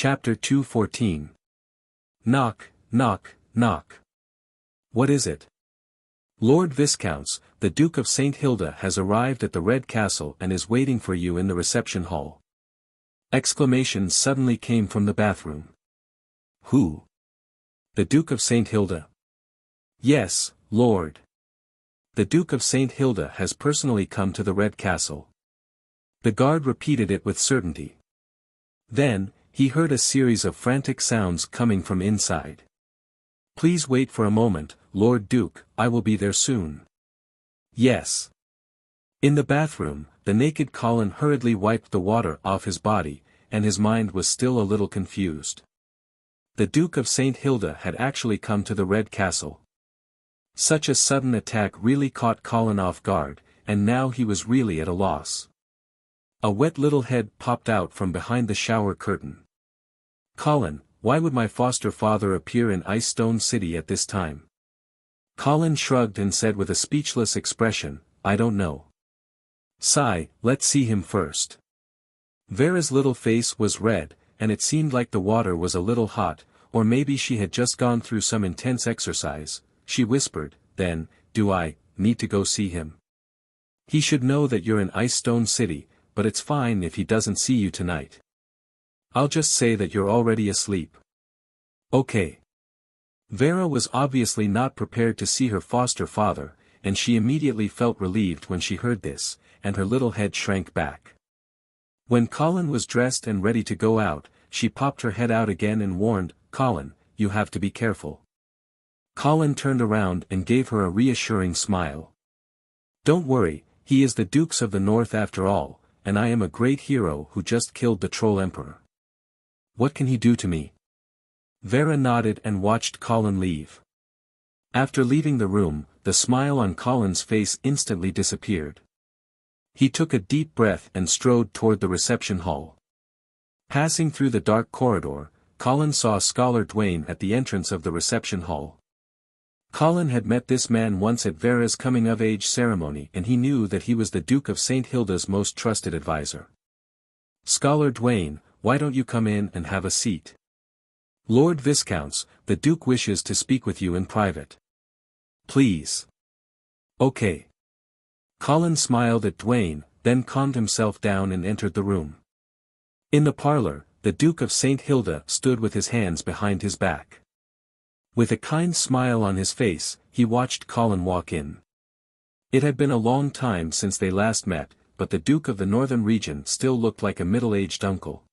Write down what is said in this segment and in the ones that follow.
Chapter 214. Knock, knock, knock. What is it? Lord Viscounts, the Duke of St. Hilda has arrived at the Red Castle and is waiting for you in the reception hall. Exclamations suddenly came from the bathroom. Who? The Duke of St. Hilda? Yes, Lord. The Duke of St. Hilda has personally come to the Red Castle. The guard repeated it with certainty. Then, he heard a series of frantic sounds coming from inside. Please wait for a moment, Lord Duke, I will be there soon. Yes. In the bathroom, the naked Colin hurriedly wiped the water off his body, and his mind was still a little confused. The Duke of St. Hilda had actually come to the Red Castle. Such a sudden attack really caught Colin off guard, and now he was really at a loss. A wet little head popped out from behind the shower curtain. Colin, why would my foster father appear in Ice Stone City at this time? Colin shrugged and said with a speechless expression, I don't know. Sigh, let's see him first. Vera's little face was red, and it seemed like the water was a little hot, or maybe she had just gone through some intense exercise. She whispered, then, do I need to go see him? He should know that you're in Ice Stone City, but it's fine if he doesn't see you tonight. I'll just say that you're already asleep. Okay. Vera was obviously not prepared to see her foster father, and she immediately felt relieved when she heard this, and her little head shrank back. When Colin was dressed and ready to go out, she popped her head out again and warned, Colin, you have to be careful. Colin turned around and gave her a reassuring smile. Don't worry, he is the Dukes of the North after all, and I am a great hero who just killed the Troll Emperor. What can he do to me? Vera nodded and watched Colin leave. After leaving the room, the smile on Colin's face instantly disappeared. He took a deep breath and strode toward the reception hall. Passing through the dark corridor, Colin saw Scholar Dwayne at the entrance of the reception hall. Colin had met this man once at Vera's coming-of-age ceremony and he knew that he was the Duke of St. Hilda's most trusted advisor. Scholar Dwayne, why don't you come in and have a seat? Lord Viscounts, the Duke wishes to speak with you in private. Please. Okay. Colin smiled at Dwayne, then calmed himself down and entered the room. In the parlor, the Duke of St. Hilda stood with his hands behind his back. With a kind smile on his face, he watched Colin walk in. It had been a long time since they last met, but the Duke of the Northern region still looked like a middle-aged uncle.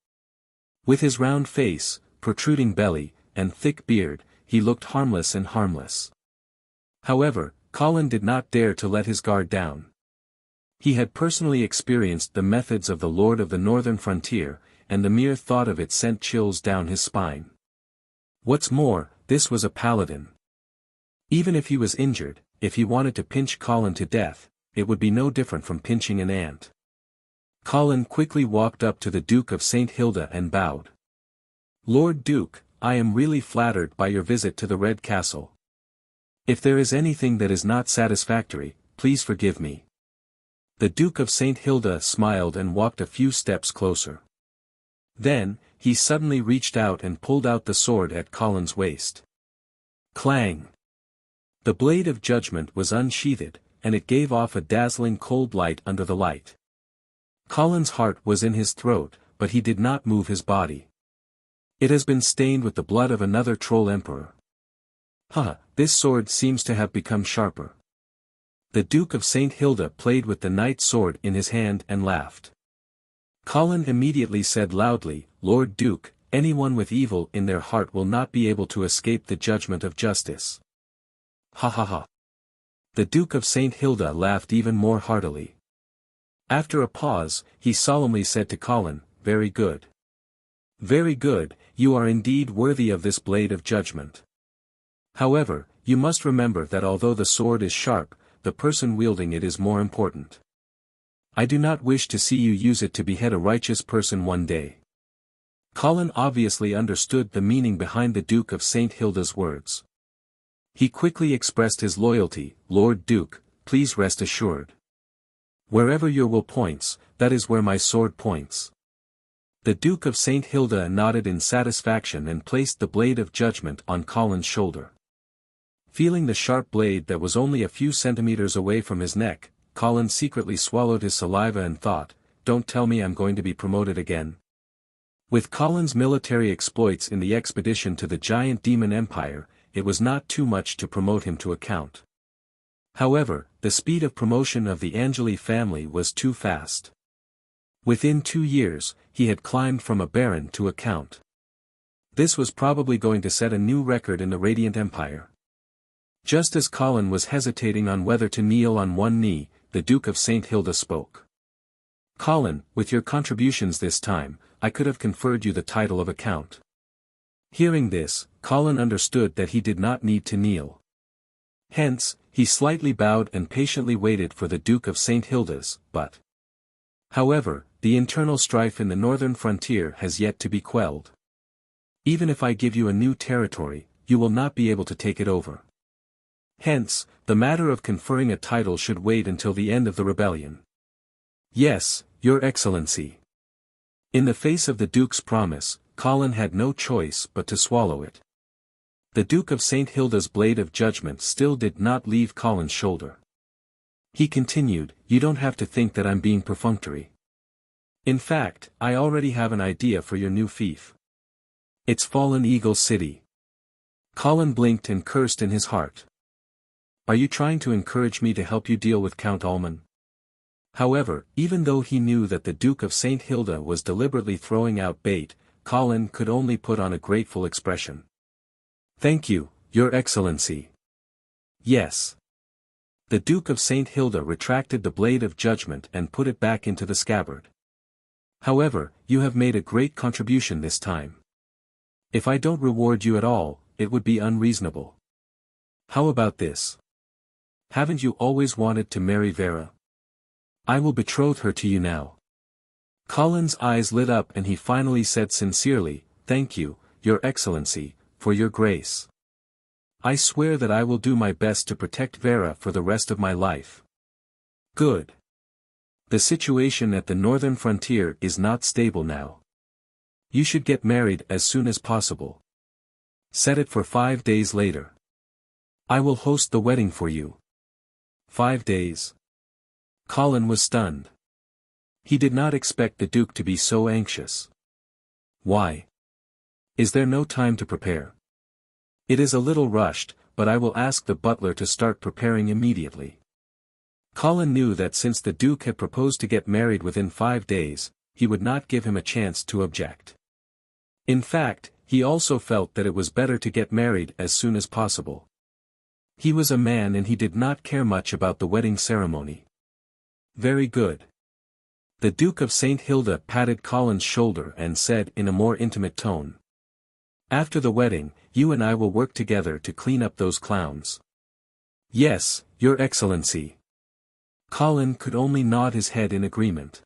With his round face, protruding belly, and thick beard, he looked harmless and harmless. However, Colin did not dare to let his guard down. He had personally experienced the methods of the Lord of the Northern Frontier, and the mere thought of it sent chills down his spine. What's more, this was a paladin. Even if he was injured, if he wanted to pinch Colin to death, it would be no different from pinching an ant. Colin quickly walked up to the Duke of St. Hilda and bowed. Lord Duke, I am really flattered by your visit to the Red Castle. If there is anything that is not satisfactory, please forgive me. The Duke of St. Hilda smiled and walked a few steps closer. Then, he suddenly reached out and pulled out the sword at Colin's waist. Clang! The blade of judgment was unsheathed, and it gave off a dazzling cold light under the light. Colin's heart was in his throat, but he did not move his body. It has been stained with the blood of another Troll Emperor. This sword seems to have become sharper. The Duke of St. Hilda played with the knight's sword in his hand and laughed. Colin immediately said loudly, Lord Duke, anyone with evil in their heart will not be able to escape the judgment of justice. Ha ha ha. The Duke of St. Hilda laughed even more heartily. After a pause, he solemnly said to Colin, Very good. Very good, you are indeed worthy of this blade of judgment. However, you must remember that although the sword is sharp, the person wielding it is more important. I do not wish to see you use it to behead a righteous person one day. Colin obviously understood the meaning behind the Duke of St. Hilda's words. He quickly expressed his loyalty, Lord Duke, please rest assured. Wherever your will points, that is where my sword points. The Duke of St. Hilda nodded in satisfaction and placed the blade of judgment on Colin's shoulder. Feeling the sharp blade that was only a few centimeters away from his neck, Colin secretly swallowed his saliva and thought, "Don't tell me I'm going to be promoted again." With Colin's military exploits in the expedition to the giant demon empire, it was not too much to promote him to a count. However, the speed of promotion of the Angeli family was too fast. Within 2 years, he had climbed from a baron to a count. This was probably going to set a new record in the Radiant Empire. Just as Colin was hesitating on whether to kneel on one knee, the Duke of St. Hilda spoke. "Colin, with your contributions this time, I could have conferred you the title of a count." Hearing this, Colin understood that he did not need to kneel. Hence, he slightly bowed and patiently waited for the Duke of St. Hilda's, but. However, the internal strife in the northern frontier has yet to be quelled. Even if I give you a new territory, you will not be able to take it over. Hence, the matter of conferring a title should wait until the end of the rebellion. "Yes, Your Excellency." In the face of the Duke's promise, Colin had no choice but to swallow it. The Duke of St. Hilda's blade of judgment still did not leave Colin's shoulder. He continued, "You don't have to think that I'm being perfunctory. In fact, I already have an idea for your new fief. It's Fallen Eagle City." Colin blinked and cursed in his heart. "Are you trying to encourage me to help you deal with Count Ullman?" However, even though he knew that the Duke of St. Hilda was deliberately throwing out bait, Colin could only put on a grateful expression. "Thank you, Your Excellency." "Yes." The Duke of St. Hilda retracted the blade of judgment and put it back into the scabbard. "However, you have made a great contribution this time. If I don't reward you at all, it would be unreasonable. How about this? Haven't you always wanted to marry Vera? I will betroth her to you now." Colin's eyes lit up and he finally said sincerely, "Thank you, Your Excellency, for your grace. I swear that I will do my best to protect Vera for the rest of my life." "Good. The situation at the northern frontier is not stable now. You should get married as soon as possible. Set it for 5 days later. I will host the wedding for you." 5 days? Colin was stunned. He did not expect the Duke to be so anxious. "Why? Is there no time to prepare?" "It is a little rushed, but I will ask the butler to start preparing immediately." Colin knew that since the Duke had proposed to get married within 5 days, he would not give him a chance to object. In fact, he also felt that it was better to get married as soon as possible. He was a man and he did not care much about the wedding ceremony. "Very good." The Duke of St. Hilda patted Colin's shoulder and said in a more intimate tone. "After the wedding, you and I will work together to clean up those clowns." "Yes, Your Excellency." Colin could only nod his head in agreement.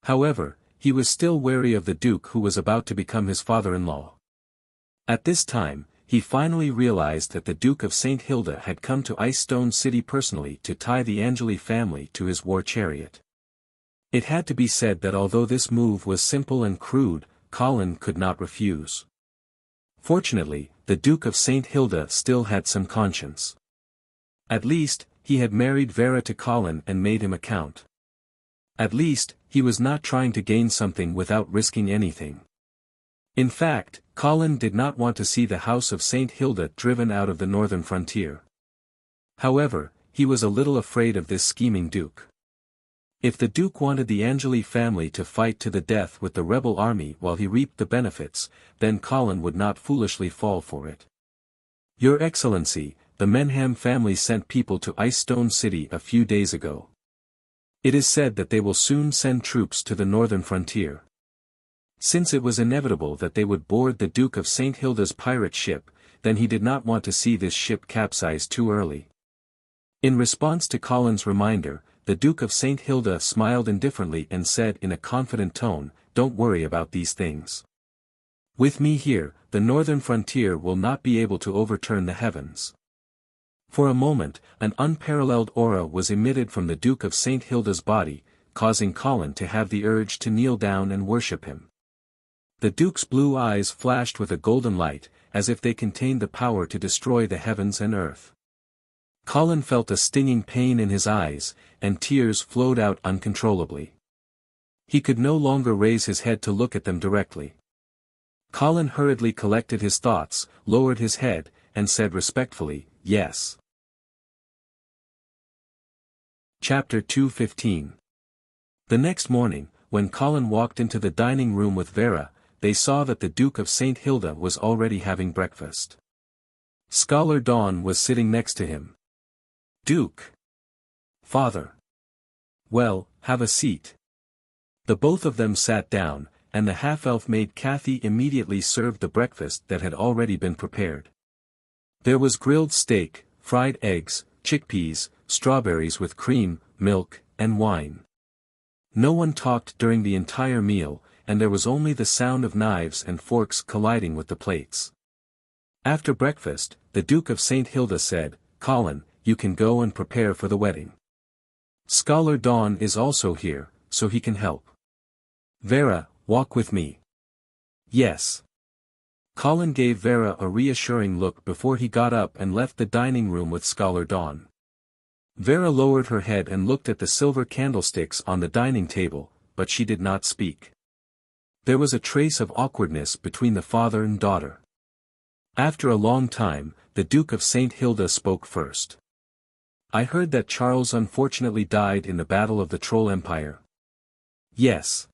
However, he was still wary of the Duke who was about to become his father-in-law. At this time, he finally realized that the Duke of St. Hilda had come to Ice Stone City personally to tie the Angeli family to his war chariot. It had to be said that although this move was simple and crude, Colin could not refuse. Fortunately, the Duke of St. Hilda still had some conscience. At least, he had married Vera to Colin and made him a count. At least, he was not trying to gain something without risking anything. In fact, Colin did not want to see the House of St. Hilda driven out of the northern frontier. However, he was a little afraid of this scheming Duke. If the Duke wanted the Angeli family to fight to the death with the rebel army while he reaped the benefits, then Colin would not foolishly fall for it. "Your Excellency, the Menham family sent people to Ice Stone City a few days ago. It is said that they will soon send troops to the northern frontier." Since it was inevitable that they would board the Duke of St. Hilda's pirate ship, then he did not want to see this ship capsize too early. In response to Colin's reminder, the Duke of St. Hilda smiled indifferently and said in a confident tone, "Don't worry about these things. With me here, the northern frontier will not be able to overturn the heavens." For a moment, an unparalleled aura was emitted from the Duke of St. Hilda's body, causing Colin to have the urge to kneel down and worship him. The Duke's blue eyes flashed with a golden light, as if they contained the power to destroy the heavens and earth. Colin felt a stinging pain in his eyes, and tears flowed out uncontrollably. He could no longer raise his head to look at them directly. Colin hurriedly collected his thoughts, lowered his head, and said respectfully, "Yes." Chapter 2:15. The next morning, when Colin walked into the dining room with Vera, they saw that the Duke of St. Hilda was already having breakfast. Scholar Dawn was sitting next to him. "Duke." "Father." "Well, have a seat." The both of them sat down, and the half-elf maid Kathy immediately served the breakfast that had already been prepared. There was grilled steak, fried eggs, chickpeas, strawberries with cream, milk, and wine. No one talked during the entire meal, and there was only the sound of knives and forks colliding with the plates. After breakfast, the Duke of St. Hilda said, "Colin, you can go and prepare for the wedding. Scholar Dawn is also here, so he can help. Vera, walk with me." "Yes." Colin gave Vera a reassuring look before he got up and left the dining room with Scholar Dawn. Vera lowered her head and looked at the silver candlesticks on the dining table, but she did not speak. There was a trace of awkwardness between the father and daughter. After a long time, the Duke of St. Hilda spoke first. "I heard that Charles unfortunately died in the Battle of the Troll Empire." "Yes."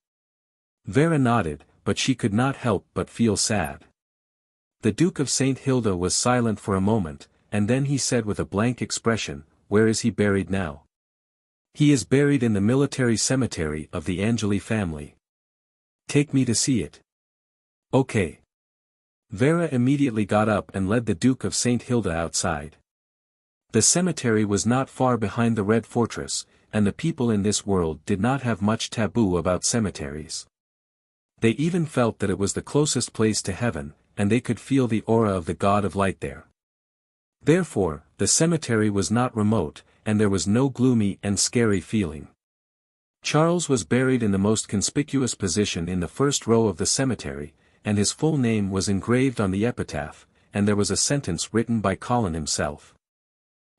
Vera nodded, but she could not help but feel sad. The Duke of St. Hilda was silent for a moment, and then he said with a blank expression, "Where is he buried now?" "He is buried in the military cemetery of the Angeli family." "Take me to see it." "Okay." Vera immediately got up and led the Duke of St. Hilda outside. The cemetery was not far behind the Red Fortress, and the people in this world did not have much taboo about cemeteries. They even felt that it was the closest place to heaven, and they could feel the aura of the God of Light there. Therefore, the cemetery was not remote, and there was no gloomy and scary feeling. Charles was buried in the most conspicuous position in the first row of the cemetery, and his full name was engraved on the epitaph, and there was a sentence written by Colin himself.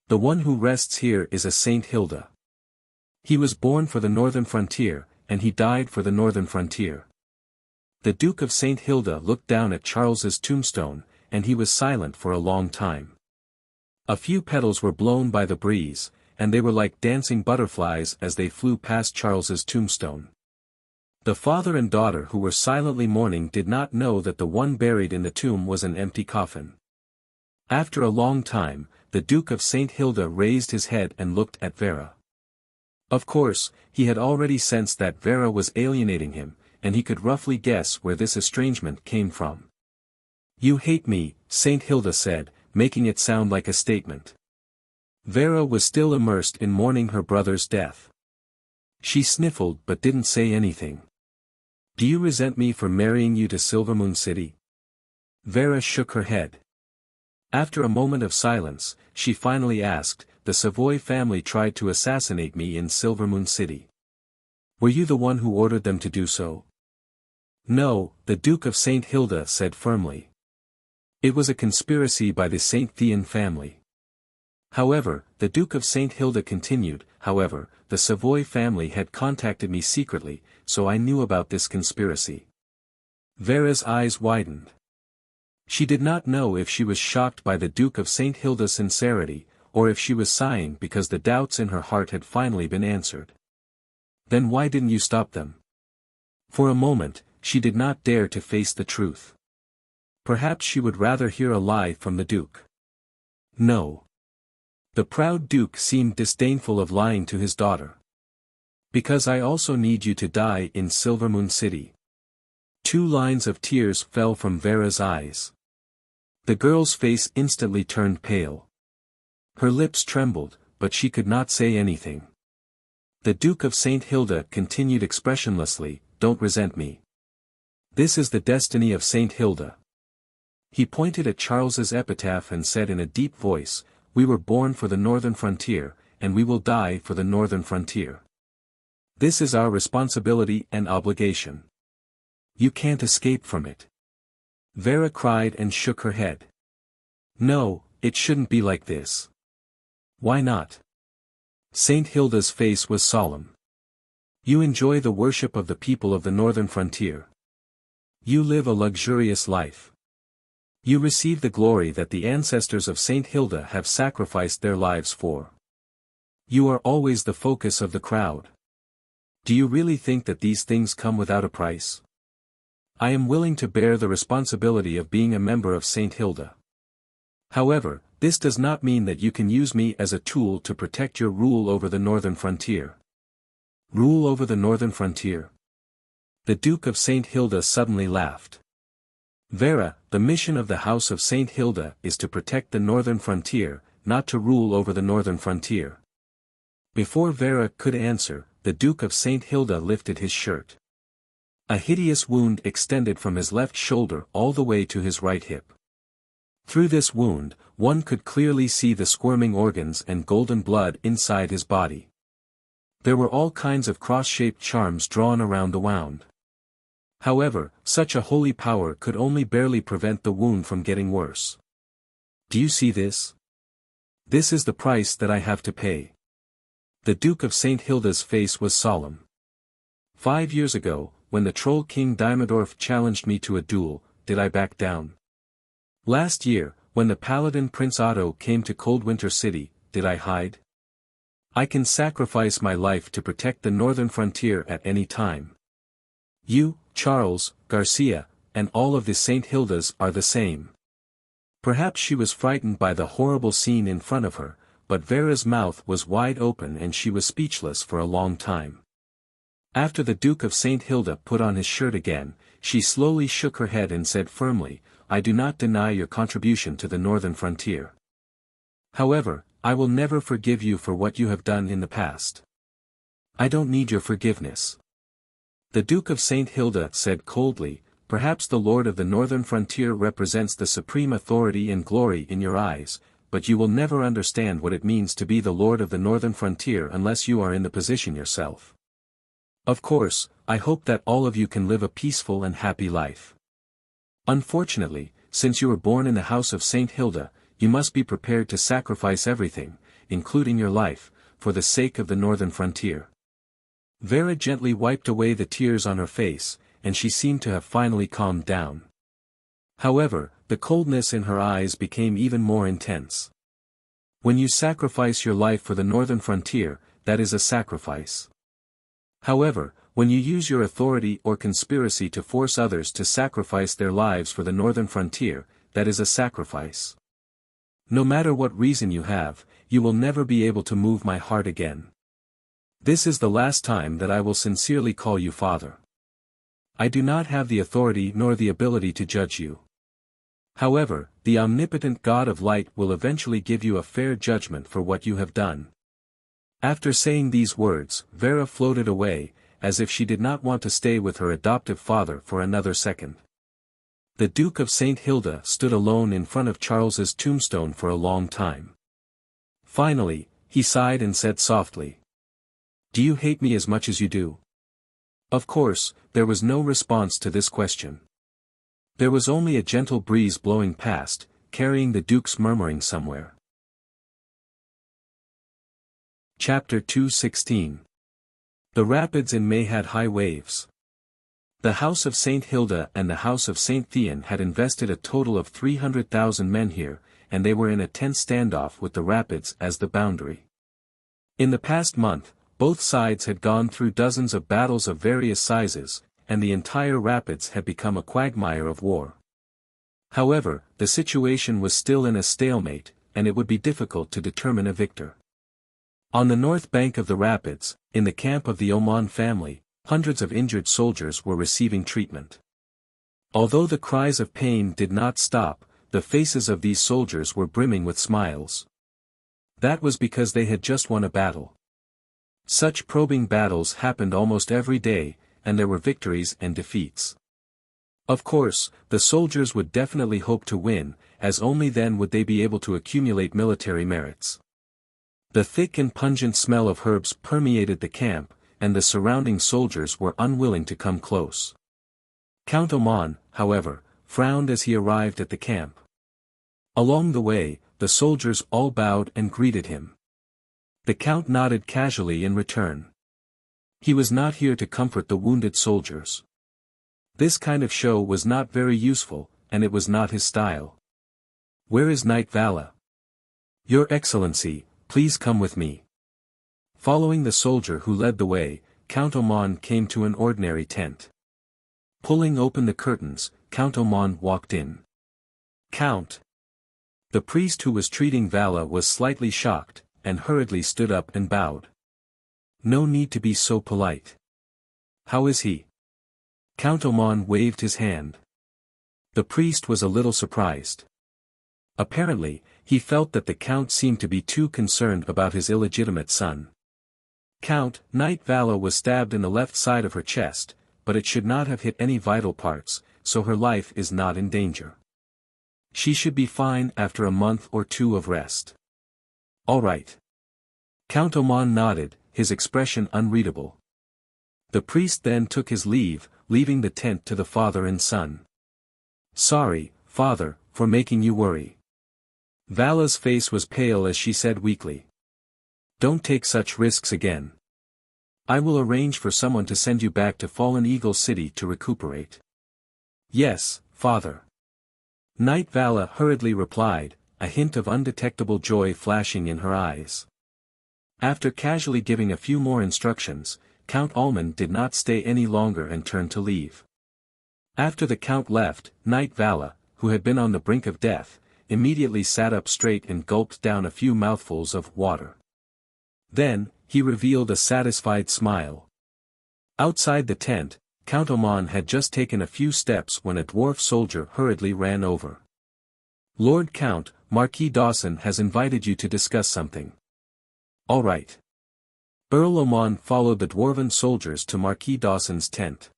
"The one who rests here is a Saint Hilda. He was born for the northern frontier, and he died for the northern frontier." The Duke of St. Hilda looked down at Charles's tombstone, and he was silent for a long time. A few petals were blown by the breeze, and they were like dancing butterflies as they flew past Charles's tombstone. The father and daughter who were silently mourning did not know that the one buried in the tomb was an empty coffin. After a long time, the Duke of St. Hilda raised his head and looked at Vera. Of course, he had already sensed that Vera was alienating him, and he could roughly guess where this estrangement came from. "You hate me," St. Hilda said, making it sound like a statement. Vera was still immersed in mourning her brother's death. She sniffled but didn't say anything. "Do you resent me for marrying you to Silvermoon City?" Vera shook her head. After a moment of silence, she finally asked, "The Savoy family tried to assassinate me in Silvermoon City. Were you the one who ordered them to do so?" "No," the Duke of St. Hilda said firmly. "It was a conspiracy by the St. Thean family." However, the Duke of St. Hilda continued, "However, the Savoy family had contacted me secretly, so I knew about this conspiracy." Vera's eyes widened. She did not know if she was shocked by the Duke of St. Hilda's sincerity, or if she was sighing because the doubts in her heart had finally been answered. "Then why didn't you stop them?" For a moment, she did not dare to face the truth. Perhaps she would rather hear a lie from the Duke. "No." The proud Duke seemed disdainful of lying to his daughter. "Because I also need you to die in Silvermoon City." 2 lines of tears fell from Vera's eyes. The girl's face instantly turned pale. Her lips trembled, but she could not say anything. The Duke of St. Hilda continued expressionlessly, "Don't resent me. This is the destiny of St. Hilda." He pointed at Charles's epitaph and said in a deep voice, "We were born for the northern frontier, and we will die for the northern frontier. This is our responsibility and obligation. You can't escape from it. Vera cried and shook her head. No, it shouldn't be like this. Why not? Saint Hilda's face was solemn. You enjoy the worship of the people of the northern frontier. You live a luxurious life. You receive the glory that the ancestors of Saint Hilda have sacrificed their lives for. You are always the focus of the crowd. Do you really think that these things come without a price? I am willing to bear the responsibility of being a member of Saint Hilda. However, this does not mean that you can use me as a tool to protect your rule over the northern frontier. Rule over the northern frontier? The Duke of Saint Hilda suddenly laughed. Vera, the mission of the House of Saint Hilda is to protect the northern frontier, not to rule over the northern frontier. Before Vera could answer, the Duke of Saint Hilda lifted his shirt. A hideous wound extended from his left shoulder all the way to his right hip. Through this wound, one could clearly see the squirming organs and golden blood inside his body. There were all kinds of cross-shaped charms drawn around the wound. However, such a holy power could only barely prevent the wound from getting worse. Do you see this? This is the price that I have to pay. The Duke of Saint Hilda's face was solemn. 5 years ago, when the Troll King Dimedorf challenged me to a duel, did I back down? Last year, when the Paladin Prince Otto came to Coldwinter City, did I hide? I can sacrifice my life to protect the northern frontier at any time. You, Charles, Garcia, and all of the Saint Hildas are the same. Perhaps she was frightened by the horrible scene in front of her, but Vera's mouth was wide open and she was speechless for a long time. After the Duke of Saint Hilda put on his shirt again, she slowly shook her head and said firmly, I do not deny your contribution to the northern frontier. However, I will never forgive you for what you have done in the past. I don't need your forgiveness. The Duke of Saint Hilda said coldly, perhaps the Lord of the northern frontier represents the supreme authority and glory in your eyes, but you will never understand what it means to be the Lord of the northern frontier unless you are in the position yourself. Of course, I hope that all of you can live a peaceful and happy life. Unfortunately, since you were born in the house of Saint Hilda, you must be prepared to sacrifice everything, including your life, for the sake of the northern frontier. Vera gently wiped away the tears on her face, and she seemed to have finally calmed down. However, the coldness in her eyes became even more intense. When you sacrifice your life for the northern frontier, that is a sacrifice. However, when you use your authority or conspiracy to force others to sacrifice their lives for the northern frontier, that is a sacrifice. No matter what reason you have, you will never be able to move my heart again. This is the last time that I will sincerely call you father. I do not have the authority nor the ability to judge you. However, the omnipotent God of light will eventually give you a fair judgment for what you have done. After saying these words, Vera floated away, as if she did not want to stay with her adoptive father for another second. The Duke of Saint Hilda stood alone in front of Charles's tombstone for a long time. Finally, he sighed and said softly, "Do you hate me as much as you do?" Of course, there was no response to this question. There was only a gentle breeze blowing past, carrying the Duke's murmuring somewhere. Chapter 2:16. The rapids in May had high waves. The House of Saint Hilda and the House of Saint Theon had invested a total of 300,000 men here, and they were in a tense standoff with the rapids as the boundary. In the past month, both sides had gone through dozens of battles of various sizes, and the entire rapids had become a quagmire of war. However, the situation was still in a stalemate, and it would be difficult to determine a victor. On the north bank of the rapids, in the camp of the Oman family, hundreds of injured soldiers were receiving treatment. Although the cries of pain did not stop, the faces of these soldiers were brimming with smiles. That was because they had just won a battle. Such probing battles happened almost every day, and there were victories and defeats. Of course, the soldiers would definitely hope to win, as only then would they be able to accumulate military merits. The thick and pungent smell of herbs permeated the camp, and the surrounding soldiers were unwilling to come close. Count Oman, however, frowned as he arrived at the camp. Along the way, the soldiers all bowed and greeted him. The count nodded casually in return. He was not here to comfort the wounded soldiers. This kind of show was not very useful, and it was not his style. "Where is Knight Vala?" "Your Excellency, please come with me." Following the soldier who led the way, Count Oman came to an ordinary tent. Pulling open the curtains, Count Oman walked in. "Count." The priest who was treating Vala was slightly shocked, and hurriedly stood up and bowed. "No need to be so polite. How is he?" Count Oman waved his hand. The priest was a little surprised. Apparently, he felt that the count seemed to be too concerned about his illegitimate son. "Count, Knight Vala was stabbed in the left side of her chest, but it should not have hit any vital parts, so her life is not in danger. She should be fine after a month or two of rest." "All right." Count Oman nodded, his expression unreadable. The priest then took his leave, leaving the tent to the father and son. "Sorry, father, for making you worry." Vala's face was pale as she said weakly. "Don't take such risks again. I will arrange for someone to send you back to Fallen Eagle City to recuperate." "Yes, father." Knight Vala hurriedly replied, a hint of undetectable joy flashing in her eyes. After casually giving a few more instructions, Count Alman did not stay any longer and turned to leave. After the count left, Knight Vala, who had been on the brink of death, immediately sat up straight and gulped down a few mouthfuls of water. Then, he revealed a satisfied smile. Outside the tent, Count Oman had just taken a few steps when a dwarf soldier hurriedly ran over. "Lord Count, Marquis Dawson has invited you to discuss something." "All right." Earl Oman followed the dwarven soldiers to Marquis Dawson's tent.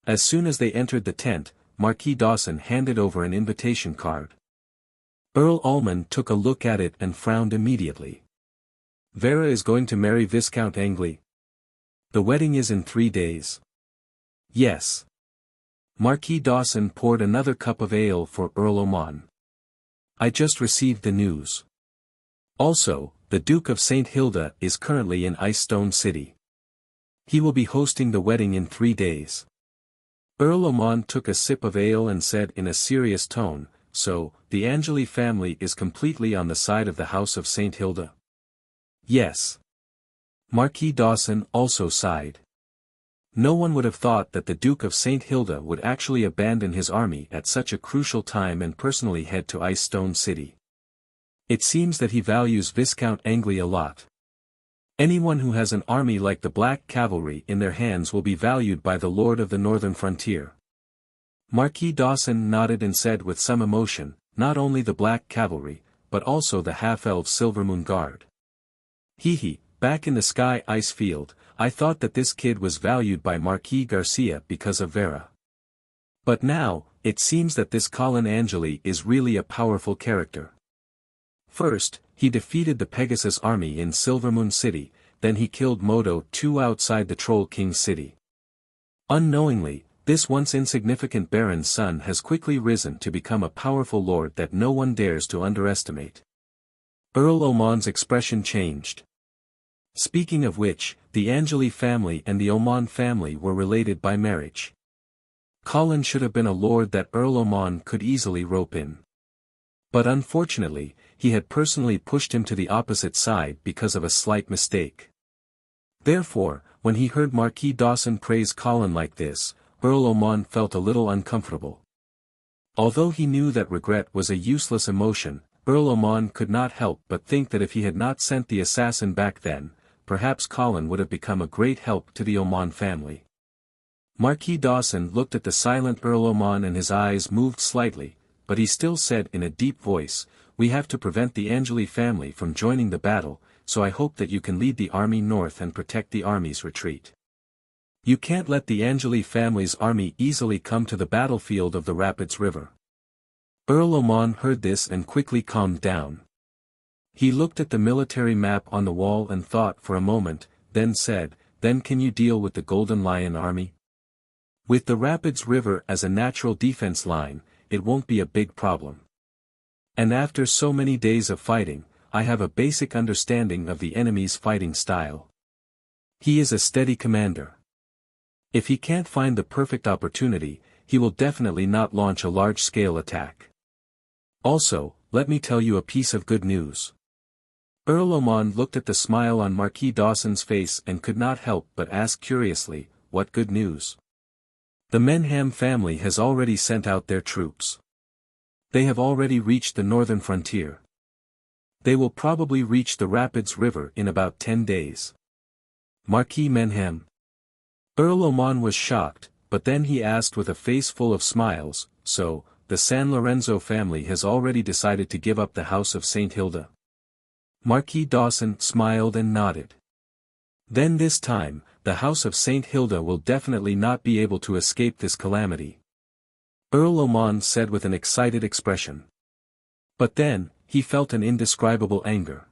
As soon as they entered the tent, Marquis Dawson handed over an invitation card. Earl Alman took a look at it and frowned immediately. "Vera is going to marry Viscount Angley? The wedding is in 3 days." "Yes." Marquis Dawson poured another cup of ale for Earl Oman. "I just received the news. Also, the Duke of St. Hilda is currently in Icestone City. He will be hosting the wedding in 3 days." Earl Oman took a sip of ale and said in a serious tone, "So, the Angeli family is completely on the side of the House of St. Hilda?" "Yes." Marquis Dawson also sighed. No one would have thought that the Duke of St. Hilda would actually abandon his army at such a crucial time and personally head to Icestone City. It seems that he values Viscount Angley a lot. Anyone who has an army like the Black Cavalry in their hands will be valued by the Lord of the Northern Frontier. Marquis Dawson nodded and said with some emotion, "Not only the Black Cavalry, but also the half-elf Silvermoon Guard. Hee, back in the Sky Ice Field, I thought that this kid was valued by Marquis Garcia because of Vera. But now, it seems that this Colin Angeli is really a powerful character. First, he defeated the Pegasus army in Silvermoon City, then he killed Modo 2 outside the Troll King City. Unknowingly, this once insignificant baron's son has quickly risen to become a powerful lord that no one dares to underestimate." Earl Oman's expression changed. Speaking of which, the Angeli family and the Oman family were related by marriage. Colin should have been a lord that Earl Oman could easily rope in. But unfortunately, he had personally pushed him to the opposite side because of a slight mistake. Therefore, when he heard Marquis Dawson praise Colin like this, Earl Oman felt a little uncomfortable. Although he knew that regret was a useless emotion, Earl Oman could not help but think that if he had not sent the assassin back then, perhaps Colin would have become a great help to the Oman family. Marquis Dawson looked at the silent Earl Oman and his eyes moved slightly, but he still said in a deep voice, "We have to prevent the Angeli family from joining the battle, so I hope that you can lead the army north and protect the army's retreat. You can't let the Angeli family's army easily come to the battlefield of the Rapids River." Earl Oman heard this and quickly calmed down. He looked at the military map on the wall and thought for a moment, then said, "Then can you deal with the Golden Lion army?" With the Rapids River as a natural defense line, it won't be a big problem. And after so many days of fighting, I have a basic understanding of the enemy's fighting style. He is a steady commander. If he can't find the perfect opportunity, he will definitely not launch a large-scale attack. Also, let me tell you a piece of good news. Earl Ormond looked at the smile on Marquis Dawson's face and could not help but ask curiously, what good news? The Menham family has already sent out their troops. They have already reached the northern frontier. They will probably reach the Rapids River in about 10 days. Marquis Menham. Earl Ormond was shocked, but then he asked with a face full of smiles, so, the San Lorenzo family has already decided to give up the house of St. Hilda? Marquis Dawson smiled and nodded. Then this time, the house of St. Hilda will definitely not be able to escape this calamity. Earl Ormond said with an excited expression. But then, he felt an indescribable anger.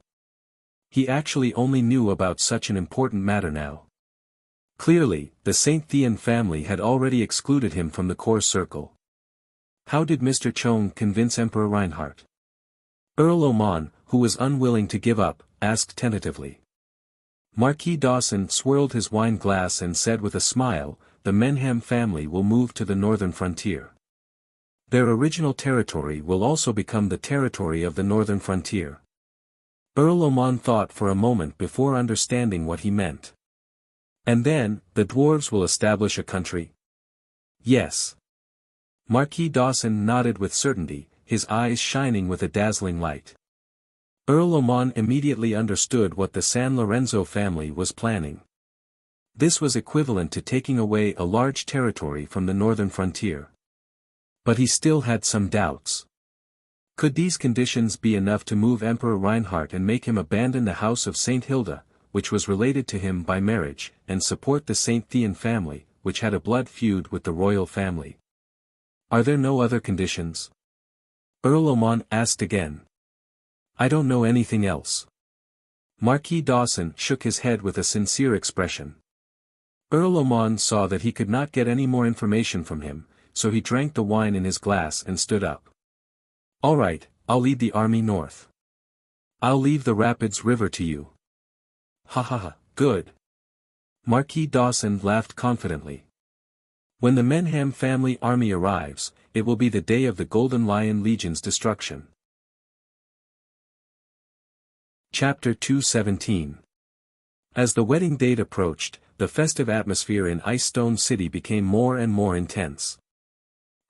He actually only knew about such an important matter now. Clearly, the St. Thean family had already excluded him from the core circle. How did Mr. Chong convince Emperor Reinhardt? Earl Ormond, who was unwilling to give up, asked tentatively. Marquis Dawson swirled his wine glass and said with a smile, the Menham family will move to the northern frontier. Their original territory will also become the territory of the northern frontier. Earl Ormond thought for a moment before understanding what he meant. And then, the dwarves will establish a country? Yes. Marquis Dawson nodded with certainty, his eyes shining with a dazzling light. Earl Ormond immediately understood what the San Lorenzo family was planning. This was equivalent to taking away a large territory from the northern frontier. But he still had some doubts. Could these conditions be enough to move Emperor Reinhardt and make him abandon the house of St. Hilda, which was related to him by marriage, and support the St. Thean family, which had a blood feud with the royal family? Are there no other conditions? Earl Ormond asked again. I don't know anything else. Marquis Dawson shook his head with a sincere expression. Earl Ormond saw that he could not get any more information from him, so he drank the wine in his glass and stood up. All right, I'll lead the army north. I'll leave the Rapids River to you. Ha ha ha, good. Marquis Dawson laughed confidently. When the Menham family army arrives, it will be the day of the Golden Lion Legion's destruction. Chapter 217. As the wedding date approached, the festive atmosphere in Ice Stone City became more and more intense.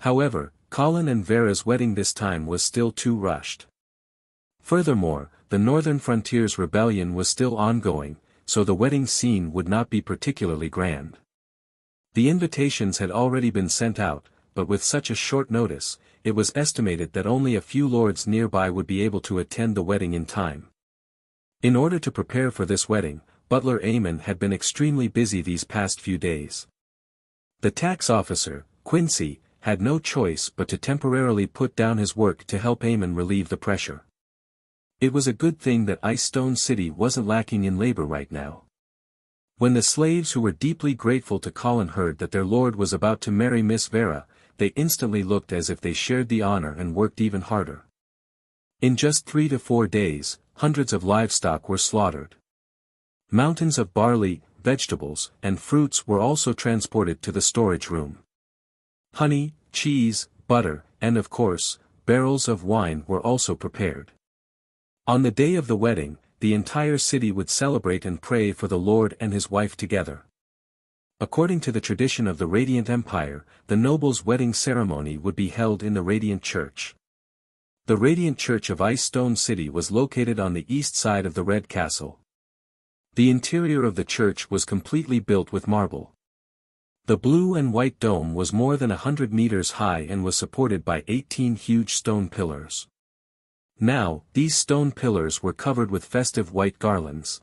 However, Colin and Vera's wedding this time was still too rushed. Furthermore, the Northern Frontiers Rebellion was still ongoing, so the wedding scene would not be particularly grand. The invitations had already been sent out, but with such a short notice, it was estimated that only a few lords nearby would be able to attend the wedding in time. In order to prepare for this wedding, Butler Eamon had been extremely busy these past few days. The tax officer, Quincy, had no choice but to temporarily put down his work to help Eamon relieve the pressure. It was a good thing that Ice Stone City wasn't lacking in labor right now. When the slaves who were deeply grateful to Colin heard that their lord was about to marry Miss Vera, they instantly looked as if they shared the honor and worked even harder. In just 3 to 4 days, hundreds of livestock were slaughtered. Mountains of barley, vegetables, and fruits were also transported to the storage room. Honey, cheese, butter, and of course, barrels of wine were also prepared. On the day of the wedding, the entire city would celebrate and pray for the Lord and his wife together. According to the tradition of the Radiant Empire, the noble's wedding ceremony would be held in the Radiant Church. The Radiant Church of Ice Stone City was located on the east side of the Red Castle. The interior of the church was completely built with marble. The blue and white dome was more than 100 meters high and was supported by 18 huge stone pillars. Now, these stone pillars were covered with festive white garlands.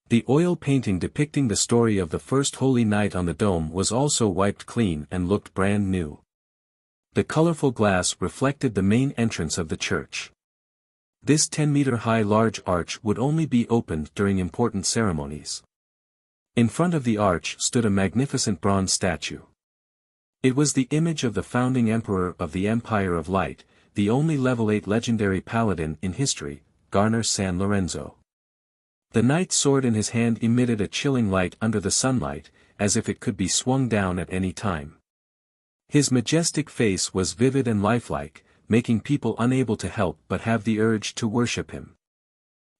The oil painting depicting the story of the first holy night on the dome was also wiped clean and looked brand new. The colorful glass reflected the main entrance of the church. This 10-meter-high large arch would only be opened during important ceremonies. In front of the arch stood a magnificent bronze statue. It was the image of the founding emperor of the Empire of Light, the only level 8 legendary paladin in history, Garner San Lorenzo. The knight's sword in his hand emitted a chilling light under the sunlight, as if it could be swung down at any time. His majestic face was vivid and lifelike, making people unable to help but have the urge to worship him.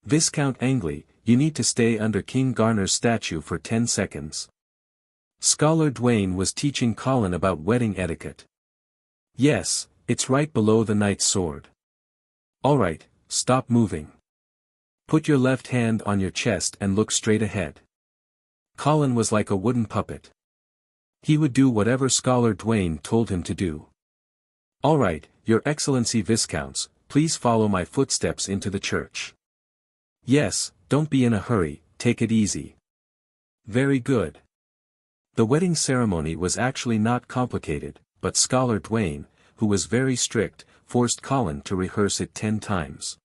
Viscount Angley, you need to stay under King Garner's statue for 10 seconds. Scholar Dwayne was teaching Colin about wedding etiquette. Yes, it's right below the knight's sword. Alright, stop moving. Put your left hand on your chest and look straight ahead. Colin was like a wooden puppet. He would do whatever Scholar Dwayne told him to do. Alright, Your Excellency Viscounts, please follow my footsteps into the church. Yes, don't be in a hurry, take it easy. Very good. The wedding ceremony was actually not complicated, but Scholar Dwayne, who was very strict, forced Colin to rehearse it 10 times.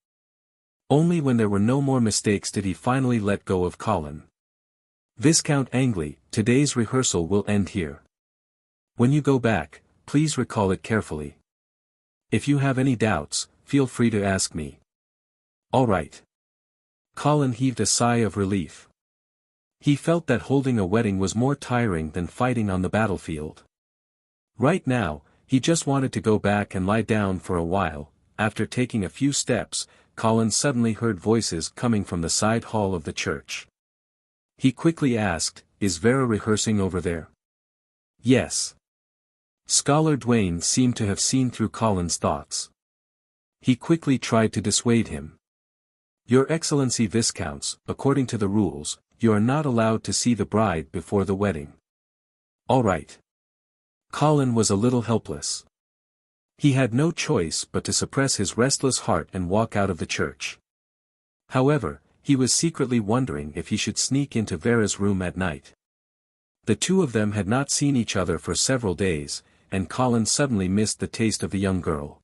Only when there were no more mistakes did he finally let go of Colin. Viscount Angley, today's rehearsal will end here. When you go back, please recall it carefully. If you have any doubts, feel free to ask me. All right. Colin heaved a sigh of relief. He felt that holding a wedding was more tiring than fighting on the battlefield. Right now, he just wanted to go back and lie down for a while. After taking a few steps, Colin suddenly heard voices coming from the side hall of the church. He quickly asked, "Is Vera rehearsing over there?" "Yes." Scholar Dwayne seemed to have seen through Colin's thoughts. He quickly tried to dissuade him. "Your Excellency Viscounts, according to the rules, you are not allowed to see the bride before the wedding." "All right." Colin was a little helpless. He had no choice but to suppress his restless heart and walk out of the church. However, he was secretly wondering if he should sneak into Vera's room at night. The two of them had not seen each other for several days, and Colin suddenly missed the taste of the young girl.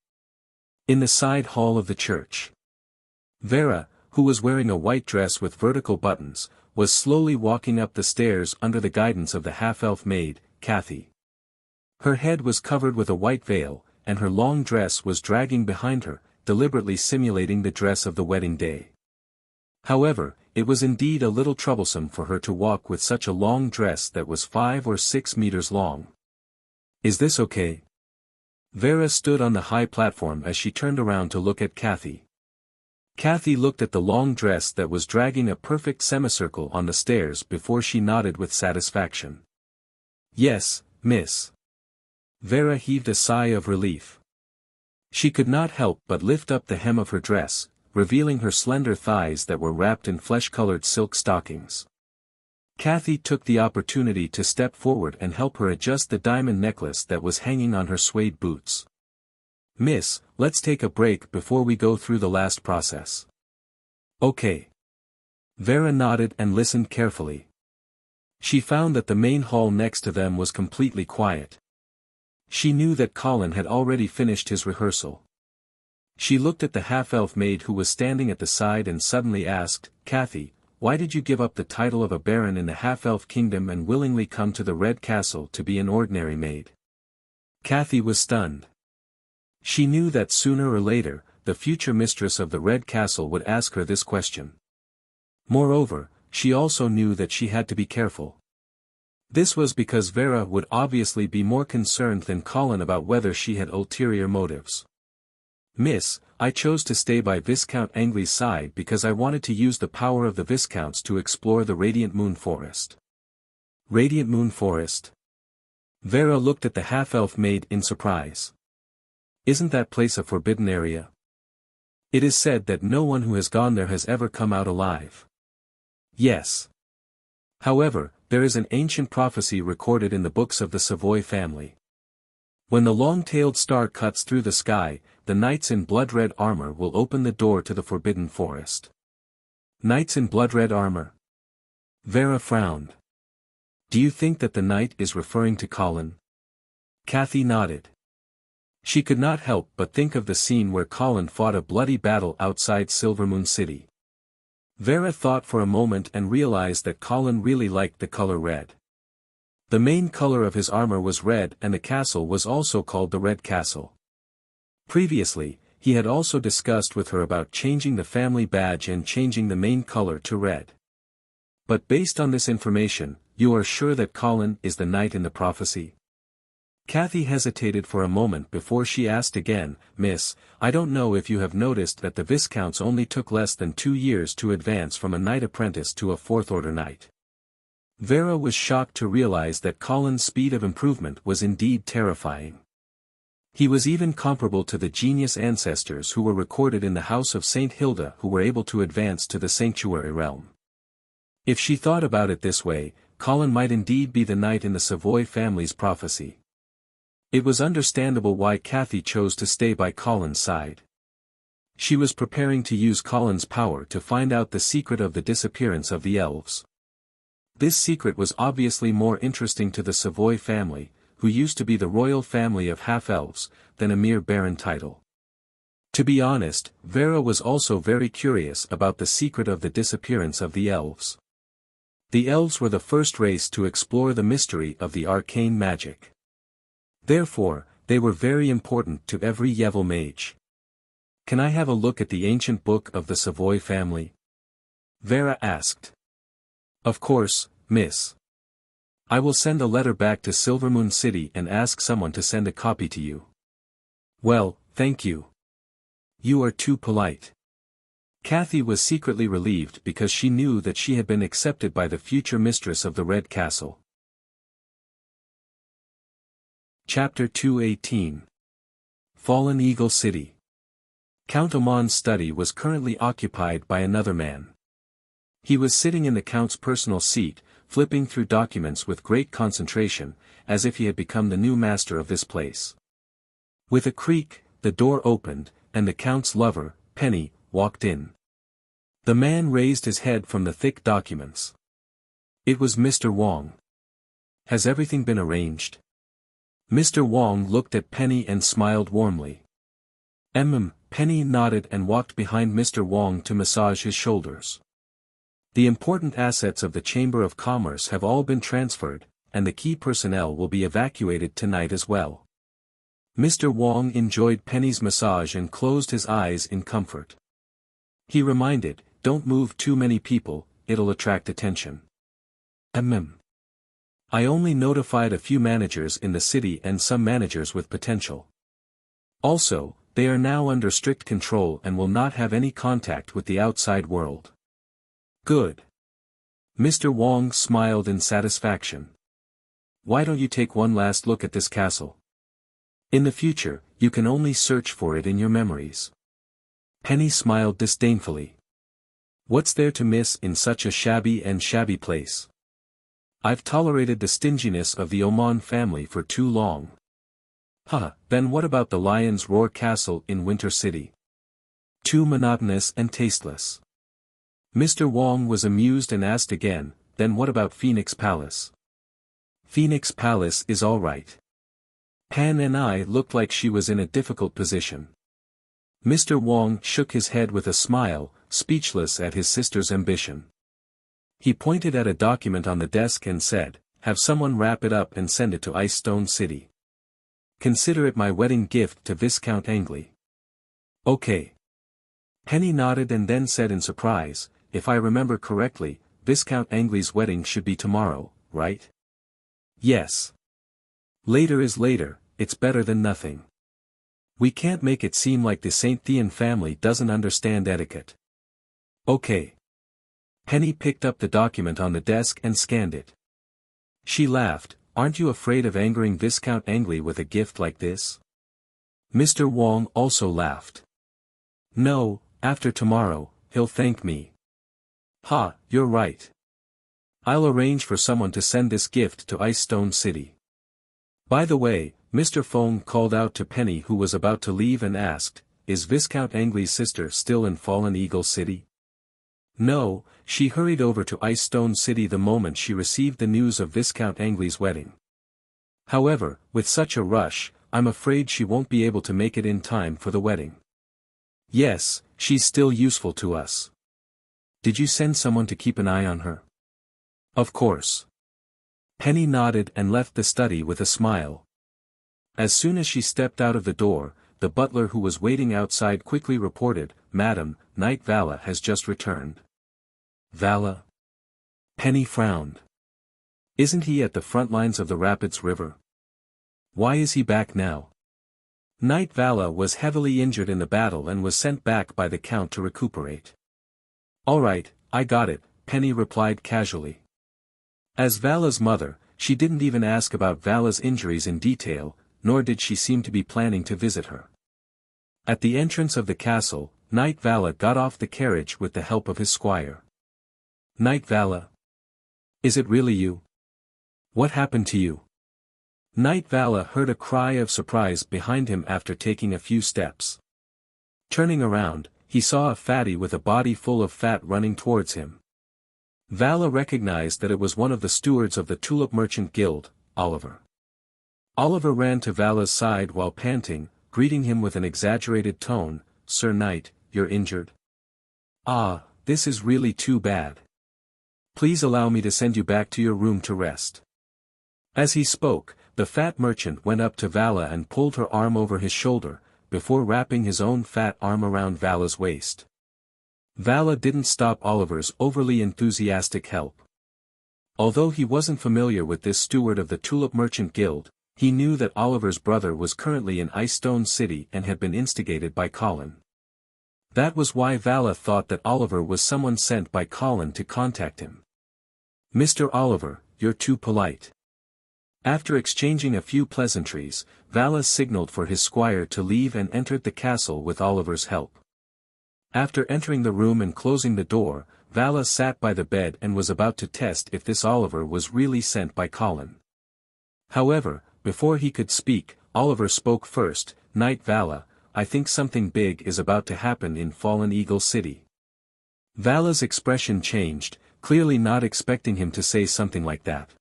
In the side hall of the church, Vera, who was wearing a white dress with vertical buttons, was slowly walking up the stairs under the guidance of the half-elf maid, Kathy. Her head was covered with a white veil, and her long dress was dragging behind her, deliberately simulating the dress of the wedding day. However, it was indeed a little troublesome for her to walk with such a long dress that was 5 or 6 meters long. "Is this okay?" Vera stood on the high platform as she turned around to look at Kathy. Kathy looked at the long dress that was dragging a perfect semicircle on the stairs before she nodded with satisfaction. "Yes, miss." Vera heaved a sigh of relief. She could not help but lift up the hem of her dress, revealing her slender thighs that were wrapped in flesh-colored silk stockings. Kathy took the opportunity to step forward and help her adjust the diamond necklace that was hanging on her suede boots. "Miss, let's take a break before we go through the last process." "Okay." Vera nodded and listened carefully. She found that the main hall next to them was completely quiet. She knew that Colin had already finished his rehearsal. She looked at the half-elf maid who was standing at the side and suddenly asked, "Kathy, why did you give up the title of a baron in the half-elf kingdom and willingly come to the Red Castle to be an ordinary maid?" Kathy was stunned. She knew that sooner or later, the future mistress of the Red Castle would ask her this question. Moreover, she also knew that she had to be careful. This was because Vera would obviously be more concerned than Colin about whether she had ulterior motives. "Miss, I chose to stay by Viscount Angley's side because I wanted to use the power of the Viscounts to explore the Radiant Moon Forest." "Radiant Moon Forest?" Vera looked at the half-elf maid in surprise. "Isn't that place a forbidden area? It is said that no one who has gone there has ever come out alive." "Yes. However, there is an ancient prophecy recorded in the books of the Savoy family. When the long-tailed star cuts through the sky, the knights in blood-red armor will open the door to the forbidden forest." "Knights in blood-red armor?" Vera frowned. "Do you think that the knight is referring to Colin?" Kathy nodded. She could not help but think of the scene where Colin fought a bloody battle outside Silvermoon City. Vera thought for a moment and realized that Colin really liked the color red. The main color of his armor was red and the castle was also called the Red Castle. Previously, he had also discussed with her about changing the family badge and changing the main color to red. But based on this information, you are sure that Colin is the knight in the prophecy? Kathy hesitated for a moment before she asked again, Miss, I don't know if you have noticed that the Viscounts only took less than 2 years to advance from a knight apprentice to a fourth-order knight. Vera was shocked to realize that Colin's speed of improvement was indeed terrifying. He was even comparable to the genius ancestors who were recorded in the house of Saint Hilda who were able to advance to the sanctuary realm. If she thought about it this way, Colin might indeed be the knight in the Savoy family's prophecy. It was understandable why Kathy chose to stay by Colin's side. She was preparing to use Colin's power to find out the secret of the disappearance of the elves. This secret was obviously more interesting to the Savoy family, who used to be the royal family of half-elves, than a mere baron title. To be honest, Vera was also very curious about the secret of the disappearance of the elves. The elves were the first race to explore the mystery of the arcane magic. Therefore, they were very important to every Yevil mage. Can I have a look at the ancient book of the Savoy family? Vera asked. Of course, miss. I will send a letter back to Silvermoon City and ask someone to send a copy to you. Well, thank you. You are too polite. Kathy was secretly relieved because she knew that she had been accepted by the future mistress of the Red Castle. Chapter 218. Fallen Eagle City. Count Amon's study was currently occupied by another man. He was sitting in the Count's personal seat, flipping through documents with great concentration, as if he had become the new master of this place. With a creak, the door opened, and the Count's lover, Penny, walked in. The man raised his head from the thick documents. It was Mr. Wong. Has everything been arranged? Mr. Wong looked at Penny and smiled warmly. Penny nodded and walked behind Mr. Wong to massage his shoulders. The important assets of the Chamber of Commerce have all been transferred, and the key personnel will be evacuated tonight as well. Mr. Wong enjoyed Penny's massage and closed his eyes in comfort. He reminded, don't move too many people, it'll attract attention. I only notified a few managers in the city and some managers with potential. Also, they are now under strict control and will not have any contact with the outside world. Good. Mr. Wong smiled in satisfaction. Why don't you take one last look at this castle? In the future, you can only search for it in your memories. Penny smiled disdainfully. What's there to miss in such a shabby place? I've tolerated the stinginess of the Omon family for too long. Then what about the Lion's Roar Castle in Winter City? Too monotonous and tasteless. Mr. Wong was amused and asked again, then what about Phoenix Palace? Phoenix Palace is all right. Pan and I looked like she was in a difficult position. Mr. Wong shook his head with a smile, speechless at his sister's ambition. He pointed at a document on the desk and said, have someone wrap it up and send it to Ice Stone City. Consider it my wedding gift to Viscount Angley. Okay. Penny nodded and then said in surprise, if I remember correctly, Viscount Angley's wedding should be tomorrow, right? Yes. Later is later, it's better than nothing. We can't make it seem like the St. Thean family doesn't understand etiquette. Okay. Penny picked up the document on the desk and scanned it. She laughed, aren't you afraid of angering Viscount Angley with a gift like this? Mr. Wong also laughed. No, after tomorrow, he'll thank me. You're right. I'll arrange for someone to send this gift to Ice Stone City. By the way, Mr. Fong called out to Penny who was about to leave and asked, is Viscount Angley's sister still in Fallen Eagle City? No, she hurried over to Ice Stone City the moment she received the news of Viscount Angley's wedding. However, with such a rush, I'm afraid she won't be able to make it in time for the wedding. Yes, she's still useful to us. Did you send someone to keep an eye on her? Of course. Penny nodded and left the study with a smile. As soon as she stepped out of the door, the butler who was waiting outside quickly reported, "Madam, Knight Vala has just returned." "Vala?" Penny frowned. "Isn't he at the front lines of the Rapids River? Why is he back now?" Knight Vala was heavily injured in the battle and was sent back by the Count to recuperate. "All right, I got it," Penny replied casually. As Vala's mother, she didn't even ask about Vala's injuries in detail, nor did she seem to be planning to visit her. At the entrance of the castle, Knight Vala got off the carriage with the help of his squire. "Knight Vala? Is it really you? What happened to you?" Knight Vala heard a cry of surprise behind him after taking a few steps. Turning around, he saw a fatty with a body full of fat running towards him. Vala recognized that it was one of the stewards of the Tulip Merchant Guild, Oliver. Oliver ran to Vala's side while panting, greeting him with an exaggerated tone, "Sir Knight, you're injured? Ah, this is really too bad. Please allow me to send you back to your room to rest." As he spoke, the fat merchant went up to Vala and pulled her arm over his shoulder, before wrapping his own fat arm around Vala's waist. Vala didn't stop Oliver's overly enthusiastic help. Although he wasn't familiar with this steward of the Tulip Merchant Guild, he knew that Oliver's brother was currently in Ice Stone City and had been instigated by Colin. That was why Vala thought that Oliver was someone sent by Colin to contact him. "Mr. Oliver, you're too polite." After exchanging a few pleasantries, Vala signaled for his squire to leave and entered the castle with Oliver's help. After entering the room and closing the door, Vala sat by the bed and was about to test if this Oliver was really sent by Colin. However, before he could speak, Oliver spoke first. "Knight Vala, I think something big is about to happen in Fallen Eagle City." Vala's expression changed, clearly not expecting him to say something like that.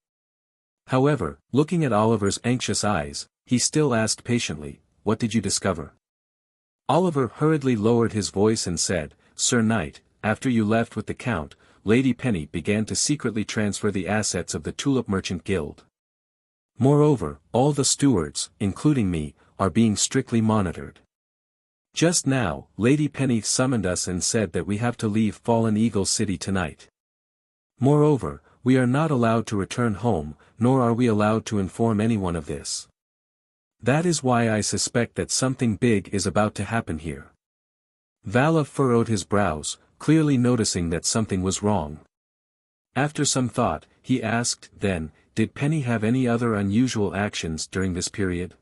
However, looking at Oliver's anxious eyes, he still asked patiently, "What did you discover?" Oliver hurriedly lowered his voice and said, "Sir Knight, after you left with the Count, Lady Penny began to secretly transfer the assets of the Tulip Merchant Guild. Moreover, all the stewards, including me, are being strictly monitored. Just now, Lady Penny summoned us and said that we have to leave Fallen Eagle City tonight. Moreover, we are not allowed to return home, nor are we allowed to inform anyone of this. That is why I suspect that something big is about to happen here." Vala furrowed his brows, clearly noticing that something was wrong. After some thought, he asked, "Then, did Penny have any other unusual actions during this period?"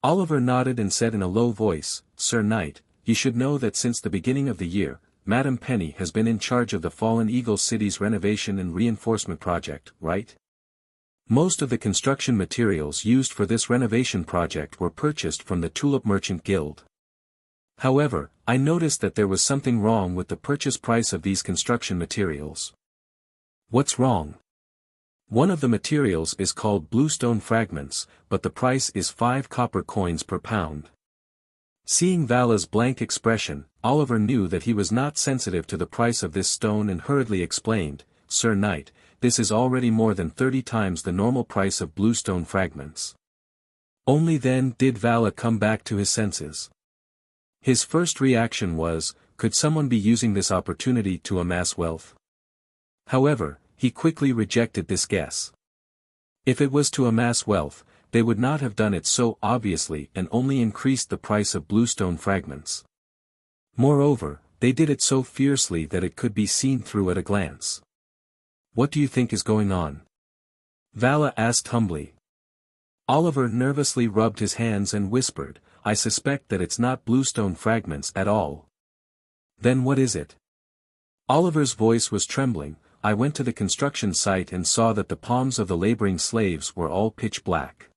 Oliver nodded and said in a low voice, "Sir Knight, you should know that since the beginning of the year, Madam Penny has been in charge of the Fallen Eagle City's renovation and reinforcement project, right? Most of the construction materials used for this renovation project were purchased from the Tulip Merchant Guild. However, I noticed that there was something wrong with the purchase price of these construction materials." "What's wrong?" "One of the materials is called bluestone fragments, but the price is 5 copper coins per pound." Seeing Vala's blank expression, Oliver knew that he was not sensitive to the price of this stone and hurriedly explained, "Sir Knight, this is already more than 30 times the normal price of bluestone fragments." Only then did Vala come back to his senses. His first reaction was, could someone be using this opportunity to amass wealth? However, he quickly rejected this guess. If it was to amass wealth, they would not have done it so obviously and only increased the price of bluestone fragments. Moreover, they did it so fiercely that it could be seen through at a glance. "What do you think is going on?" Vala asked humbly. Oliver nervously rubbed his hands and whispered, "I suspect that it's not bluestone fragments at all." "Then what is it?" Oliver's voice was trembling. "I went to the construction site and saw that the palms of the laboring slaves were all pitch black.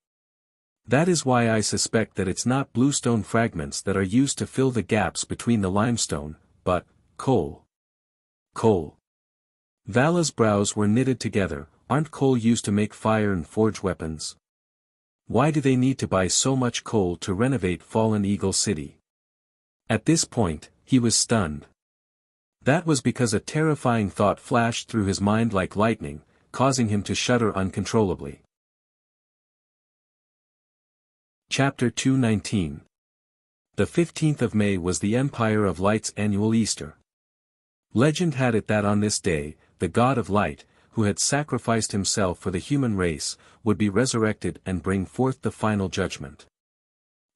That is why I suspect that it's not bluestone fragments that are used to fill the gaps between the limestone, but coal." "Coal?" Vala's brows were knitted together. "Aren't coal used to make fire and forge weapons? Why do they need to buy so much coal to renovate Fallen Eagle City?" At this point, he was stunned. That was because a terrifying thought flashed through his mind like lightning. causing him to shudder uncontrollably. Chapter 219. The 15th of May was the Empire of Light's annual Easter. Legend had it that on this day, the God of Light, who had sacrificed himself for the human race, would be resurrected and bring forth the final judgment.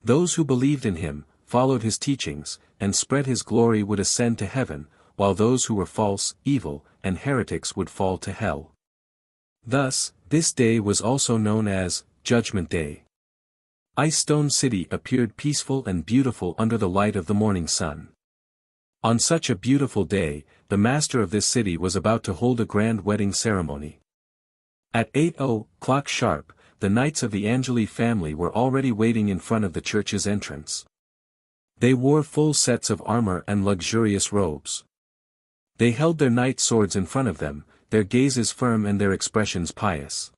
Those who believed in him, followed his teachings, and spread his glory would ascend to heaven, while those who were false, evil, and heretics would fall to hell. Thus, this day was also known as Judgment Day. Ice Stone City appeared peaceful and beautiful under the light of the morning sun. On such a beautiful day, the master of this city was about to hold a grand wedding ceremony. At 8:00 sharp, the knights of the Angeli family were already waiting in front of the church's entrance. They wore full sets of armor and luxurious robes. They held their knight swords in front of them, their gazes firm and their expressions pious.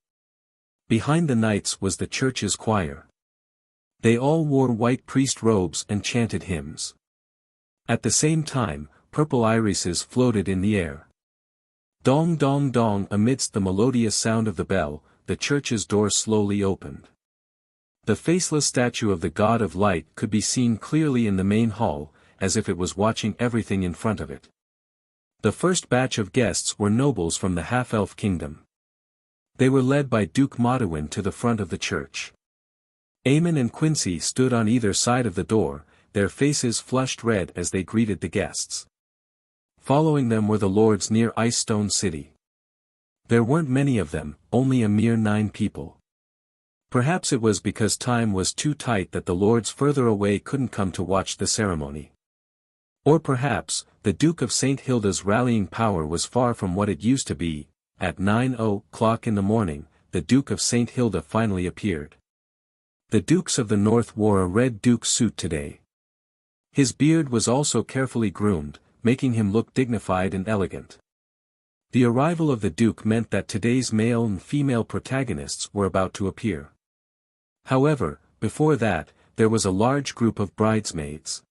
Behind the knights was the church's choir. They all wore white priest robes and chanted hymns. At the same time, purple irises floated in the air. Dong dong dong. Amidst the melodious sound of the bell, the church's door slowly opened. The faceless statue of the God of Light could be seen clearly in the main hall, as if it was watching everything in front of it. The first batch of guests were nobles from the half-elf kingdom. They were led by Duke Modewin to the front of the church. Eamon and Quincy stood on either side of the door, their faces flushed red as they greeted the guests. Following them were the lords near Ice Stone City. There weren't many of them, only a mere 9 people. Perhaps it was because time was too tight that the lords further away couldn't come to watch the ceremony. Or perhaps, the Duke of St. Hilda's rallying power was far from what it used to be. At 9:00 in the morning, the Duke of St. Hilda finally appeared. The Dukes of the North wore a red duke suit today. His beard was also carefully groomed, making him look dignified and elegant. The arrival of the Duke meant that today's male and female protagonists were about to appear. However, before that, there was a large group of bridesmaids.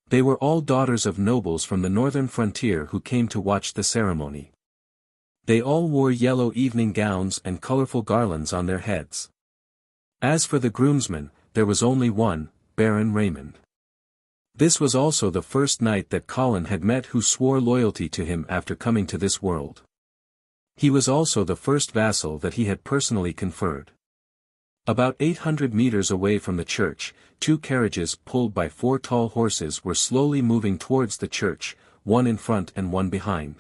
They were all daughters of nobles from the northern frontier who came to watch the ceremony. They all wore yellow evening gowns and colorful garlands on their heads. As for the groomsmen, there was only one, Baron Raymond. This was also the first knight that Colin had met who swore loyalty to him after coming to this world. He was also the first vassal that he had personally conferred. About 800 meters away from the church, 2 carriages pulled by 4 tall horses were slowly moving towards the church, one in front and one behind.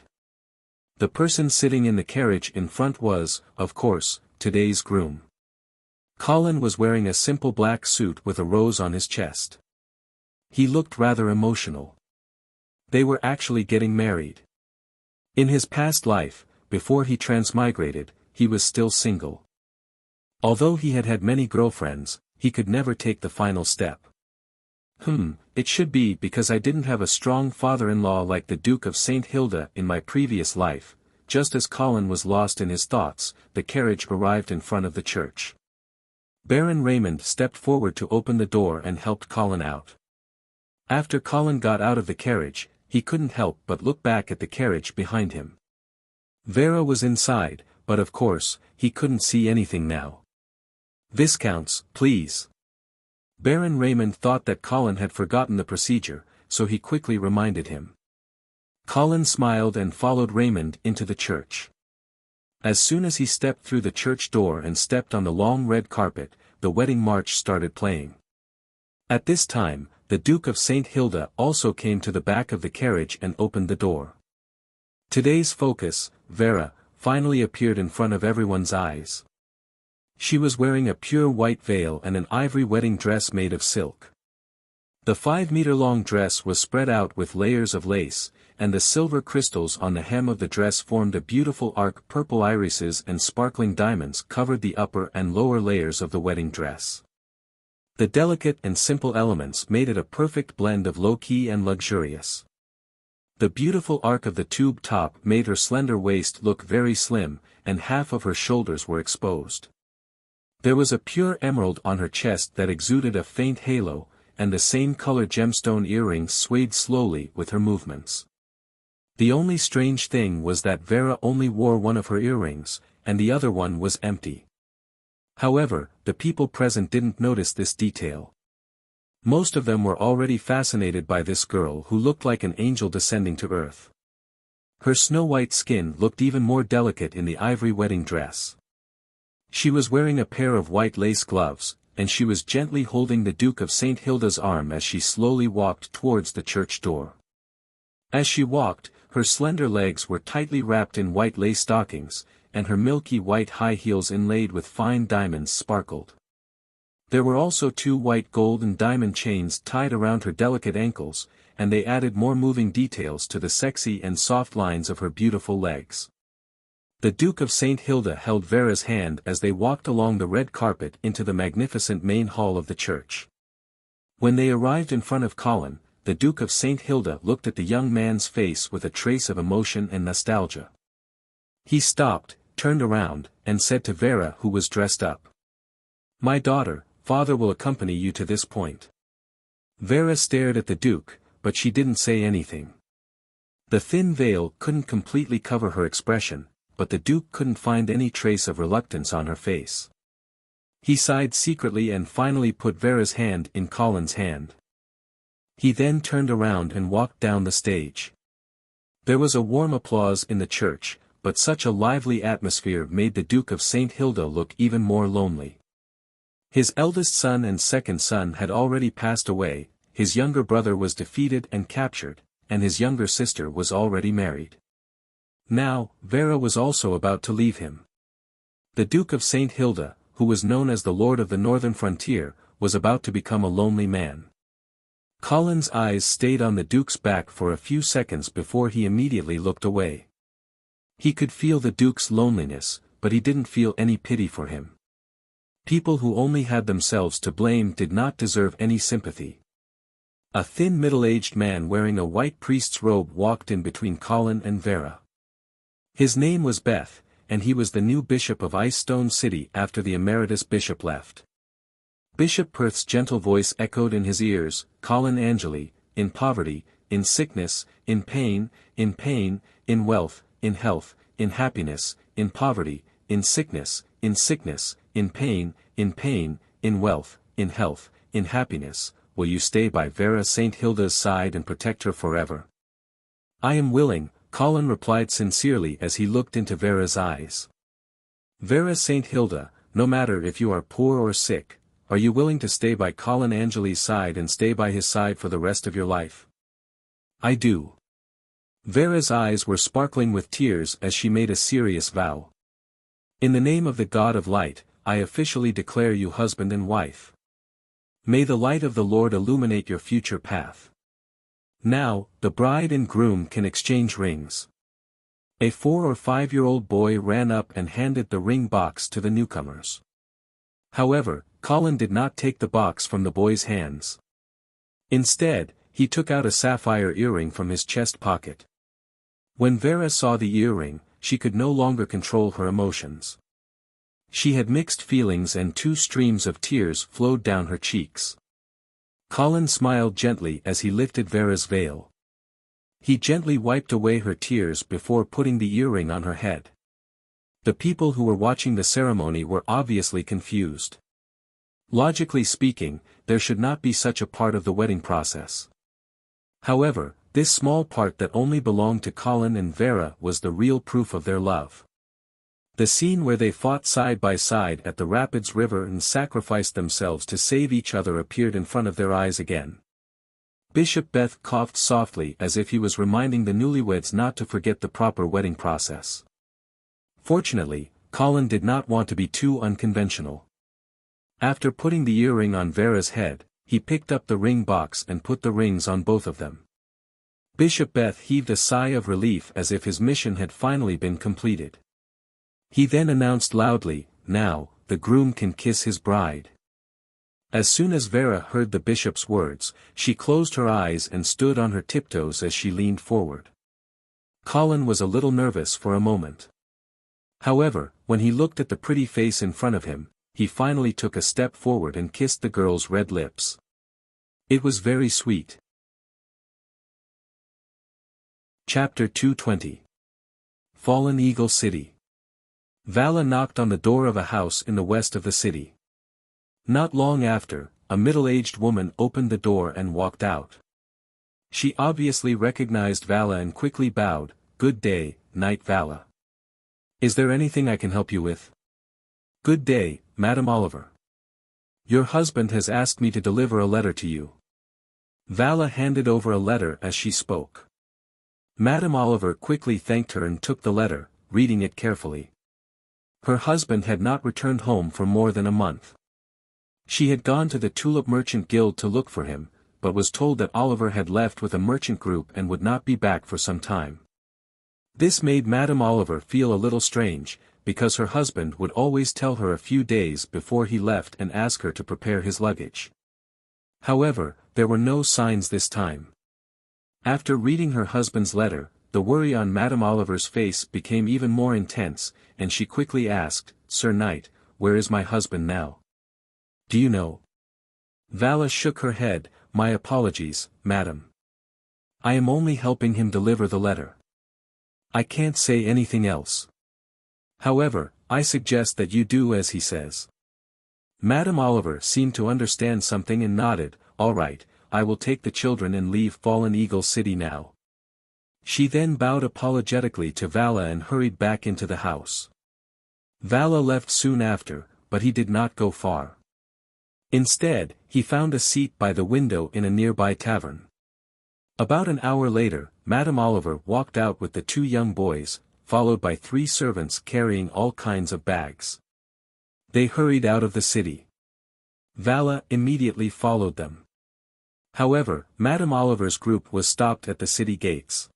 The person sitting in the carriage in front was, of course, today's groom. Colin was wearing a simple black suit with a rose on his chest. He looked rather emotional. They were actually getting married. In his past life, before he transmigrated, he was still single. Although he had had many girlfriends, he could never take the final step. It should be because I didn't have a strong father-in-law like the Duke of St. Hilda in my previous life. Just as Colin was lost in his thoughts, the carriage arrived in front of the church. Baron Raymond stepped forward to open the door and helped Colin out. After Colin got out of the carriage, he couldn't help but look back at the carriage behind him. Vera was inside, but of course, he couldn't see anything now. "Viscounts, please." Baron Raymond thought that Colin had forgotten the procedure, so he quickly reminded him. Colin smiled and followed Raymond into the church. As soon as he stepped through the church door and stepped on the long red carpet, the wedding march started playing. At this time, the Duke of St. Hilda also came to the back of the carriage and opened the door. Today's focus, Vera, finally appeared in front of everyone's eyes. She was wearing a pure white veil and an ivory wedding dress made of silk. The 5-meter-long dress was spread out with layers of lace, and the silver crystals on the hem of the dress formed a beautiful arc. Purple irises and sparkling diamonds covered the upper and lower layers of the wedding dress. The delicate and simple elements made it a perfect blend of low-key and luxurious. The beautiful arc of the tube top made her slender waist look very slim, and half of her shoulders were exposed. There was a pure emerald on her chest that exuded a faint halo, and the same color gemstone earrings swayed slowly with her movements. The only strange thing was that Vera only wore one of her earrings, and the other one was empty. However, the people present didn't notice this detail. Most of them were already fascinated by this girl who looked like an angel descending to earth. Her snow-white skin looked even more delicate in the ivory wedding dress. She was wearing a pair of white lace gloves, and she was gently holding the Duke of St. Hilda's arm as she slowly walked towards the church door. As she walked, her slender legs were tightly wrapped in white lace stockings, and her milky white high heels inlaid with fine diamonds sparkled. There were also 2 white gold and diamond chains tied around her delicate ankles, and they added more moving details to the sexy and soft lines of her beautiful legs. The Duke of St. Hilda held Vera's hand as they walked along the red carpet into the magnificent main hall of the church. When they arrived in front of Colin, the Duke of St. Hilda looked at the young man's face with a trace of emotion and nostalgia. He stopped, turned around, and said to Vera, who was dressed up, "My daughter, father will accompany you to this point." Vera stared at the Duke, but she didn't say anything. The thin veil couldn't completely cover her expression, but the Duke couldn't find any trace of reluctance on her face. He sighed secretly and finally put Vera's hand in Colin's hand. He then turned around and walked down the stage. There was a warm applause in the church, but such a lively atmosphere made the Duke of St. Hilda look even more lonely. His eldest son and second son had already passed away, his younger brother was defeated and captured, and his younger sister was already married. Now, Vera was also about to leave him. The Duke of St. Hilda, who was known as the Lord of the Northern Frontier, was about to become a lonely man. Colin's eyes stayed on the Duke's back for a few seconds before he immediately looked away. He could feel the Duke's loneliness, but he didn't feel any pity for him. People who only had themselves to blame did not deserve any sympathy. A thin middle-aged man wearing a white priest's robe walked in between Colin and Vera. His name was Beth, and he was the new bishop of Ice Stone City after the emeritus bishop left. Bishop Perth's gentle voice echoed in his ears, "Colin Angeli, in poverty, in sickness, in pain, in wealth, in health, in happiness, in poverty, in sickness, in pain, in wealth, in health, in happiness, will you stay by Vera St. Hilda's side and protect her forever?" "I am willing," Colin replied sincerely as he looked into Vera's eyes. "Vera St. Hilda, no matter if you are poor or sick, are you willing to stay by Colin Angeli's side and stay by his side for the rest of your life?" "I do." Vera's eyes were sparkling with tears as she made a serious vow. "In the name of the God of Light, I officially declare you husband and wife. May the light of the Lord illuminate your future path." Now, the bride and groom can exchange rings. A 4 or 5-year-old boy ran up and handed the ring box to the newcomers. However, Colin did not take the box from the boy's hands. Instead, he took out a sapphire earring from his chest pocket. When Vera saw the earring, she could no longer control her emotions. She had mixed feelings and 2 streams of tears flowed down her cheeks. Colin smiled gently as he lifted Vera's veil. He gently wiped away her tears before putting the earring on her head. The people who were watching the ceremony were obviously confused. Logically speaking, there should not be such a part of the wedding process. However, this small part that only belonged to Colin and Vera was the real proof of their love. The scene where they fought side by side at the Rapids River and sacrificed themselves to save each other appeared in front of their eyes again. Bishop Beth coughed softly as if he was reminding the newlyweds not to forget the proper wedding process. Fortunately, Colin did not want to be too unconventional. After putting the earring on Vera's head, he picked up the ring box and put the rings on both of them. Bishop Beth heaved a sigh of relief as if his mission had finally been completed. He then announced loudly, "Now, the groom can kiss his bride." As soon as Vera heard the bishop's words, she closed her eyes and stood on her tiptoes as she leaned forward. Colin was a little nervous for a moment. However, when he looked at the pretty face in front of him, he finally took a step forward and kissed the girl's red lips. It was very sweet. Chapter 220. Fallen Eagle City. Vala knocked on the door of a house in the west of the city. Not long after, a middle-aged woman opened the door and walked out. She obviously recognized Vala and quickly bowed. "Good day, Knight Vala. Is there anything I can help you with?" "Good day, Madam Oliver. Your husband has asked me to deliver a letter to you." Vala handed over a letter as she spoke. Madam Oliver quickly thanked her and took the letter, reading it carefully. Her husband had not returned home for more than a month. She had gone to the Tulip Merchant Guild to look for him, but was told that Oliver had left with a merchant group and would not be back for some time. This made Madam Oliver feel a little strange, because her husband would always tell her a few days before he left and ask her to prepare his luggage. However, there were no signs this time. After reading her husband's letter, the worry on Madam Oliver's face became even more intense, and she quickly asked, "Sir Knight, where is my husband now? Do you know?" Vala shook her head. "My apologies, madam. I am only helping him deliver the letter. I can't say anything else. However, I suggest that you do as he says." Madam Oliver seemed to understand something and nodded. "All right, I will take the children and leave Fallen Eagle City now." She then bowed apologetically to Vala and hurried back into the house. Vala left soon after, but he did not go far. Instead, he found a seat by the window in a nearby tavern. About an hour later, Madam Oliver walked out with the two young boys, followed by 3 servants carrying all kinds of bags. They hurried out of the city. Vala immediately followed them. However, Madam Oliver's group was stopped at the city gates.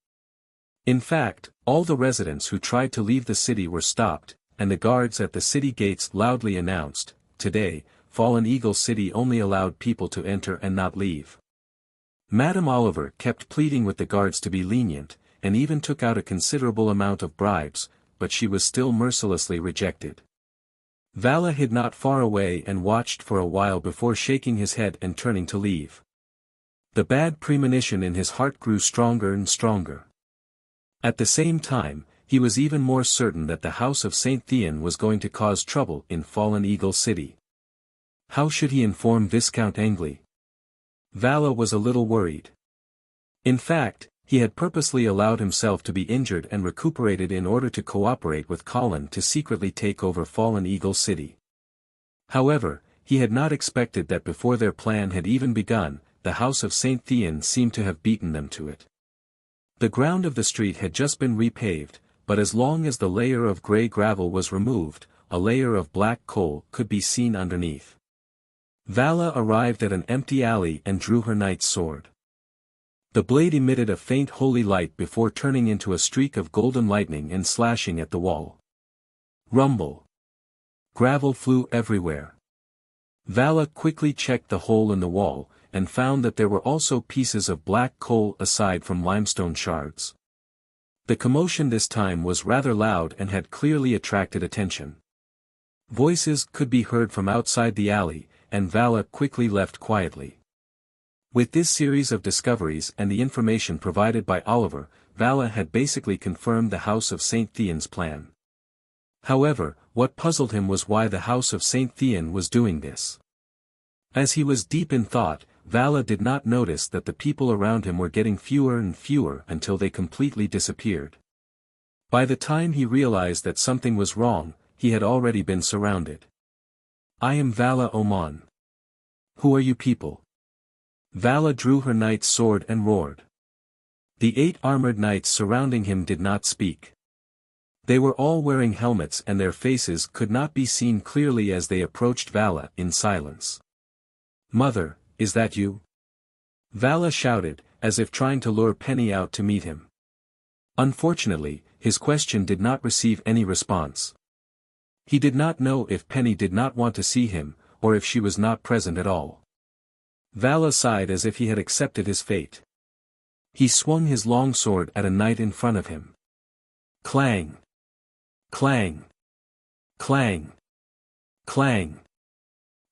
In fact, all the residents who tried to leave the city were stopped, and the guards at the city gates loudly announced, "Today, Fallen Eagle City only allowed people to enter and not leave." Madam Oliver kept pleading with the guards to be lenient, and even took out a considerable amount of bribes, but she was still mercilessly rejected. Vala hid not far away and watched for a while before shaking his head and turning to leave. The bad premonition in his heart grew stronger and stronger. At the same time, he was even more certain that the house of Saint Theon was going to cause trouble in Fallen Eagle City. How should he inform Viscount Angley? Vala was a little worried. In fact, he had purposely allowed himself to be injured and recuperated in order to cooperate with Colin to secretly take over Fallen Eagle City. However, he had not expected that before their plan had even begun, the house of Saint Theon seemed to have beaten them to it. The ground of the street had just been repaved, but as long as the layer of grey gravel was removed, a layer of black coal could be seen underneath. Vala arrived at an empty alley and drew her knight's sword. The blade emitted a faint holy light before turning into a streak of golden lightning and slashing at the wall. Rumble. Gravel flew everywhere. Vala quickly checked the hole in the wall, and found that there were also pieces of black coal aside from limestone shards. The commotion this time was rather loud and had clearly attracted attention. Voices could be heard from outside the alley, and Vala quickly left quietly. With this series of discoveries and the information provided by Oliver, Vala had basically confirmed the House of Saint Theon's plan. However, what puzzled him was why the House of Saint Theon was doing this. As he was deep in thought, Vala did not notice that the people around him were getting fewer and fewer until they completely disappeared. By the time he realized that something was wrong, he had already been surrounded. "I am Vala Oman. Who are you people?" Vala drew her knight's sword and roared. The 8 armored knights surrounding him did not speak. They were all wearing helmets and their faces could not be seen clearly as they approached Vala in silence. "Mother, is that you?" Vala shouted, as if trying to lure Penny out to meet him. Unfortunately, his question did not receive any response. He did not know if Penny did not want to see him, or if she was not present at all. Vala sighed as if he had accepted his fate. He swung his long sword at a knight in front of him. Clang! Clang! Clang! Clang!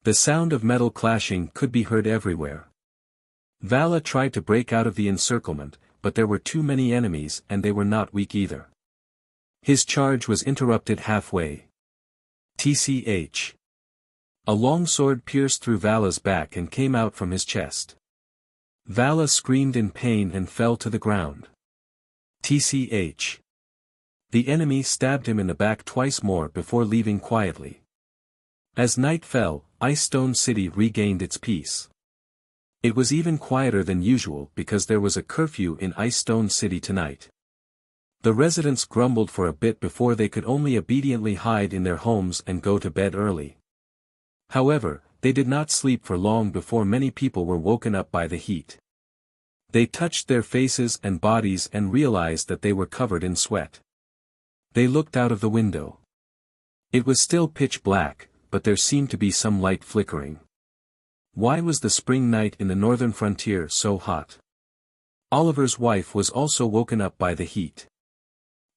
The sound of metal clashing could be heard everywhere. Vala tried to break out of the encirclement, but there were too many enemies and they were not weak either. His charge was interrupted halfway. Tch. A long sword pierced through Vala's back and came out from his chest. Vala screamed in pain and fell to the ground. Tch. The enemy stabbed him in the back twice more before leaving quietly. As night fell, Ice Stone City regained its peace. It was even quieter than usual because there was a curfew in Ice Stone City tonight. The residents grumbled for a bit before they could only obediently hide in their homes and go to bed early. However, they did not sleep for long before many people were woken up by the heat. They touched their faces and bodies and realized that they were covered in sweat. They looked out of the window. It was still pitch black, but there seemed to be some light flickering. Why was the spring night in the northern frontier so hot? Oliver's wife was also woken up by the heat.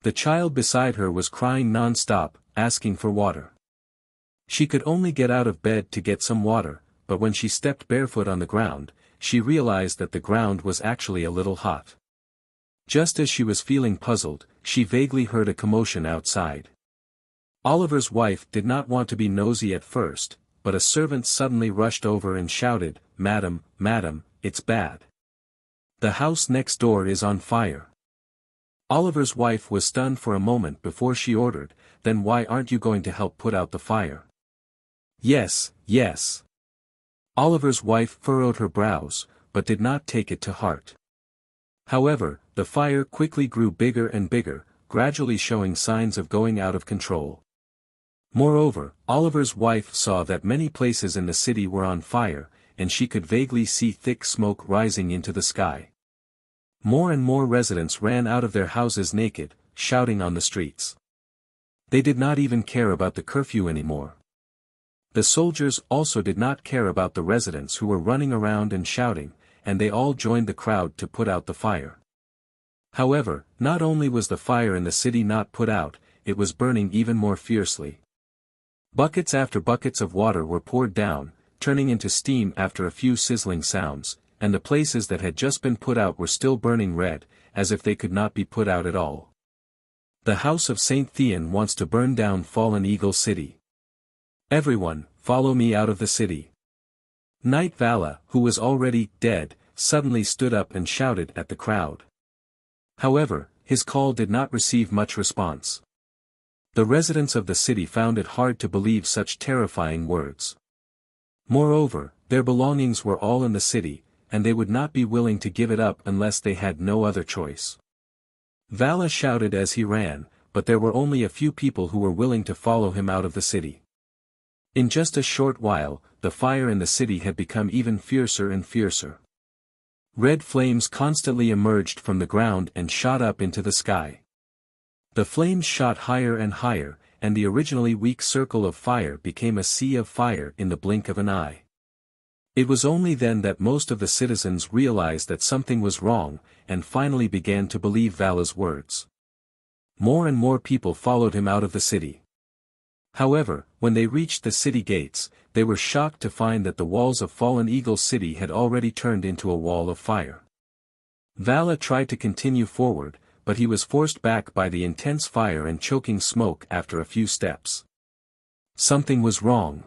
The child beside her was crying non-stop, asking for water. She could only get out of bed to get some water, but when she stepped barefoot on the ground, she realized that the ground was actually a little hot. Just as she was feeling puzzled, she vaguely heard a commotion outside. Oliver's wife did not want to be nosy at first, but a servant suddenly rushed over and shouted, "Madam, madam, it's bad. The house next door is on fire." Oliver's wife was stunned for a moment before she ordered, "Then why aren't you going to help put out the fire?" "Yes, yes." Oliver's wife furrowed her brows, but did not take it to heart. However, the fire quickly grew bigger and bigger, gradually showing signs of going out of control. Moreover, Oliver's wife saw that many places in the city were on fire, and she could vaguely see thick smoke rising into the sky. More and more residents ran out of their houses naked, shouting on the streets. They did not even care about the curfew anymore. The soldiers also did not care about the residents who were running around and shouting, and they all joined the crowd to put out the fire. However, not only was the fire in the city not put out, it was burning even more fiercely. Buckets after buckets of water were poured down, turning into steam after a few sizzling sounds, and the places that had just been put out were still burning red, as if they could not be put out at all. The House of St. Theon wants to burn down Fallen Eagle City. Everyone, follow me out of the city. Knight Vala, who was already dead, suddenly stood up and shouted at the crowd. However, his call did not receive much response. The residents of the city found it hard to believe such terrifying words. Moreover, their belongings were all in the city, and they would not be willing to give it up unless they had no other choice. Vala shouted as he ran, but there were only a few people who were willing to follow him out of the city. In just a short while, the fire in the city had become even fiercer and fiercer. Red flames constantly emerged from the ground and shot up into the sky. The flames shot higher and higher, and the originally weak circle of fire became a sea of fire in the blink of an eye. It was only then that most of the citizens realized that something was wrong, and finally began to believe Vala's words. More and more people followed him out of the city. However, when they reached the city gates, they were shocked to find that the walls of Fallen Eagle City had already turned into a wall of fire. Vala tried to continue forward, but he was forced back by the intense fire and choking smoke after a few steps. Something was wrong.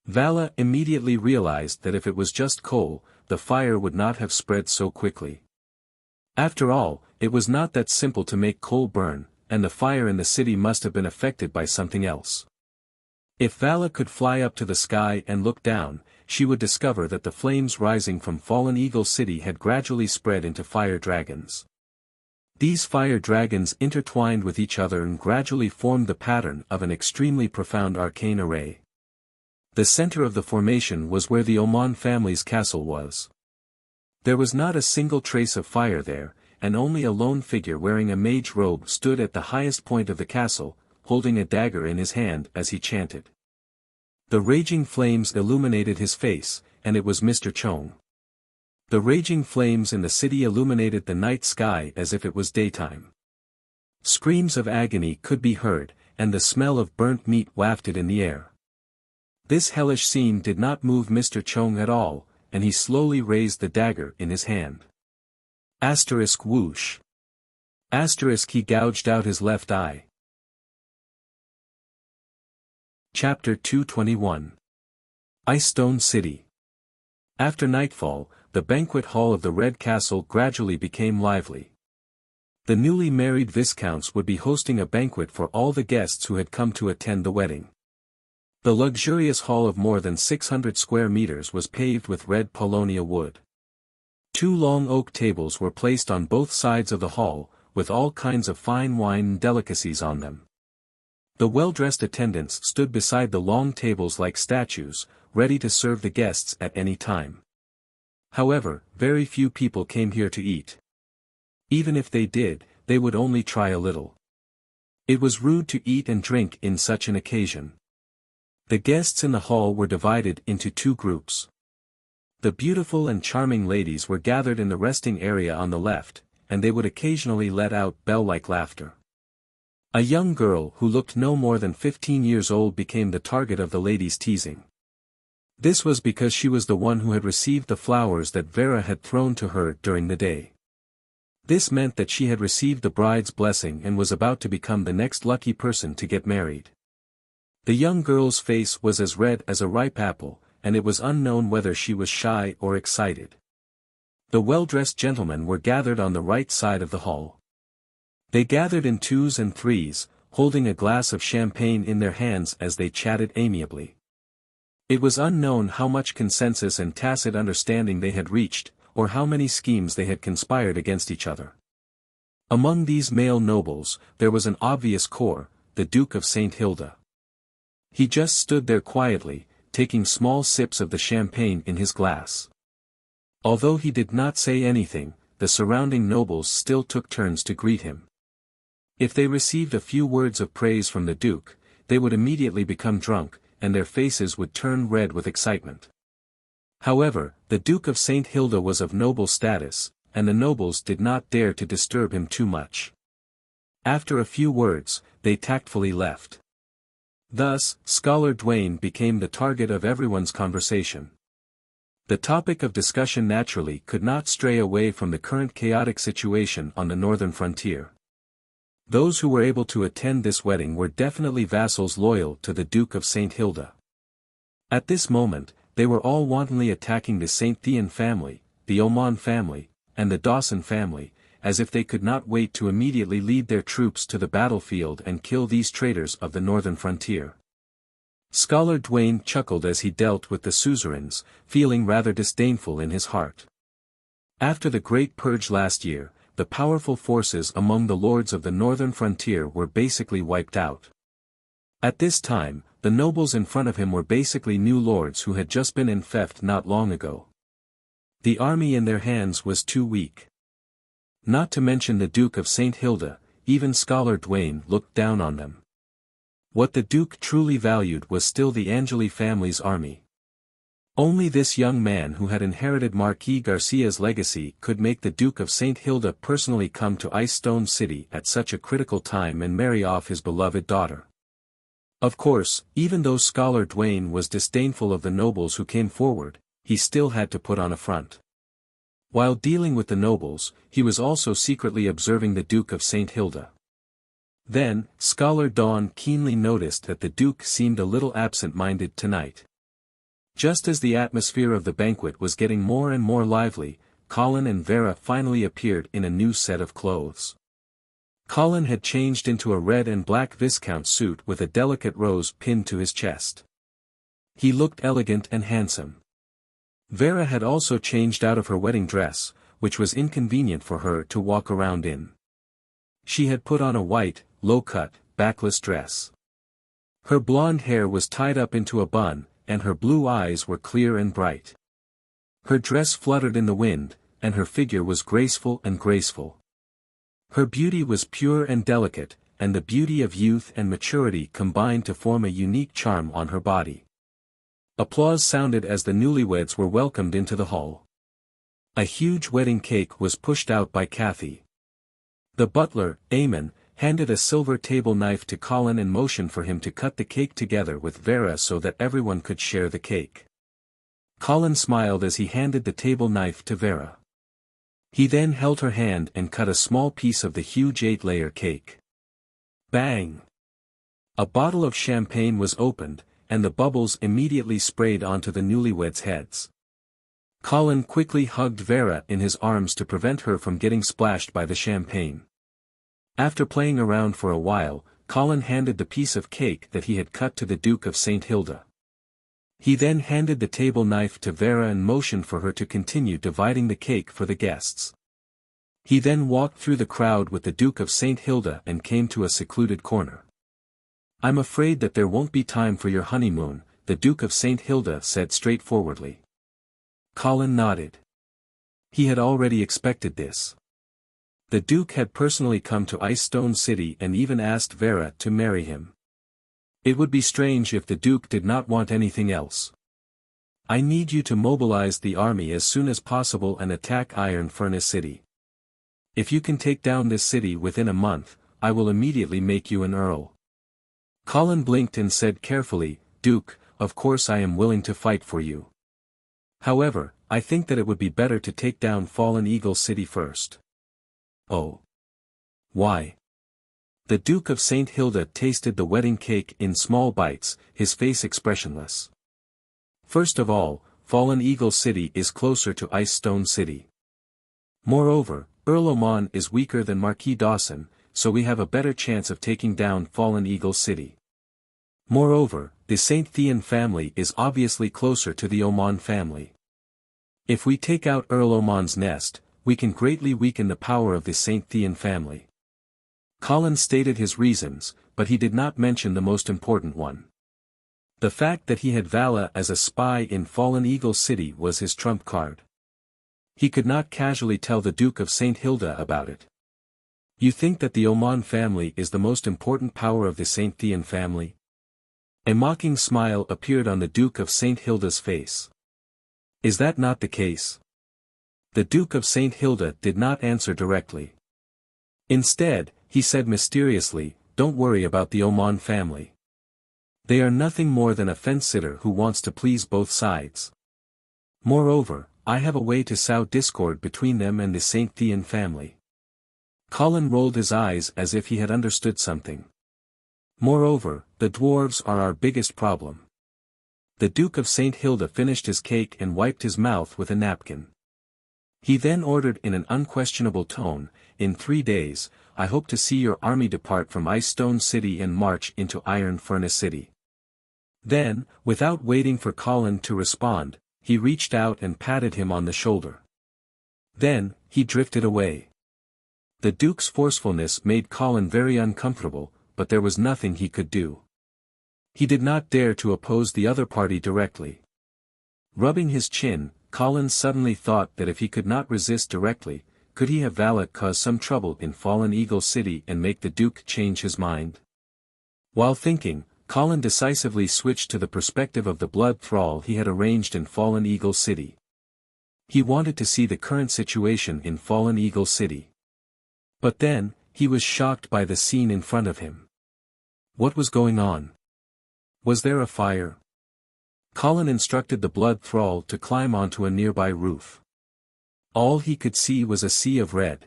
Vala immediately realized that if it was just coal, the fire would not have spread so quickly. After all, it was not that simple to make coal burn, and the fire in the city must have been affected by something else. If Vala could fly up to the sky and look down, she would discover that the flames rising from Fallen Eagle City had gradually spread into fire dragons. These fire dragons intertwined with each other and gradually formed the pattern of an extremely profound arcane array. The center of the formation was where the Oman family's castle was. There was not a single trace of fire there, and only a lone figure wearing a mage robe stood at the highest point of the castle, holding a dagger in his hand as he chanted. The raging flames illuminated his face, and it was Mr. Chong. The raging flames in the city illuminated the night sky as if it was daytime. Screams of agony could be heard, and the smell of burnt meat wafted in the air. This hellish scene did not move Mr. Chong at all, and he slowly raised the dagger in his hand. Asterisk whoosh. Asterisk he gouged out his left eye. Chapter 221. Ice Stone City. After nightfall, the banquet hall of the Red Castle gradually became lively. The newly married viscounts would be hosting a banquet for all the guests who had come to attend the wedding. The luxurious hall of more than 600 square meters was paved with red paulownia wood. 2 long oak tables were placed on both sides of the hall, with all kinds of fine wine and delicacies on them. The well-dressed attendants stood beside the long tables like statues, ready to serve the guests at any time. However, very few people came here to eat. Even if they did, they would only try a little. It was rude to eat and drink in such an occasion. The guests in the hall were divided into 2 groups. The beautiful and charming ladies were gathered in the resting area on the left, and they would occasionally let out bell-like laughter. A young girl who looked no more than 15 years old became the target of the ladies' teasing. This was because she was the one who had received the flowers that Vera had thrown to her during the day. This meant that she had received the bride's blessing and was about to become the next lucky person to get married. The young girl's face was as red as a ripe apple, and it was unknown whether she was shy or excited. The well-dressed gentlemen were gathered on the right side of the hall. They gathered in 2s and 3s, holding a glass of champagne in their hands as they chatted amiably. It was unknown how much consensus and tacit understanding they had reached, or how many schemes they had conspired against each other. Among these male nobles, there was an obvious core, the Duke of St. Hilda. He just stood there quietly, taking small sips of the champagne in his glass. Although he did not say anything, the surrounding nobles still took turns to greet him. If they received a few words of praise from the Duke, they would immediately become drunk, and their faces would turn red with excitement. However, the Duke of St. Hilda was of noble status, and the nobles did not dare to disturb him too much. After a few words, they tactfully left. Thus, Scholar Dwayne became the target of everyone's conversation. The topic of discussion naturally could not stray away from the current chaotic situation on the northern frontier. Those who were able to attend this wedding were definitely vassals loyal to the Duke of St. Hilda. At this moment, they were all wantonly attacking the St. Thean family, the Oman family, and the Dawson family, as if they could not wait to immediately lead their troops to the battlefield and kill these traitors of the northern frontier. Scholar Dwayne chuckled as he dealt with the suzerains, feeling rather disdainful in his heart. After the Great Purge last year, the powerful forces among the lords of the northern frontier were basically wiped out. At this time, the nobles in front of him were basically new lords who had just been enfeoffed not long ago. The army in their hands was too weak. Not to mention the Duke of St. Hilda, even Scholar Dwayne looked down on them. What the Duke truly valued was still the Angeli family's army. Only this young man who had inherited Marquis Garcia's legacy could make the Duke of St. Hilda personally come to Ice Stone City at such a critical time and marry off his beloved daughter. Of course, even though Scholar Dwayne was disdainful of the nobles who came forward, he still had to put on a front. While dealing with the nobles, he was also secretly observing the Duke of St. Hilda. Then, Scholar Dawn keenly noticed that the Duke seemed a little absent-minded tonight. Just as the atmosphere of the banquet was getting more and more lively, Colin and Vera finally appeared in a new set of clothes. Colin had changed into a red and black viscount suit with a delicate rose pinned to his chest. He looked elegant and handsome. Vera had also changed out of her wedding dress, which was inconvenient for her to walk around in. She had put on a white, low-cut, backless dress. Her blonde hair was tied up into a bun, and her blue eyes were clear and bright. Her dress fluttered in the wind, and her figure was graceful and graceful. Her beauty was pure and delicate, and the beauty of youth and maturity combined to form a unique charm on her body. Applause sounded as the newlyweds were welcomed into the hall. A huge wedding cake was pushed out by Kathy. The butler, Eamon, handed a silver table knife to Colin and motioned for him to cut the cake together with Vera so that everyone could share the cake. Colin smiled as he handed the table knife to Vera. He then held her hand and cut a small piece of the huge 8-layer cake. Bang! A bottle of champagne was opened, and the bubbles immediately sprayed onto the newlyweds' heads. Colin quickly hugged Vera in his arms to prevent her from getting splashed by the champagne. After playing around for a while, Colin handed the piece of cake that he had cut to the Duke of St. Hilda. He then handed the table knife to Vera and motioned for her to continue dividing the cake for the guests. He then walked through the crowd with the Duke of St. Hilda and came to a secluded corner. "I'm afraid that there won't be time for your honeymoon," the Duke of St. Hilda said straightforwardly. Colin nodded. He had already expected this. The Duke had personally come to Ice Stone City and even asked Vera to marry him. It would be strange if the Duke did not want anything else. "I need you to mobilize the army as soon as possible and attack Iron Furnace City. If you can take down this city within a month, I will immediately make you an earl." Colin blinked and said carefully, "Duke, of course I am willing to fight for you. However, I think that it would be better to take down Fallen Eagle City first." "Oh. Why?" The Duke of St. Hilda tasted the wedding cake in small bites, his face expressionless. "First of all, Fallen Eagle City is closer to Ice Stone City. Moreover, Earl Oman is weaker than Marquis Dawson, so we have a better chance of taking down Fallen Eagle City. Moreover, the St. Thean family is obviously closer to the Oman family. If we take out Earl Oman's nest, we can greatly weaken the power of the St. Thean family." Colin stated his reasons, but he did not mention the most important one. The fact that he had Vala as a spy in Fallen Eagle City was his trump card. He could not casually tell the Duke of St. Hilda about it. "You think that the Oman family is the most important power of the St. Thean family?" A mocking smile appeared on the Duke of St. Hilda's face. "Is that not the case?" The Duke of St. Hilda did not answer directly. Instead, he said mysteriously, "Don't worry about the Oman family. They are nothing more than a fence-sitter who wants to please both sides. Moreover, I have a way to sow discord between them and the St. Thean family." Colin rolled his eyes as if he had understood something. "Moreover, the dwarves are our biggest problem." The Duke of St. Hilda finished his cake and wiped his mouth with a napkin. He then ordered in an unquestionable tone, "In 3 days, I hope to see your army depart from Ice Stone City and march into Iron Furnace City." Then, without waiting for Colin to respond, he reached out and patted him on the shoulder. Then, he drifted away. The Duke's forcefulness made Colin very uncomfortable, but there was nothing he could do. He did not dare to oppose the other party directly. Rubbing his chin, Colin suddenly thought that if he could not resist directly, could he have Vala cause some trouble in Fallen Eagle City and make the Duke change his mind? While thinking, Colin decisively switched to the perspective of the blood thrall he had arranged in Fallen Eagle City. He wanted to see the current situation in Fallen Eagle City. But then, he was shocked by the scene in front of him. What was going on? Was there a fire? Colin instructed the blood thrall to climb onto a nearby roof. All he could see was a sea of red.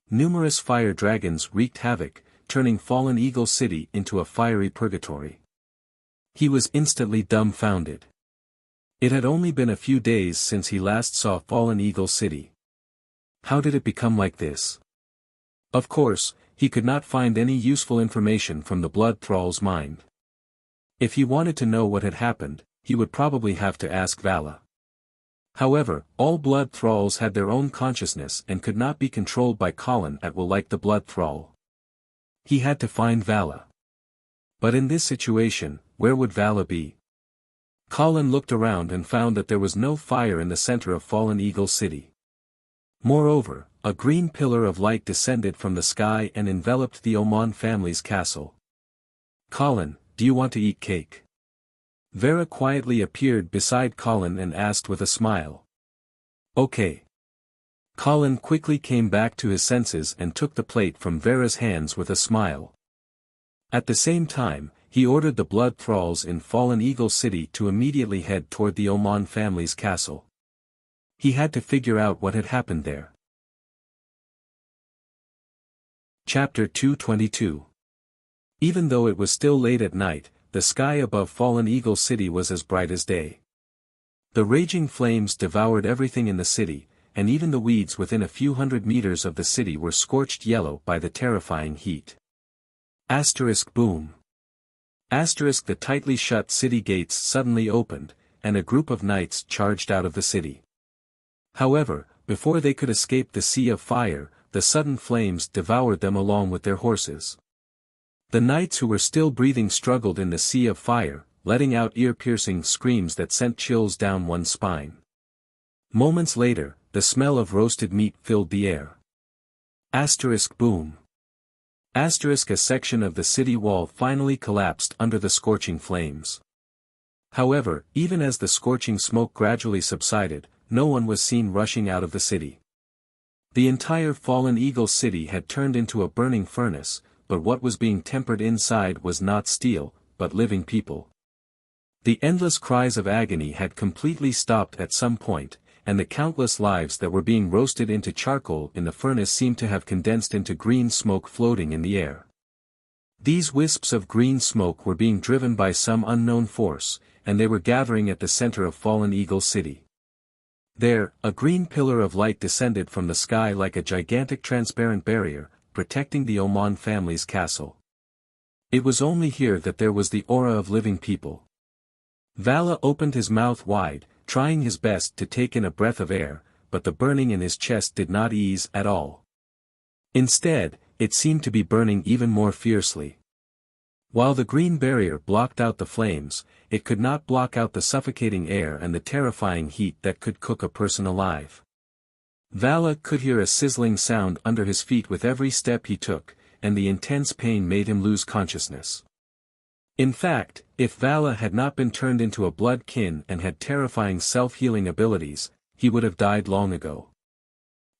Numerous fire dragons wreaked havoc, turning Fallen Eagle City into a fiery purgatory. He was instantly dumbfounded. It had only been a few days since he last saw Fallen Eagle City. How did it become like this? Of course, he could not find any useful information from the blood thrall's mind. If he wanted to know what had happened, he would probably have to ask Vala. However, all blood thralls had their own consciousness and could not be controlled by Colin at will like the blood thrall. He had to find Vala. But in this situation, where would Vala be? Colin looked around and found that there was no fire in the center of Fallen Eagle City. Moreover, a green pillar of light descended from the sky and enveloped the Oman family's castle. "Colin, do you want to eat cake?" Vera quietly appeared beside Colin and asked with a smile. "Okay." Colin quickly came back to his senses and took the plate from Vera's hands with a smile. At the same time, he ordered the blood thralls in Fallen Eagle City to immediately head toward the Oman family's castle. He had to figure out what had happened there. Chapter 222. Even though it was still late at night, the sky above Fallen Eagle City was as bright as day. The raging flames devoured everything in the city, and even the weeds within a few hundred meters of the city were scorched yellow by the terrifying heat. Boom. The tightly shut city gates suddenly opened, and a group of knights charged out of the city. However, before they could escape the sea of fire, the sudden flames devoured them along with their horses. The knights who were still breathing struggled in the sea of fire, letting out ear-piercing screams that sent chills down one's spine. Moments later, the smell of roasted meat filled the air. Boom. A section of the city wall finally collapsed under the scorching flames. However, even as the scorching smoke gradually subsided, no one was seen rushing out of the city. The entire Fallen Eagle City had turned into a burning furnace, but what was being tempered inside was not steel, but living people. The endless cries of agony had completely stopped at some point, and the countless lives that were being roasted into charcoal in the furnace seemed to have condensed into green smoke floating in the air. These wisps of green smoke were being driven by some unknown force, and they were gathering at the center of Fallen Eagle City. There, a green pillar of light descended from the sky like a gigantic transparent barrier, protecting the Oman family's castle. It was only here that there was the aura of living people. Vala opened his mouth wide, trying his best to take in a breath of air, but the burning in his chest did not ease at all. Instead, it seemed to be burning even more fiercely. While the green barrier blocked out the flames, it could not block out the suffocating air and the terrifying heat that could cook a person alive. Vala could hear a sizzling sound under his feet with every step he took, and the intense pain made him lose consciousness. In fact, if Vala had not been turned into a blood-kin and had terrifying self-healing abilities, he would have died long ago.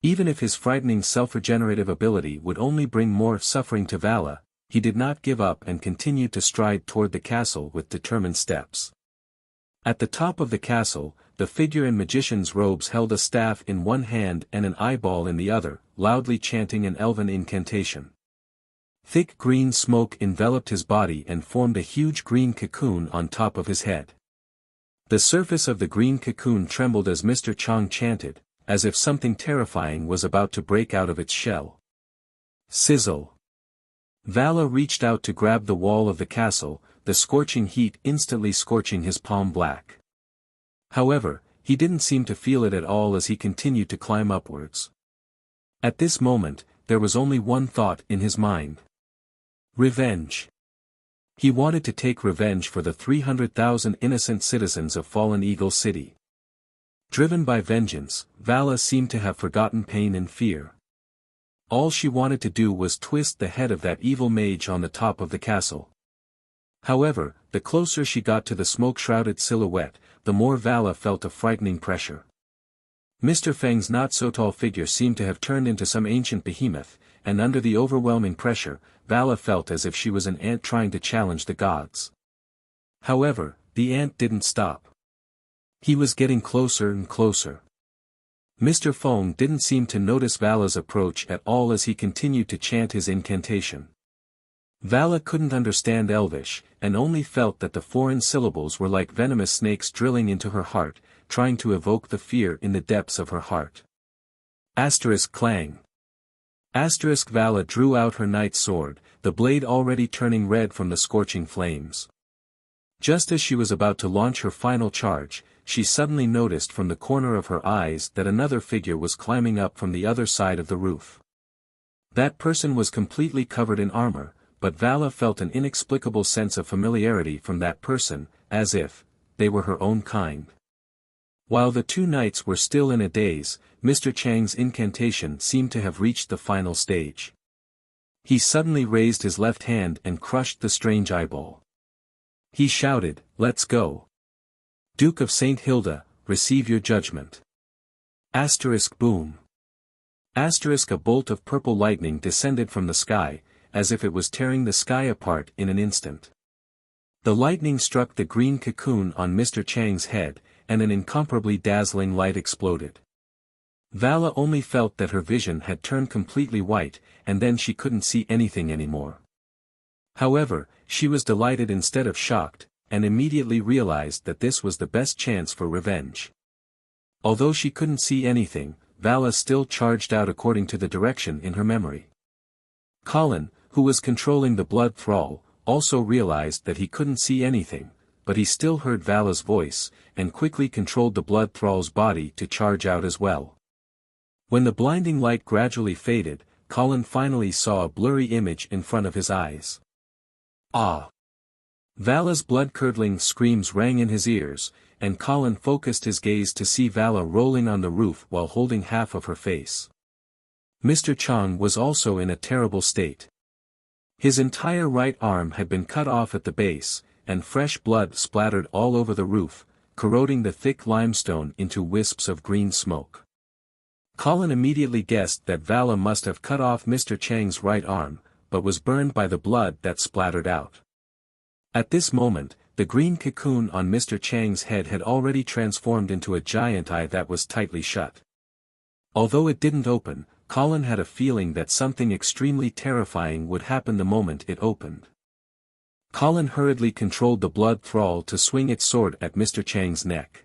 Even if his frightening self-regenerative ability would only bring more suffering to Vala, he did not give up and continued to stride toward the castle with determined steps. At the top of the castle, the figure in magician's robes held a staff in one hand and an eyeball in the other, loudly chanting an elven incantation. Thick green smoke enveloped his body and formed a huge green cocoon on top of his head. The surface of the green cocoon trembled as Mr. Chang chanted, as if something terrifying was about to break out of its shell. Sizzle. Vala reached out to grab the wall of the castle, the scorching heat instantly scorching his palm black. However, he didn't seem to feel it at all as he continued to climb upwards. At this moment, there was only one thought in his mind. Revenge. He wanted to take revenge for the 300,000 innocent citizens of Fallen Eagle City. Driven by vengeance, Vala seemed to have forgotten pain and fear. All she wanted to do was twist the head of that evil mage on the top of the castle. However, the closer she got to the smoke-shrouded silhouette, the more Vala felt a frightening pressure. Mr. Feng's not-so-tall figure seemed to have turned into some ancient behemoth, and under the overwhelming pressure, Vala felt as if she was an ant trying to challenge the gods. However, the ant didn't stop. He was getting closer and closer. Mr. Feng didn't seem to notice Vala's approach at all as he continued to chant his incantation. Vala couldn't understand Elvish, and only felt that the foreign syllables were like venomous snakes drilling into her heart, trying to evoke the fear in the depths of her heart. Clang. Vala drew out her knight's sword, the blade already turning red from the scorching flames. Just as she was about to launch her final charge, she suddenly noticed from the corner of her eyes that another figure was climbing up from the other side of the roof. That person was completely covered in armor, but Vala felt an inexplicable sense of familiarity from that person, as if they were her own kind. While the two knights were still in a daze, Mr. Chang's incantation seemed to have reached the final stage. He suddenly raised his left hand and crushed the strange eyeball. He shouted, "Let's go! Duke of St. Hilda, receive your judgment." Boom. A bolt of purple lightning descended from the sky, as if it was tearing the sky apart in an instant. The lightning struck the green cocoon on Mr. Chang's head, and an incomparably dazzling light exploded. Vala only felt that her vision had turned completely white, and then she couldn't see anything anymore. However, she was delighted instead of shocked, and immediately realized that this was the best chance for revenge. Although she couldn't see anything, Vala still charged out according to the direction in her memory. Colin, who was controlling the blood thrall, also realized that he couldn't see anything, but he still heard Vala's voice, and quickly controlled the blood thrall's body to charge out as well. When the blinding light gradually faded, Colin finally saw a blurry image in front of his eyes. Ah! Vala's blood-curdling screams rang in his ears, and Colin focused his gaze to see Vala rolling on the roof while holding half of her face. Mr. Chang was also in a terrible state. His entire right arm had been cut off at the base, and fresh blood splattered all over the roof, corroding the thick limestone into wisps of green smoke. Colin immediately guessed that Vala must have cut off Mr. Chang's right arm, but was burned by the blood that splattered out. At this moment, the green cocoon on Mr. Chang's head had already transformed into a giant eye that was tightly shut. Although it didn't open, Colin had a feeling that something extremely terrifying would happen the moment it opened. Colin hurriedly controlled the blood thrall to swing its sword at Mr. Chang's neck.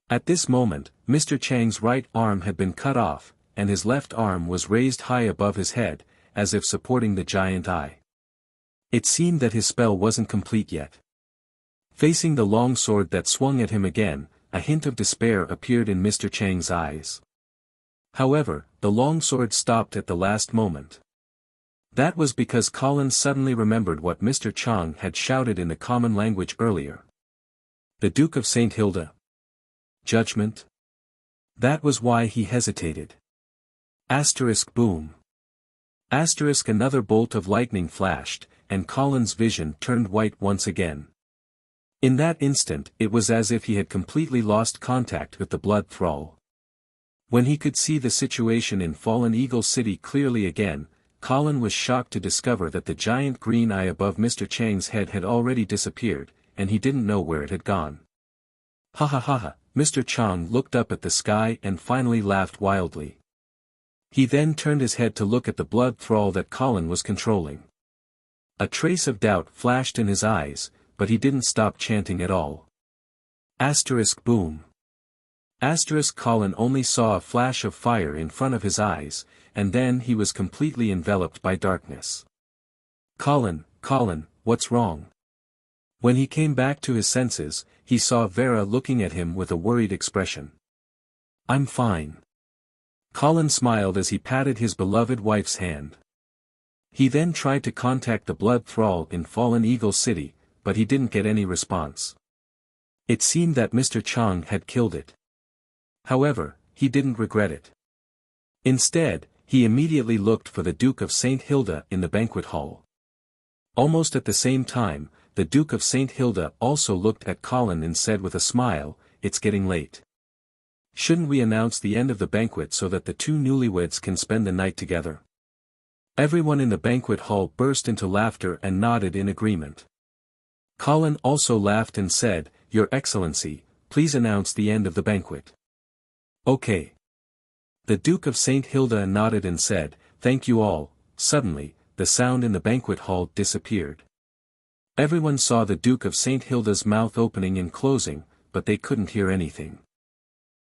At this moment, Mr. Chang's right arm had been cut off, and his left arm was raised high above his head, as if supporting the giant eye. It seemed that his spell wasn't complete yet. Facing the long sword that swung at him again, a hint of despair appeared in Mr. Chang's eyes. However, the long sword stopped at the last moment. That was because Colin suddenly remembered what Mr. Chang had shouted in the common language earlier. The Duke of St. Hilda. Judgment? That was why he hesitated. Asterisk boom. Asterisk another bolt of lightning flashed, and Colin's vision turned white once again. In that instant it was as if he had completely lost contact with the blood thrall. When he could see the situation in Fallen Eagle City clearly again, Colin was shocked to discover that the giant green eye above Mr. Chang's head had already disappeared, and he didn't know where it had gone. Ha ha ha ha, Mr. Chang looked up at the sky and finally laughed wildly. He then turned his head to look at the blood thrall that Colin was controlling. A trace of doubt flashed in his eyes, but he didn't stop chanting at all. Asterisk boom. Asterisk Colin only saw a flash of fire in front of his eyes, and then he was completely enveloped by darkness. Colin, what's wrong? When he came back to his senses, he saw Vera looking at him with a worried expression. I'm fine. Colin smiled as he patted his beloved wife's hand. He then tried to contact the blood thrall in Fallen Eagle City, but he didn't get any response. It seemed that Mr. Chang had killed it. However, he didn't regret it. Instead, he immediately looked for the Duke of St. Hilda in the banquet hall. Almost at the same time, the Duke of St. Hilda also looked at Colin and said with a smile, "It's getting late. Shouldn't we announce the end of the banquet so that the two newlyweds can spend the night together?" Everyone in the banquet hall burst into laughter and nodded in agreement. Colin also laughed and said, "Your Excellency, please announce the end of the banquet." "Okay." The Duke of St. Hilda nodded and said, "Thank you all." Suddenly, the sound in the banquet hall disappeared. Everyone saw the Duke of St. Hilda's mouth opening and closing, but they couldn't hear anything.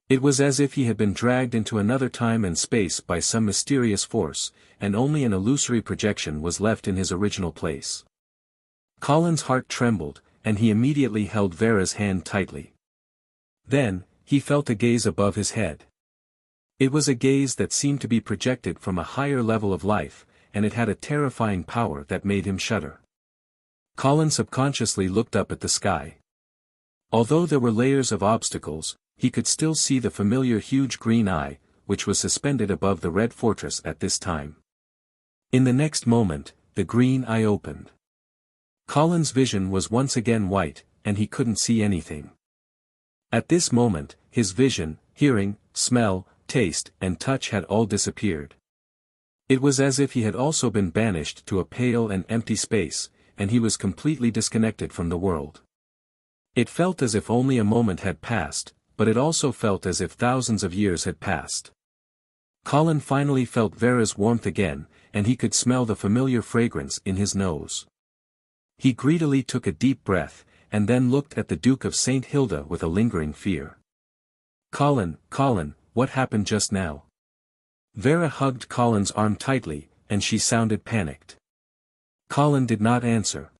It was as if he had been dragged into another time and space by some mysterious force, and only an illusory projection was left in his original place. Colin's heart trembled, and he immediately held Vera's hand tightly. Then, he felt a gaze above his head. It was a gaze that seemed to be projected from a higher level of life, and it had a terrifying power that made him shudder. Colin subconsciously looked up at the sky. Although there were layers of obstacles, he could still see the familiar huge green eye, which was suspended above the red fortress at this time. In the next moment, the green eye opened. Colin's vision was once again white, and he couldn't see anything. At this moment, his vision, hearing, smell, taste, and touch had all disappeared. It was as if he had also been banished to a pale and empty space, and he was completely disconnected from the world. It felt as if only a moment had passed, but it also felt as if thousands of years had passed. Colin finally felt Vera's warmth again, and he could smell the familiar fragrance in his nose. He greedily took a deep breath, and then looked at the Duke of St. Hilda with a lingering fear. Colin, what happened just now? Vera hugged Colin's arm tightly, and she sounded panicked. Colin did not answer.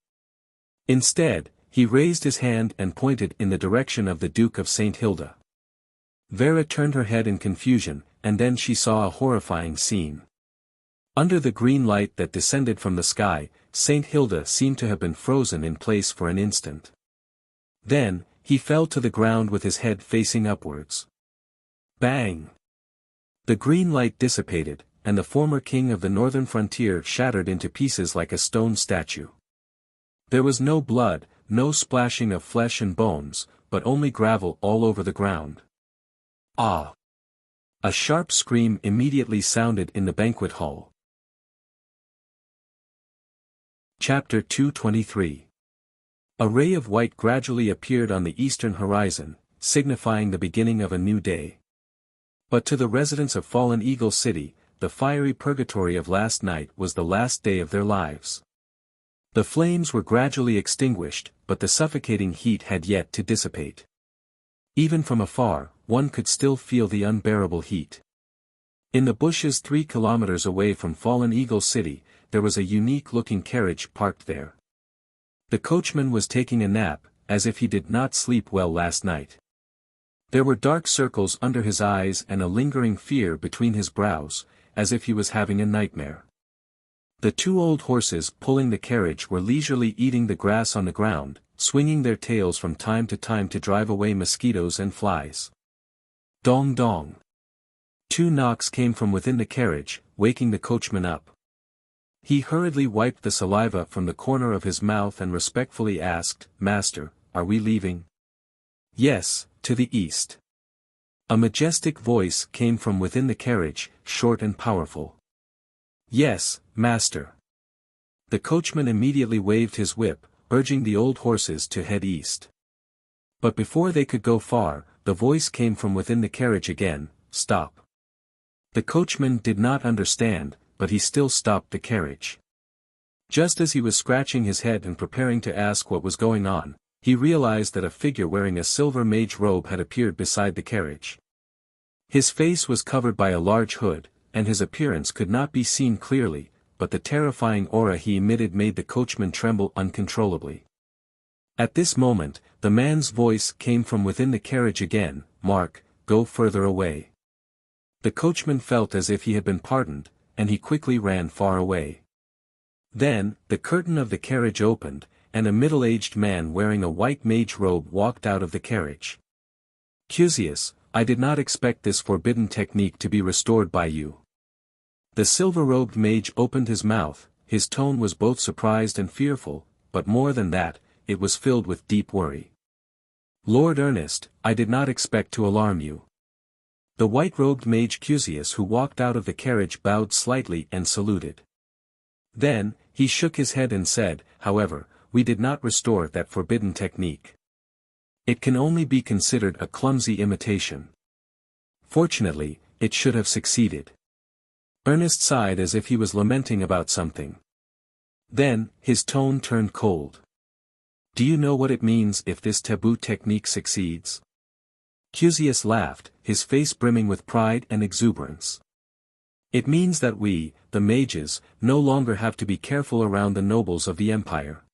Instead, he raised his hand and pointed in the direction of the Duke of St. Hilda. Vera turned her head in confusion, and then she saw a horrifying scene. Under the green light that descended from the sky, St. Hilda seemed to have been frozen in place for an instant. Then, he fell to the ground with his head facing upwards. Bang! The green light dissipated, and the former king of the northern frontier shattered into pieces like a stone statue. There was no blood, no splashing of flesh and bones, but only gravel all over the ground. Ah! A sharp scream immediately sounded in the banquet hall. Chapter 223. A ray of white gradually appeared on the eastern horizon, signifying the beginning of a new day. But to the residents of Fallen Eagle City, the fiery purgatory of last night was the last day of their lives. The flames were gradually extinguished, but the suffocating heat had yet to dissipate. Even from afar, one could still feel the unbearable heat. In the bushes 3 kilometers away from Fallen Eagle City, there was a unique-looking carriage parked there. The coachman was taking a nap, as if he did not sleep well last night. There were dark circles under his eyes and a lingering fear between his brows, as if he was having a nightmare. The 2 old horses pulling the carriage were leisurely eating the grass on the ground, swinging their tails from time to time to drive away mosquitoes and flies. Dong dong. 2 knocks came from within the carriage, waking the coachman up. He hurriedly wiped the saliva from the corner of his mouth and respectfully asked, "Master, are we leaving?" "Yes, to the east." A majestic voice came from within the carriage, short and powerful. "Yes, master." The coachman immediately waved his whip, urging the old horses to head east. But before they could go far, the voice came from within the carriage again, "Stop." The coachman did not understand, but he still stopped the carriage. Just as he was scratching his head and preparing to ask what was going on, he realized that a figure wearing a silver mage robe had appeared beside the carriage. His face was covered by a large hood, and his appearance could not be seen clearly, but the terrifying aura he emitted made the coachman tremble uncontrollably. At this moment, the man's voice came from within the carriage again, "Mark, go further away." The coachman felt as if he had been pardoned, and he quickly ran far away. Then, the curtain of the carriage opened, and a middle-aged man wearing a white mage robe walked out of the carriage. "Cusius, I did not expect this forbidden technique to be restored by you." The silver-robed mage opened his mouth, his tone was both surprised and fearful, but more than that, it was filled with deep worry. "Lord Ernest, I did not expect to alarm you." The white-robed mage Cusius who walked out of the carriage bowed slightly and saluted. Then, he shook his head and said, "However, we did not restore that forbidden technique. It can only be considered a clumsy imitation. Fortunately, it should have succeeded." Ernest sighed as if he was lamenting about something. Then, his tone turned cold. "Do you know what it means if this taboo technique succeeds?" Cusius laughed, his face brimming with pride and exuberance. "It means that we, the mages, no longer have to be careful around the nobles of the empire.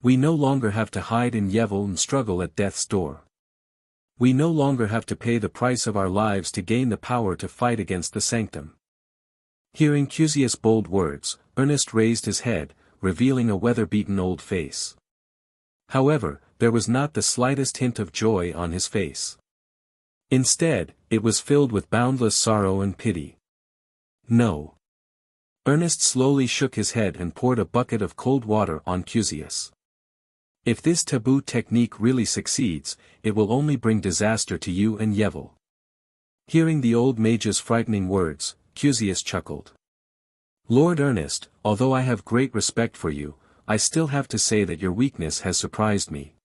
We no longer have to hide in Yevil and struggle at death's door. We no longer have to pay the price of our lives to gain the power to fight against the sanctum." Hearing Cusius' bold words, Ernest raised his head, revealing a weather-beaten old face. However, there was not the slightest hint of joy on his face. Instead, it was filled with boundless sorrow and pity. "No." Ernest slowly shook his head and poured a bucket of cold water on Cusius. "If this taboo technique really succeeds, it will only bring disaster to you and Yevil." Hearing the old mage's frightening words, Cusius chuckled. "Lord Ernest, although I have great respect for you, I still have to say that your weakness has surprised me."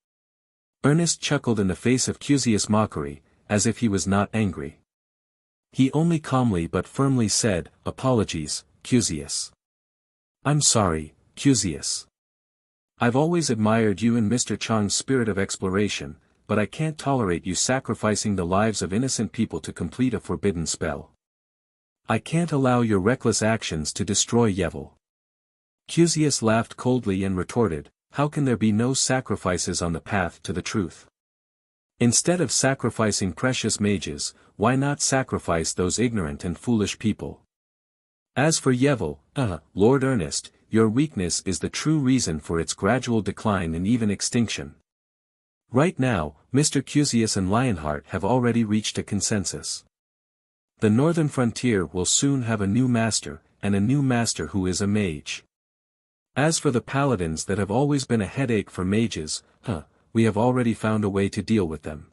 Ernest chuckled in the face of Cusius' mockery, as if he was not angry. He only calmly but firmly said, "Apologies, Cusius. I'm sorry, Cusius. I've always admired you and Mr. Chang's spirit of exploration, but I can't tolerate you sacrificing the lives of innocent people to complete a forbidden spell. I can't allow your reckless actions to destroy Yevil." Cusius laughed coldly and retorted, "How can there be no sacrifices on the path to the truth? Instead of sacrificing precious mages, why not sacrifice those ignorant and foolish people? As for Yevil, Lord Ernest, your weakness is the true reason for its gradual decline and even extinction. Right now, Mr. Cusius and Lionheart have already reached a consensus. The northern frontier will soon have a new master, and a new master who is a mage. As for the paladins that have always been a headache for mages, we have already found a way to deal with them.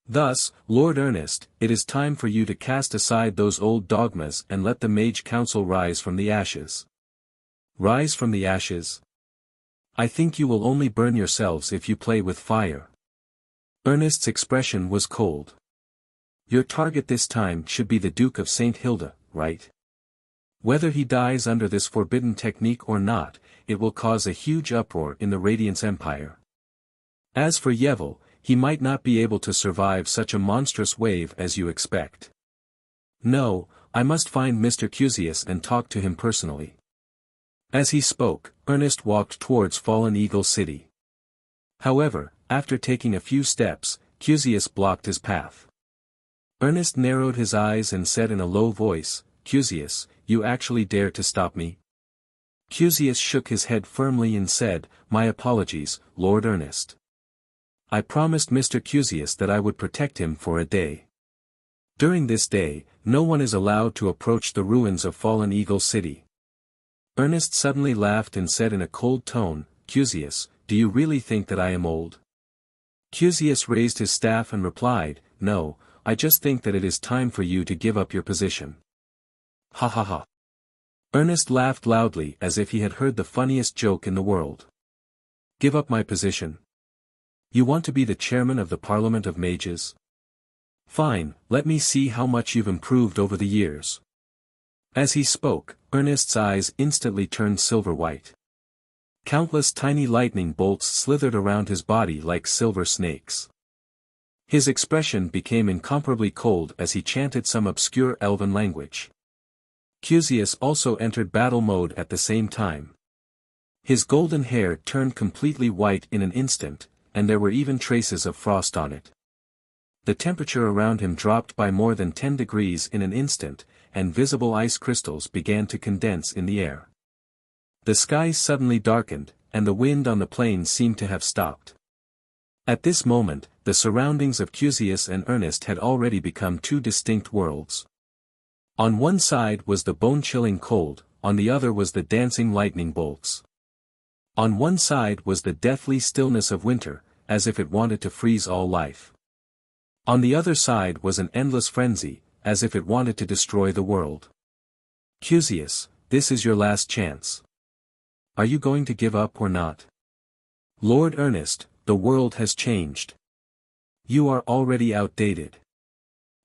Thus, Lord Ernest, it is time for you to cast aside those old dogmas and let the Mage Council rise from the ashes." "Rise from the ashes? I think you will only burn yourselves if you play with fire." Ernest's expression was cold. "Your target this time should be the Duke of St. Hilda, right? Whether he dies under this forbidden technique or not, it will cause a huge uproar in the Radiance Empire. As for Yevil, he might not be able to survive such a monstrous wave as you expect. No, I must find Mr. Cusius and talk to him personally." As he spoke, Ernest walked towards Fallen Eagle City. However, after taking a few steps, Cusius blocked his path. Ernest narrowed his eyes and said in a low voice, "Cusius, you actually dare to stop me?" Cusius shook his head firmly and said, "My apologies, Lord Ernest. I promised Mr. Cusius that I would protect him for a day. During this day, no one is allowed to approach the ruins of Fallen Eagle City." Ernest suddenly laughed and said in a cold tone, "Cusius, do you really think that I am old?" Cusius raised his staff and replied, "No, I just think that it is time for you to give up your position." "Ha ha ha." Ernest laughed loudly as if he had heard the funniest joke in the world. "Give up my position? You want to be the chairman of the Parliament of Mages? Fine, let me see how much you've improved over the years." As he spoke, Ernest's eyes instantly turned silver-white. Countless tiny lightning bolts slithered around his body like silver snakes. His expression became incomparably cold as he chanted some obscure elven language. Cusius also entered battle mode at the same time. His golden hair turned completely white in an instant, and there were even traces of frost on it. The temperature around him dropped by more than 10 degrees in an instant, and visible ice crystals began to condense in the air. The skies suddenly darkened, and the wind on the plains seemed to have stopped. At this moment, the surroundings of Cusius and Ernest had already become two distinct worlds. On one side was the bone-chilling cold, on the other was the dancing lightning bolts. On one side was the deathly stillness of winter, as if it wanted to freeze all life. On the other side was an endless frenzy, as if it wanted to destroy the world. "Cusius, this is your last chance. Are you going to give up or not? Lord Ernest, the world has changed. You are already outdated.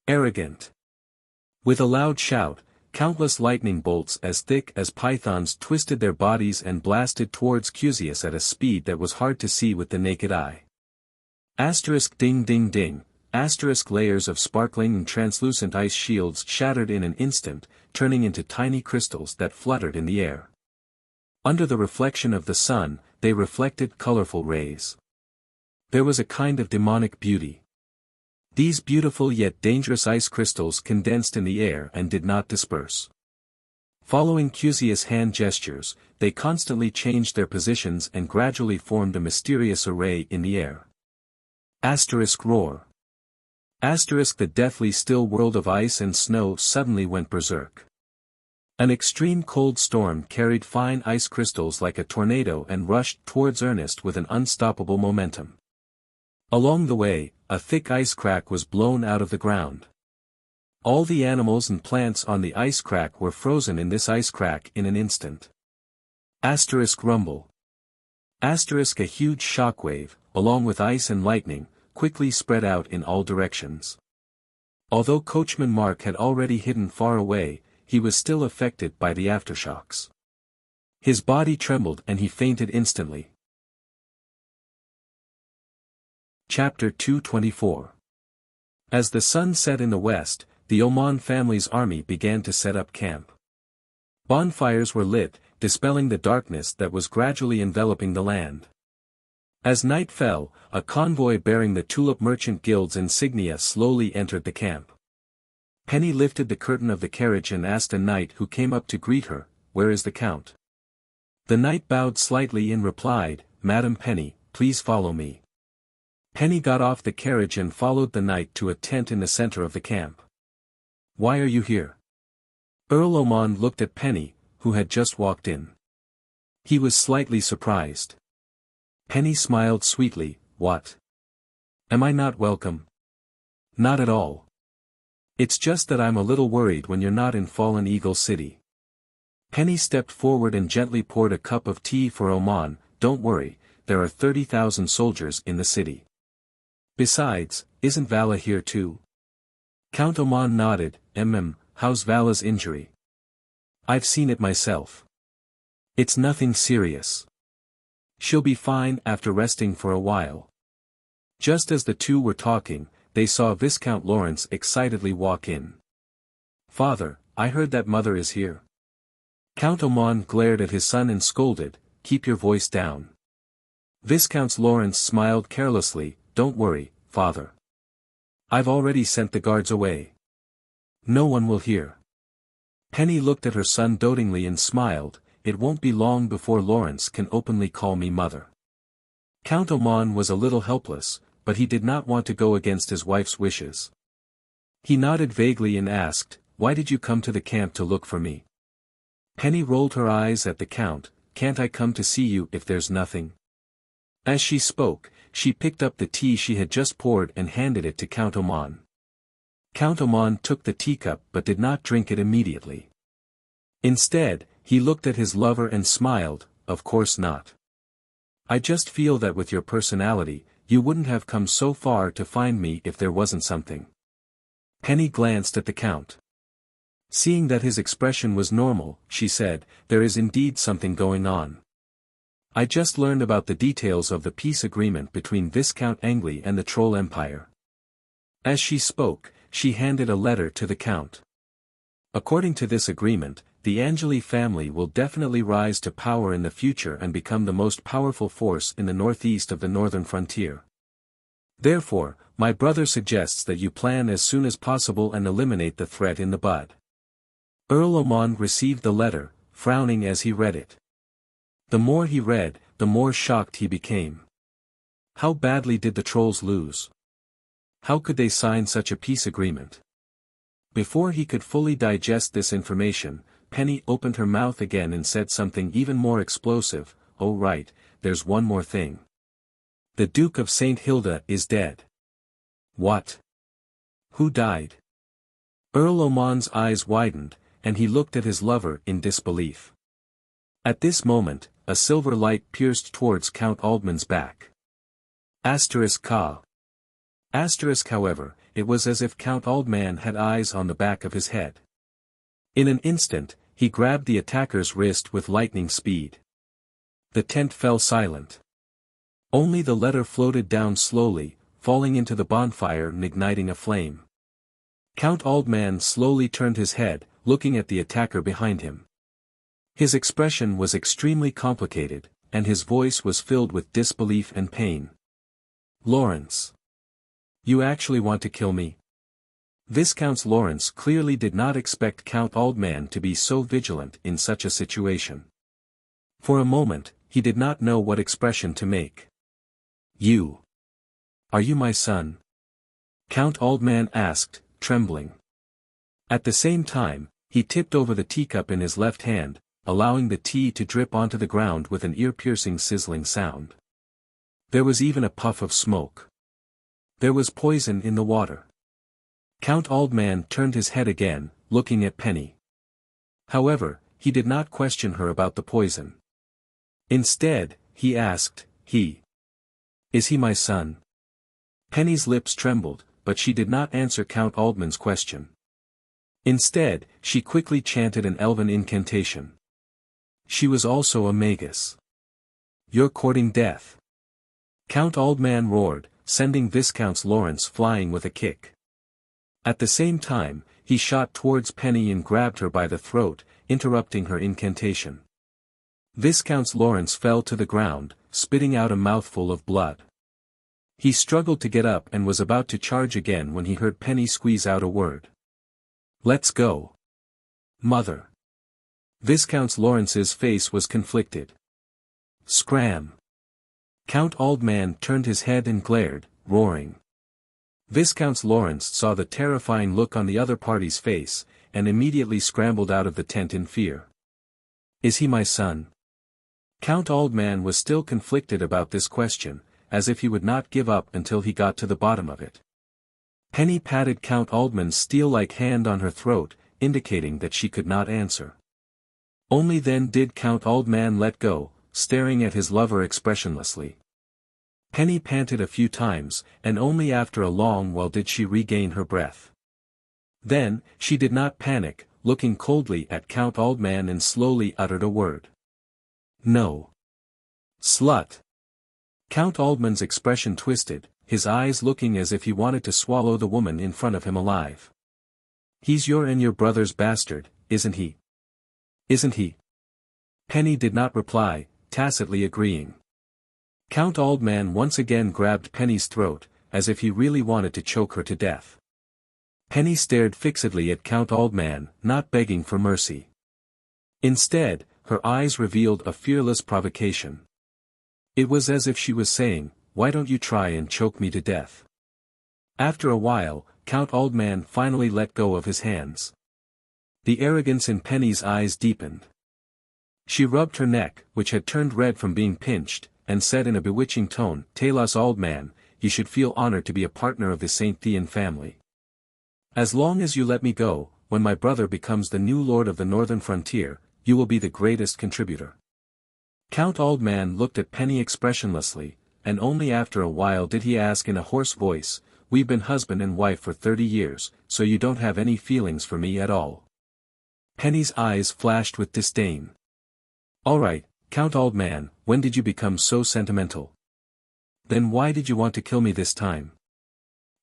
Arrogant." With a loud shout, countless lightning bolts as thick as pythons twisted their bodies and blasted towards Cusius at a speed that was hard to see with the naked eye. Asterisk ding ding ding, asterisk layers of sparkling and translucent ice shields shattered in an instant, turning into tiny crystals that fluttered in the air. Under the reflection of the sun, they reflected colorful rays. There was a kind of demonic beauty. These beautiful yet dangerous ice crystals condensed in the air and did not disperse. Following Cusius' hand gestures, they constantly changed their positions and gradually formed a mysterious array in the air. Asterisk roar. Asterisk the deathly still world of ice and snow suddenly went berserk. An extreme cold storm carried fine ice crystals like a tornado and rushed towards Ernest with an unstoppable momentum. Along the way, a thick ice crack was blown out of the ground. All the animals and plants on the ice crack were frozen in this ice crack in an instant. Asterisk rumble. Asterisk a huge shockwave, along with ice and lightning, quickly spread out in all directions. Although Coachman Mark had already hidden far away, he was still affected by the aftershocks. His body trembled and he fainted instantly. Chapter 224. As the sun set in the west, the Oman family's army began to set up camp. Bonfires were lit, dispelling the darkness that was gradually enveloping the land. As night fell, a convoy bearing the Tulip Merchant Guild's insignia slowly entered the camp. Penny lifted the curtain of the carriage and asked a knight who came up to greet her, "Where is the Count?" The knight bowed slightly and replied, "Madam Penny, please follow me." Penny got off the carriage and followed the knight to a tent in the center of the camp. "Why are you here?" Earl Oman looked at Penny, who had just walked in. He was slightly surprised. Penny smiled sweetly. "What? Am I not welcome?" "Not at all. It's just that I'm a little worried when you're not in Fallen Eagle City." Penny stepped forward and gently poured a cup of tea for Oman. "Don't worry, there are 30,000 soldiers in the city. Besides, isn't Vala here too?" Count Oman nodded. How's Vala's injury?" "I've seen it myself. It's nothing serious. She'll be fine after resting for a while." Just as the two were talking, they saw Viscount Lawrence excitedly walk in. "Father, I heard that mother is here." Count Oman glared at his son and scolded, "Keep your voice down." Viscount Lawrence smiled carelessly, "Don't worry, father. I've already sent the guards away. No one will hear." Penny looked at her son dotingly and smiled, "It won't be long before Lawrence can openly call me mother." Count Oman was a little helpless, but he did not want to go against his wife's wishes. He nodded vaguely and asked, "Why did you come to the camp to look for me?" Penny rolled her eyes at the Count. "Can't I come to see you if there's nothing?" As she spoke, she picked up the tea she had just poured and handed it to Count Oman. Count Oman took the teacup but did not drink it immediately. Instead, he looked at his lover and smiled, "Of course not. I just feel that with your personality, you wouldn't have come so far to find me if there wasn't something." Penny glanced at the Count. Seeing that his expression was normal, she said, "There is indeed something going on. I just learned about the details of the peace agreement between Viscount Angley and the Troll Empire." As she spoke, she handed a letter to the Count. According to this agreement, the Angeli family will definitely rise to power in the future and become the most powerful force in the northeast of the northern frontier. Therefore, my brother suggests that you plan as soon as possible and eliminate the threat in the bud. Earl Oman received the letter, frowning as he read it. The more he read, the more shocked he became. How badly did the trolls lose? How could they sign such a peace agreement? Before he could fully digest this information, Penny opened her mouth again and said something even more explosive. "Oh right, there's one more thing. The Duke of St. Hilda is dead." "What? Who died?" Earl Oman's eyes widened, and he looked at his lover in disbelief. At this moment, a silver light pierced towards Count Aldman's back. Ka. However, it was as if Count Aldman had eyes on the back of his head. In an instant, he grabbed the attacker's wrist with lightning speed. The tent fell silent. Only the letter floated down slowly, falling into the bonfire and igniting a flame. Count Aldman slowly turned his head, looking at the attacker behind him. His expression was extremely complicated, and his voice was filled with disbelief and pain. "Lawrence. You actually want to kill me?" Viscount Lawrence clearly did not expect Count Aldman to be so vigilant in such a situation. For a moment, he did not know what expression to make. "You. Are you my son?" Count Aldman asked, trembling. At the same time, he tipped over the teacup in his left hand, allowing the tea to drip onto the ground with an ear-piercing sizzling sound. There was even a puff of smoke. There was poison in the water. Count Aldman turned his head again, looking at Penny. However, he did not question her about the poison. Instead, he asked, Is he my son?" Penny's lips trembled, but she did not answer Count Aldman's question. Instead, she quickly chanted an elven incantation. She was also a magus. "You're courting death." Count Aldman roared, sending Viscount Lawrence flying with a kick. At the same time, he shot towards Penny and grabbed her by the throat, interrupting her incantation. Viscount Lawrence fell to the ground, spitting out a mouthful of blood. He struggled to get up and was about to charge again when he heard Penny squeeze out a word. "Let's go. Mother." Viscount Lawrence's face was conflicted. Scram. Count Aldman turned his head and glared, roaring. Viscount Lawrence saw the terrifying look on the other party's face, and immediately scrambled out of the tent in fear. "Is he my son?" Count Aldman was still conflicted about this question, as if he would not give up until he got to the bottom of it. Penny patted Count Aldman's steel-like hand on her throat, indicating that she could not answer. Only then did Count Aldman let go, staring at his lover expressionlessly. Penny panted a few times, and only after a long while did she regain her breath. Then, she did not panic, looking coldly at Count Aldman and slowly uttered a word. "No. Slut." Count Aldman's expression twisted, his eyes looking as if he wanted to swallow the woman in front of him alive. "He's your and your brother's bastard, isn't he? Isn't he?" Penny did not reply, tacitly agreeing. Count Aldman once again grabbed Penny's throat, as if he really wanted to choke her to death. Penny stared fixedly at Count Aldman, not begging for mercy. Instead, her eyes revealed a fearless provocation. It was as if she was saying, "Why don't you try and choke me to death?" After a while, Count Aldman finally let go of his hands. The arrogance in Penny's eyes deepened. She rubbed her neck, which had turned red from being pinched, and said in a bewitching tone, "Talos Aldman, you should feel honored to be a partner of the St. Thean family. As long as you let me go, when my brother becomes the new lord of the northern frontier, you will be the greatest contributor." Count Aldman looked at Penny expressionlessly, and only after a while did he ask in a hoarse voice, "We've been husband and wife for 30 years, so you don't have any feelings for me at all?" Penny's eyes flashed with disdain. "All right, Count Aldman, when did you become so sentimental? Then why did you want to kill me this time?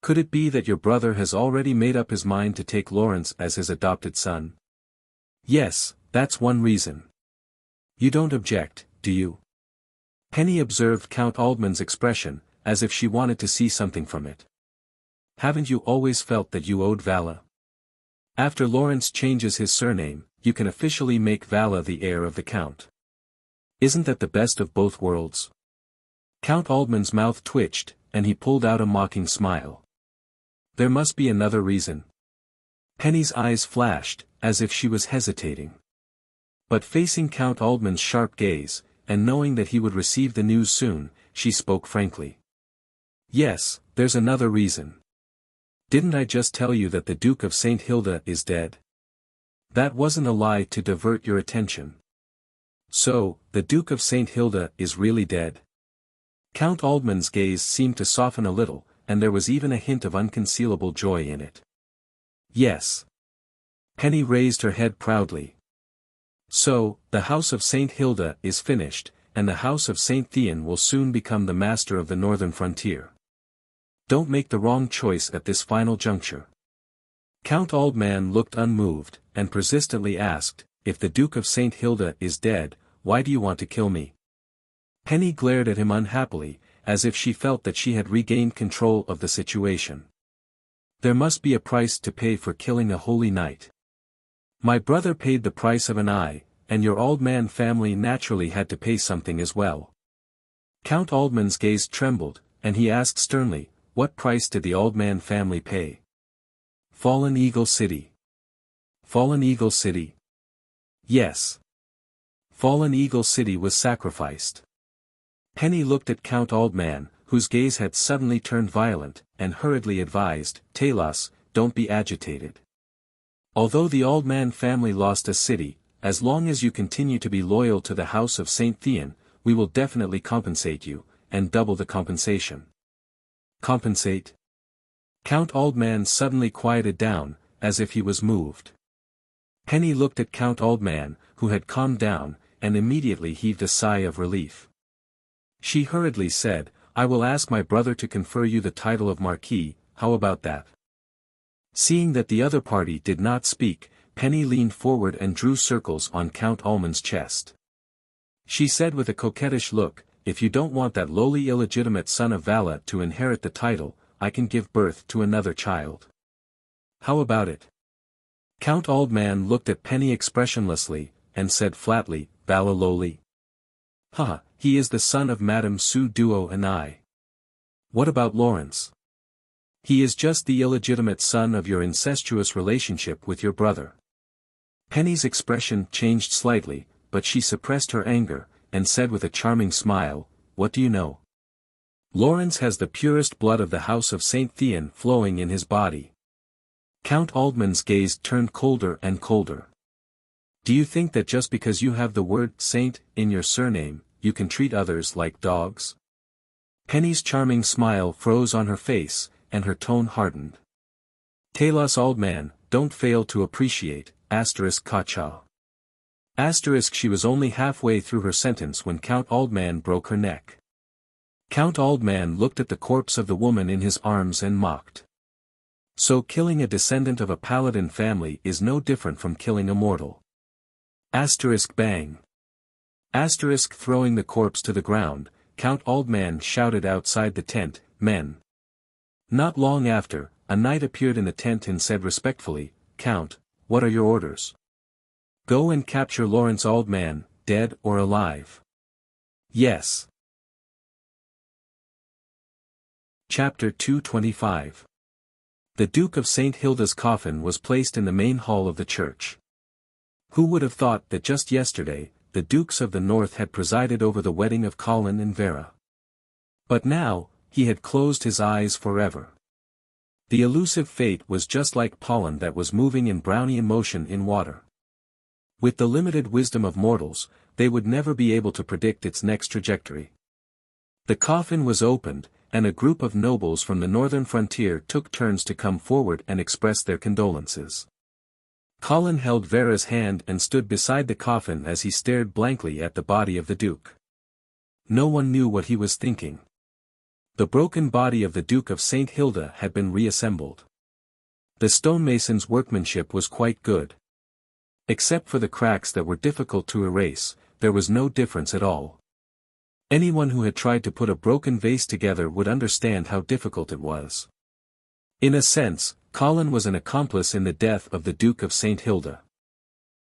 Could it be that your brother has already made up his mind to take Lawrence as his adopted son?" "Yes, that's one reason." "You don't object, do you?" Penny observed Count Aldman's expression, as if she wanted to see something from it. "Haven't you always felt that you owed Vala? After Lawrence changes his surname, you can officially make Vala the heir of the Count. Isn't that the best of both worlds?" Count Aldman's mouth twitched, and he pulled out a mocking smile. "There must be another reason." Penny's eyes flashed, as if she was hesitating. But facing Count Aldman's sharp gaze, and knowing that he would receive the news soon, she spoke frankly. "Yes, there's another reason. Didn't I just tell you that the Duke of St. Hilda is dead? That wasn't a lie to divert your attention. So, the Duke of St. Hilda is really dead?" Count Aldman's gaze seemed to soften a little, and there was even a hint of unconcealable joy in it. "Yes." Penny raised her head proudly. "So, the House of St. Hilda is finished, and the House of St. Thean will soon become the master of the northern frontier. Don't make the wrong choice at this final juncture." Count Aldman looked unmoved, and persistently asked, "If the Duke of St. Hilda is dead, why do you want to kill me?" Penny glared at him unhappily, as if she felt that she had regained control of the situation. "There must be a price to pay for killing a holy knight. My brother paid the price of an eye, and your Aldman family naturally had to pay something as well." Count Aldman's gaze trembled, and he asked sternly, "What price did the Aldman family pay?" "Fallen Eagle City." "Fallen Eagle City?" "Yes. Fallen Eagle City was sacrificed." Penny looked at Count Aldman, whose gaze had suddenly turned violent, and hurriedly advised, "Talos, don't be agitated. Although the Aldman family lost a city, as long as you continue to be loyal to the House of St. Thean, we will definitely compensate you, and double the compensation." "Compensate?" Count Aldman suddenly quieted down, as if he was moved. Penny looked at Count Aldman, who had calmed down, and immediately heaved a sigh of relief. She hurriedly said, "I will ask my brother to confer you the title of Marquis, how about that?" Seeing that the other party did not speak, Penny leaned forward and drew circles on Count Aldman's chest. She said with a coquettish look, "If you don't want that lowly illegitimate son of Vala to inherit the title, I can give birth to another child. How about it?" Count Aldman looked at Penny expressionlessly, and said flatly, "Vala lowly? Ha, he is the son of Madame Sue Duo and I. What about Lawrence? He is just the illegitimate son of your incestuous relationship with your brother." Penny's expression changed slightly, but she suppressed her anger, and said with a charming smile, "What do you know? Lawrence has the purest blood of the house of St. Thean flowing in his body." Count Aldman's gaze turned colder and colder. "Do you think that just because you have the word Saint in your surname, you can treat others like dogs?" Penny's charming smile froze on her face, and her tone hardened. "Talos Aldman, don't fail to appreciate, *Kacha. She was only halfway through her sentence when Count Aldman broke her neck. Count Aldman looked at the corpse of the woman in his arms and mocked. "So killing a descendant of a paladin family is no different from killing a mortal." Bang. Throwing the corpse to the ground, Count Aldman shouted outside the tent, "Men!" Not long after, a knight appeared in the tent and said respectfully, "Count, what are your orders?" "Go and capture Lawrence Aldman, dead or alive." "Yes." Chapter 225. The Duke of St. Hilda's coffin was placed in the main hall of the church. Who would have thought that just yesterday, the Dukes of the North had presided over the wedding of Colin and Vera? But now, he had closed his eyes forever. The elusive fate was just like pollen that was moving in Brownian motion in water. With the limited wisdom of mortals, they would never be able to predict its next trajectory. The coffin was opened, and a group of nobles from the northern frontier took turns to come forward and express their condolences. Colin held Vera's hand and stood beside the coffin as he stared blankly at the body of the Duke. No one knew what he was thinking. The broken body of the Duke of St. Hilda had been reassembled. The stonemason's workmanship was quite good. Except for the cracks that were difficult to erase, there was no difference at all. Anyone who had tried to put a broken vase together would understand how difficult it was. In a sense, Colin was an accomplice in the death of the Duke of St. Hilda.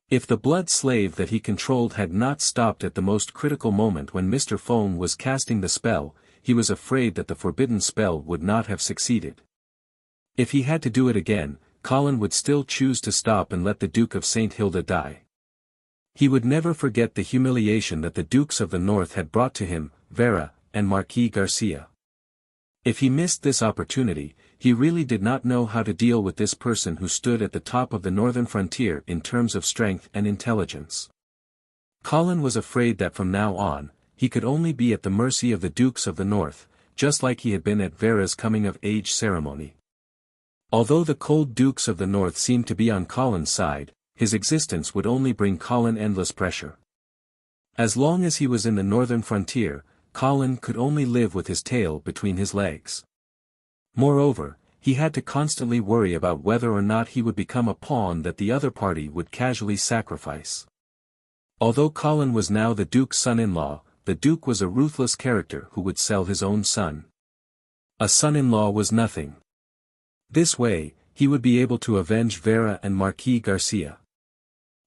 If the blood slave that he controlled had not stopped at the most critical moment when Mr. Fone was casting the spell, he was afraid that the forbidden spell would not have succeeded. If he had to do it again, Colin would still choose to stop and let the Duke of St. Hilda die. He would never forget the humiliation that the Dukes of the North had brought to him, Vera, and Marquis Garcia. If he missed this opportunity, he really did not know how to deal with this person who stood at the top of the northern frontier in terms of strength and intelligence. Colin was afraid that from now on, he could only be at the mercy of the Dukes of the North, just like he had been at Vera's coming-of-age ceremony. Although the cold Dukes of the North seemed to be on Colin's side, his existence would only bring Colin endless pressure. As long as he was in the northern frontier, Colin could only live with his tail between his legs. Moreover, he had to constantly worry about whether or not he would become a pawn that the other party would casually sacrifice. Although Colin was now the Duke's son-in-law, the Duke was a ruthless character who would sell his own son. A son-in-law was nothing. This way, he would be able to avenge Vera and Marquis Garcia.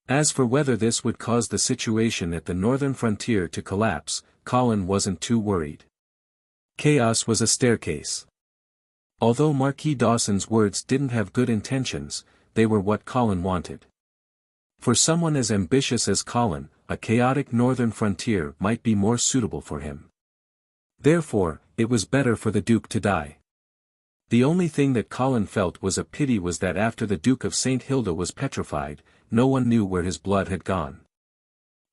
As for whether this would cause the situation at the northern frontier to collapse, Colin wasn't too worried. Chaos was a staircase. Although Marquis Dawson's words didn't have good intentions, they were what Colin wanted. For someone as ambitious as Colin, a chaotic northern frontier might be more suitable for him. Therefore, it was better for the Duke to die. The only thing that Colin felt was a pity was that after the Duke of St. Hilda was petrified, no one knew where his blood had gone.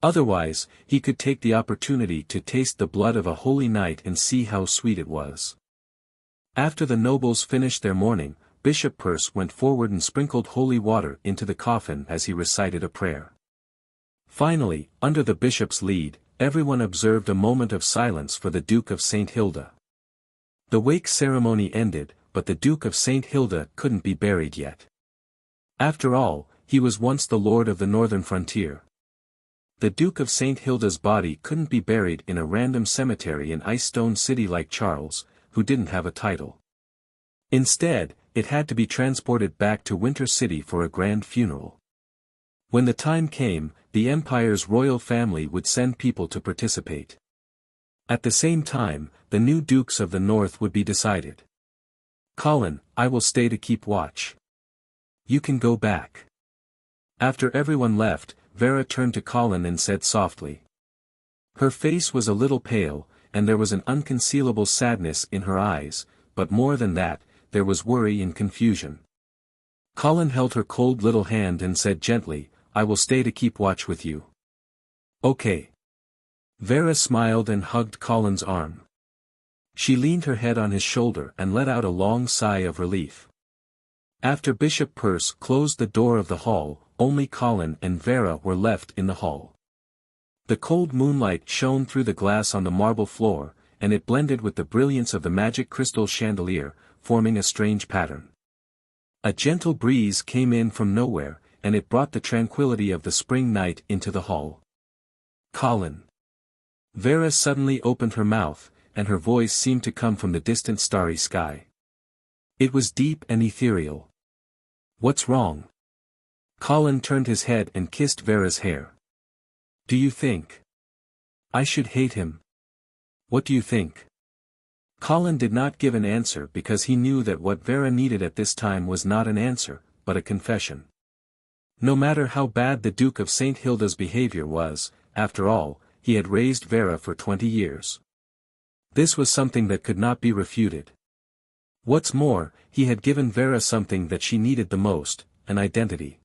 Otherwise, he could take the opportunity to taste the blood of a holy knight and see how sweet it was. After the nobles finished their mourning, Bishop Peirce went forward and sprinkled holy water into the coffin as he recited a prayer. Finally, under the bishop's lead, everyone observed a moment of silence for the Duke of St. Hilda. The wake ceremony ended, but the Duke of St. Hilda couldn't be buried yet. After all, he was once the lord of the northern frontier. The Duke of St. Hilda's body couldn't be buried in a random cemetery in Ice Stone City like Charles, who didn't have a title. Instead, it had to be transported back to Winter City for a grand funeral. When the time came, the empire's royal family would send people to participate. At the same time, the new dukes of the north would be decided. Colin, I will stay to keep watch. You can go back. After everyone left, Vera turned to Colin and said softly. Her face was a little pale, and there was an unconcealable sadness in her eyes, but more than that, there was worry and confusion. Colin held her cold little hand and said gently, I will stay to keep watch with you. Okay. Vera smiled and hugged Colin's arm. She leaned her head on his shoulder and let out a long sigh of relief. After Bishop Peirce closed the door of the hall, only Colin and Vera were left in the hall. The cold moonlight shone through the glass on the marble floor, and it blended with the brilliance of the magic crystal chandelier, forming a strange pattern. A gentle breeze came in from nowhere, and it brought the tranquility of the spring night into the hall. Colin. Vera suddenly opened her mouth, and her voice seemed to come from the distant starry sky. It was deep and ethereal. What's wrong? Colin turned his head and kissed Vera's hair. Do you think I should hate him? What do you think? Colin did not give an answer because he knew that what Vera needed at this time was not an answer, but a confession. No matter how bad the Duke of St. Hilda's behavior was, after all, he had raised Vera for 20 years. This was something that could not be refuted. What's more, he had given Vera something that she needed the most, an identity.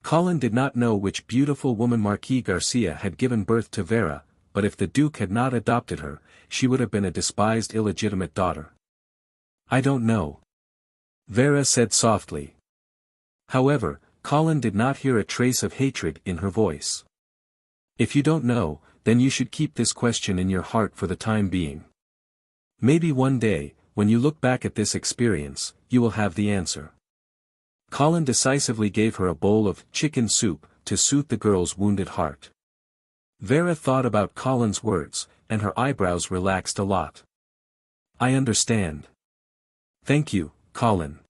Colin did not know which beautiful woman Marquis Garcia had given birth to Vera, but if the Duke had not adopted her, she would have been a despised illegitimate daughter. I don't know. Vera said softly. However, Colin did not hear a trace of hatred in her voice. If you don't know, then you should keep this question in your heart for the time being. Maybe one day, when you look back at this experience, you will have the answer. Colin decisively gave her a bowl of chicken soup to soothe the girl's wounded heart. Vera thought about Colin's words, and her eyebrows relaxed a lot. I understand. Thank you, Colin.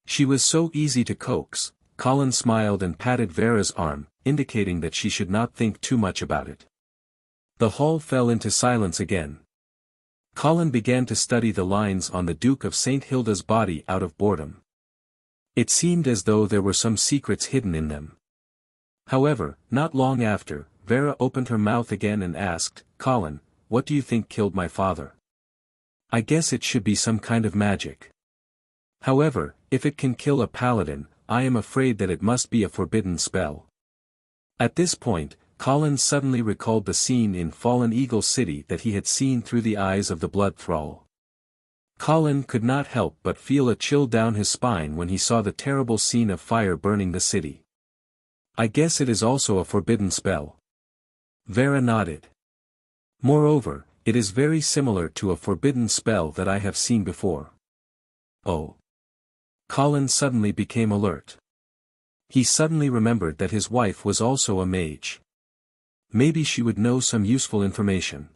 She was so easy to coax. Colin smiled and patted Vera's arm, indicating that she should not think too much about it. The hall fell into silence again. Colin began to study the lines on the Duke of St. Hilda's body out of boredom. It seemed as though there were some secrets hidden in them. However, not long after, Vera opened her mouth again and asked, Colin, what do you think killed my father? I guess it should be some kind of magic. However, if it can kill a paladin, I am afraid that it must be a forbidden spell. At this point, Colin suddenly recalled the scene in Fallen Eagle City that he had seen through the eyes of the blood thrall. Colin could not help but feel a chill down his spine when he saw the terrible scene of fire burning the city. I guess it is also a forbidden spell. Vera nodded. Moreover, it is very similar to a forbidden spell that I have seen before. Oh. Colin suddenly became alert. He suddenly remembered that his wife was also a mage. Maybe she would know some useful information.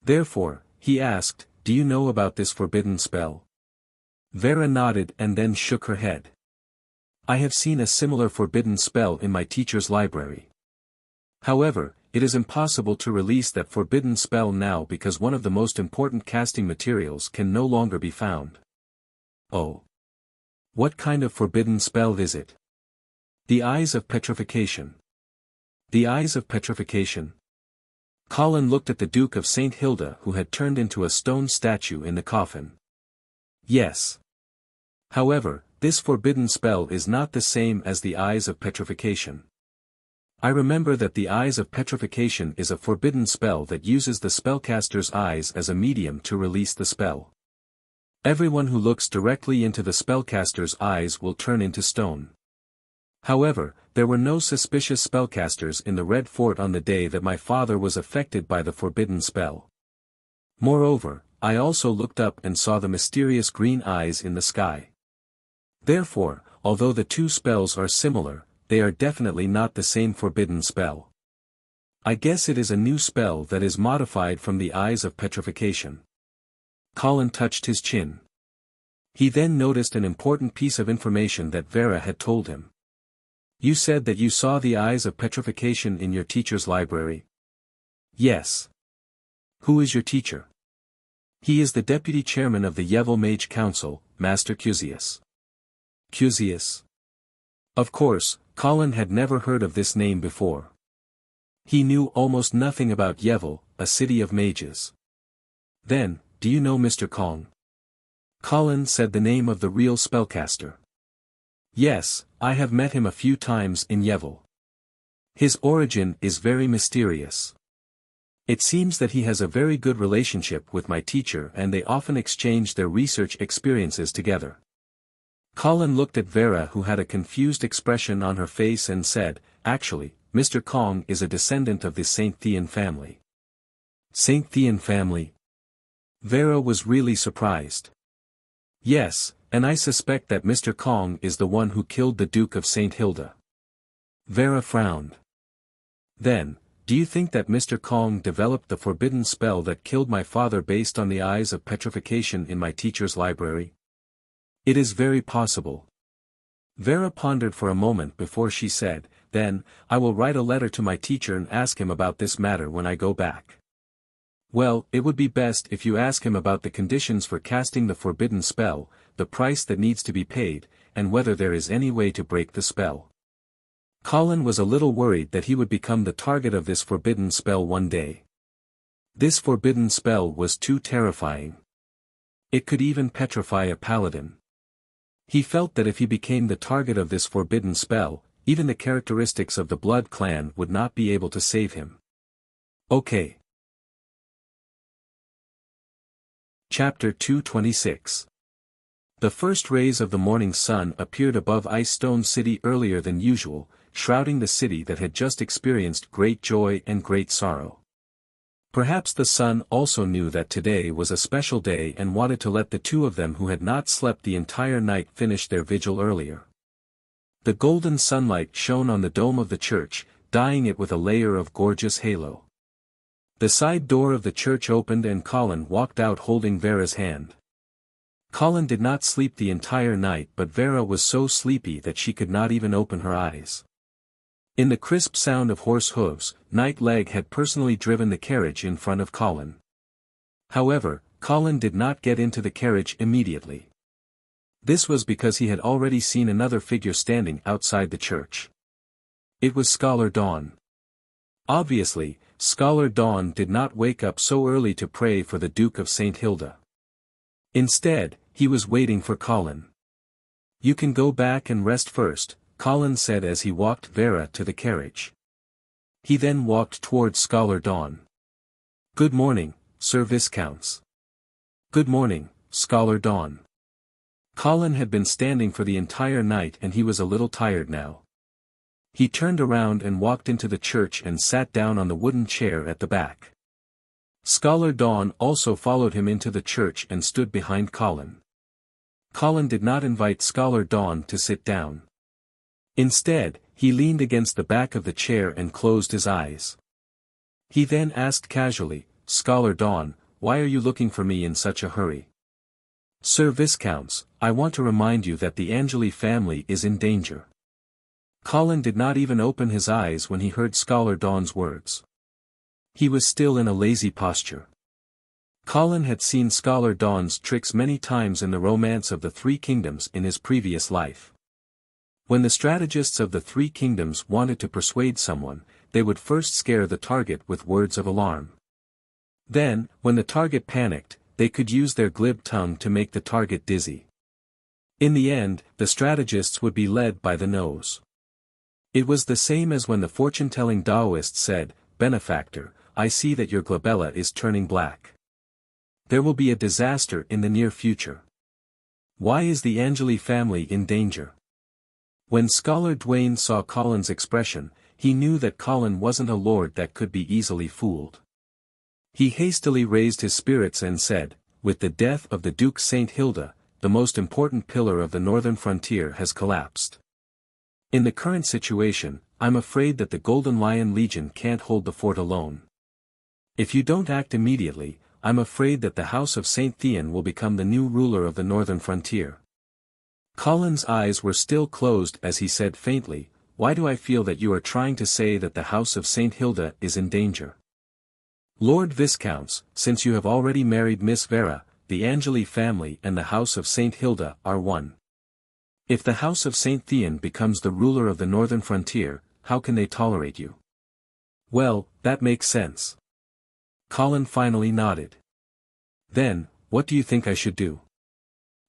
Therefore, he asked, do you know about this forbidden spell? Vera nodded and then shook her head. I have seen a similar forbidden spell in my teacher's library. However, it is impossible to release that forbidden spell now because one of the most important casting materials can no longer be found. Oh. What kind of forbidden spell is it? The Eyes of Petrification. The Eyes of Petrification. Colin looked at the Duke of St. Hilda who had turned into a stone statue in the coffin. Yes. However, this forbidden spell is not the same as the Eyes of Petrification. I remember that the Eyes of Petrification is a forbidden spell that uses the spellcaster's eyes as a medium to release the spell. Everyone who looks directly into the spellcaster's eyes will turn into stone. However, there were no suspicious spellcasters in the Red Fort on the day that my father was affected by the forbidden spell. Moreover, I also looked up and saw the mysterious green eyes in the sky. Therefore, although the two spells are similar, they are definitely not the same forbidden spell. I guess it is a new spell that is modified from the eyes of petrification. Colin touched his chin. He then noticed an important piece of information that Vera had told him. You said that you saw the eyes of petrification in your teacher's library? Yes. Who is your teacher? He is the deputy chairman of the Yevil Mage Council, Master Cusius. Cusius? Of course, Colin had never heard of this name before. He knew almost nothing about Yevil, a city of mages. Then, do you know Mr. Kong? Colin said the name of the real spellcaster. Yes, I have met him a few times in Yevil. His origin is very mysterious. It seems that he has a very good relationship with my teacher and they often exchange their research experiences together. Colin looked at Vera who had a confused expression on her face and said, actually, Mr. Kong is a descendant of the St. Thean family. St. Thean family? Vera was really surprised. Yes, and I suspect that Mr. Kong is the one who killed the Duke of St. Hilda. Vera frowned. Then, do you think that Mr. Kong developed the forbidden spell that killed my father based on the eyes of petrification in my teacher's library? It is very possible. Vera pondered for a moment before she said, then, I will write a letter to my teacher and ask him about this matter when I go back. Well, it would be best if you ask him about the conditions for casting the forbidden spell, the price that needs to be paid, and whether there is any way to break the spell. Colin was a little worried that he would become the target of this forbidden spell one day. This forbidden spell was too terrifying. It could even petrify a paladin. He felt that if he became the target of this forbidden spell, even the characteristics of the Blood Clan would not be able to save him. Okay. Chapter 226. The first rays of the morning sun appeared above Ice Stone City earlier than usual, shrouding the city that had just experienced great joy and great sorrow. Perhaps the sun also knew that today was a special day and wanted to let the two of them who had not slept the entire night finish their vigil earlier. The golden sunlight shone on the dome of the church, dyeing it with a layer of gorgeous halo. The side door of the church opened and Colin walked out holding Vera's hand. Colin did not sleep the entire night but Vera was so sleepy that she could not even open her eyes. In the crisp sound of horse hooves, Night Leg had personally driven the carriage in front of Colin. However, Colin did not get into the carriage immediately. This was because he had already seen another figure standing outside the church. It was Scholar Dawn. Obviously, Scholar Dawn did not wake up so early to pray for the Duke of St. Hilda. Instead, he was waiting for Colin. You can go back and rest first, Colin said as he walked Vera to the carriage. He then walked towards Scholar Dawn. Good morning, Sir Viscounts. Good morning, Scholar Dawn. Colin had been standing for the entire night and he was a little tired now. He turned around and walked into the church and sat down on the wooden chair at the back. Scholar Dawn also followed him into the church and stood behind Colin. Colin did not invite Scholar Dawn to sit down. Instead, he leaned against the back of the chair and closed his eyes. He then asked casually, Scholar Dawn, why are you looking for me in such a hurry? Sir Viscounts, I want to remind you that the Angeli family is in danger. Colin did not even open his eyes when he heard Scholar Dawn's words. He was still in a lazy posture. Colin had seen Scholar Dawn's tricks many times in the Romance of the Three Kingdoms in his previous life. When the strategists of the Three Kingdoms wanted to persuade someone, they would first scare the target with words of alarm. Then, when the target panicked, they could use their glib tongue to make the target dizzy. In the end, the strategists would be led by the nose. It was the same as when the fortune-telling Taoist said, Benefactor, I see that your glabella is turning black. There will be a disaster in the near future. Why is the Angeli family in danger? When Scholar Dwayne saw Colin's expression, he knew that Colin wasn't a lord that could be easily fooled. He hastily raised his spirits and said, "With the death of the Duke St. Hilda, the most important pillar of the northern frontier has collapsed. In the current situation, I'm afraid that the Golden Lion Legion can't hold the fort alone. If you don't act immediately, I'm afraid that the House of St. Theon will become the new ruler of the northern frontier." Colin's eyes were still closed as he said faintly, "Why do I feel that you are trying to say that the House of St. Hilda is in danger? Lord Viscounts, since you have already married Miss Vera, the Angeli family and the House of St. Hilda are one. If the House of St. Theon becomes the ruler of the northern frontier, how can they tolerate you?" "Well, that makes sense." Colin finally nodded. "Then, what do you think I should do?"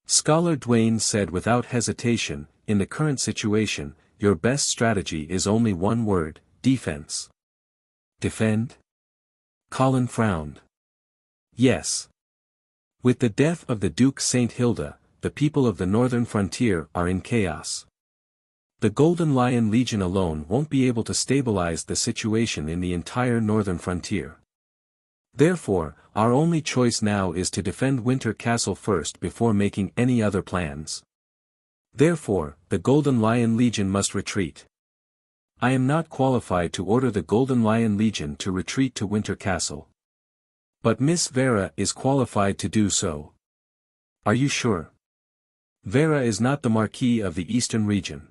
Scholar Dwayne said without hesitation, "In the current situation, your best strategy is only one word: defense." "Defend?" Colin frowned. "Yes. With the death of the Duke St. Hilda, the people of the northern frontier are in chaos. The Golden Lion Legion alone won't be able to stabilize the situation in the entire northern frontier. Therefore, our only choice now is to defend Winter Castle first before making any other plans. Therefore, the Golden Lion Legion must retreat. I am not qualified to order the Golden Lion Legion to retreat to Winter Castle. But Miss Vera is qualified to do so." "Are you sure? Vera is not the Marquis of the Eastern region.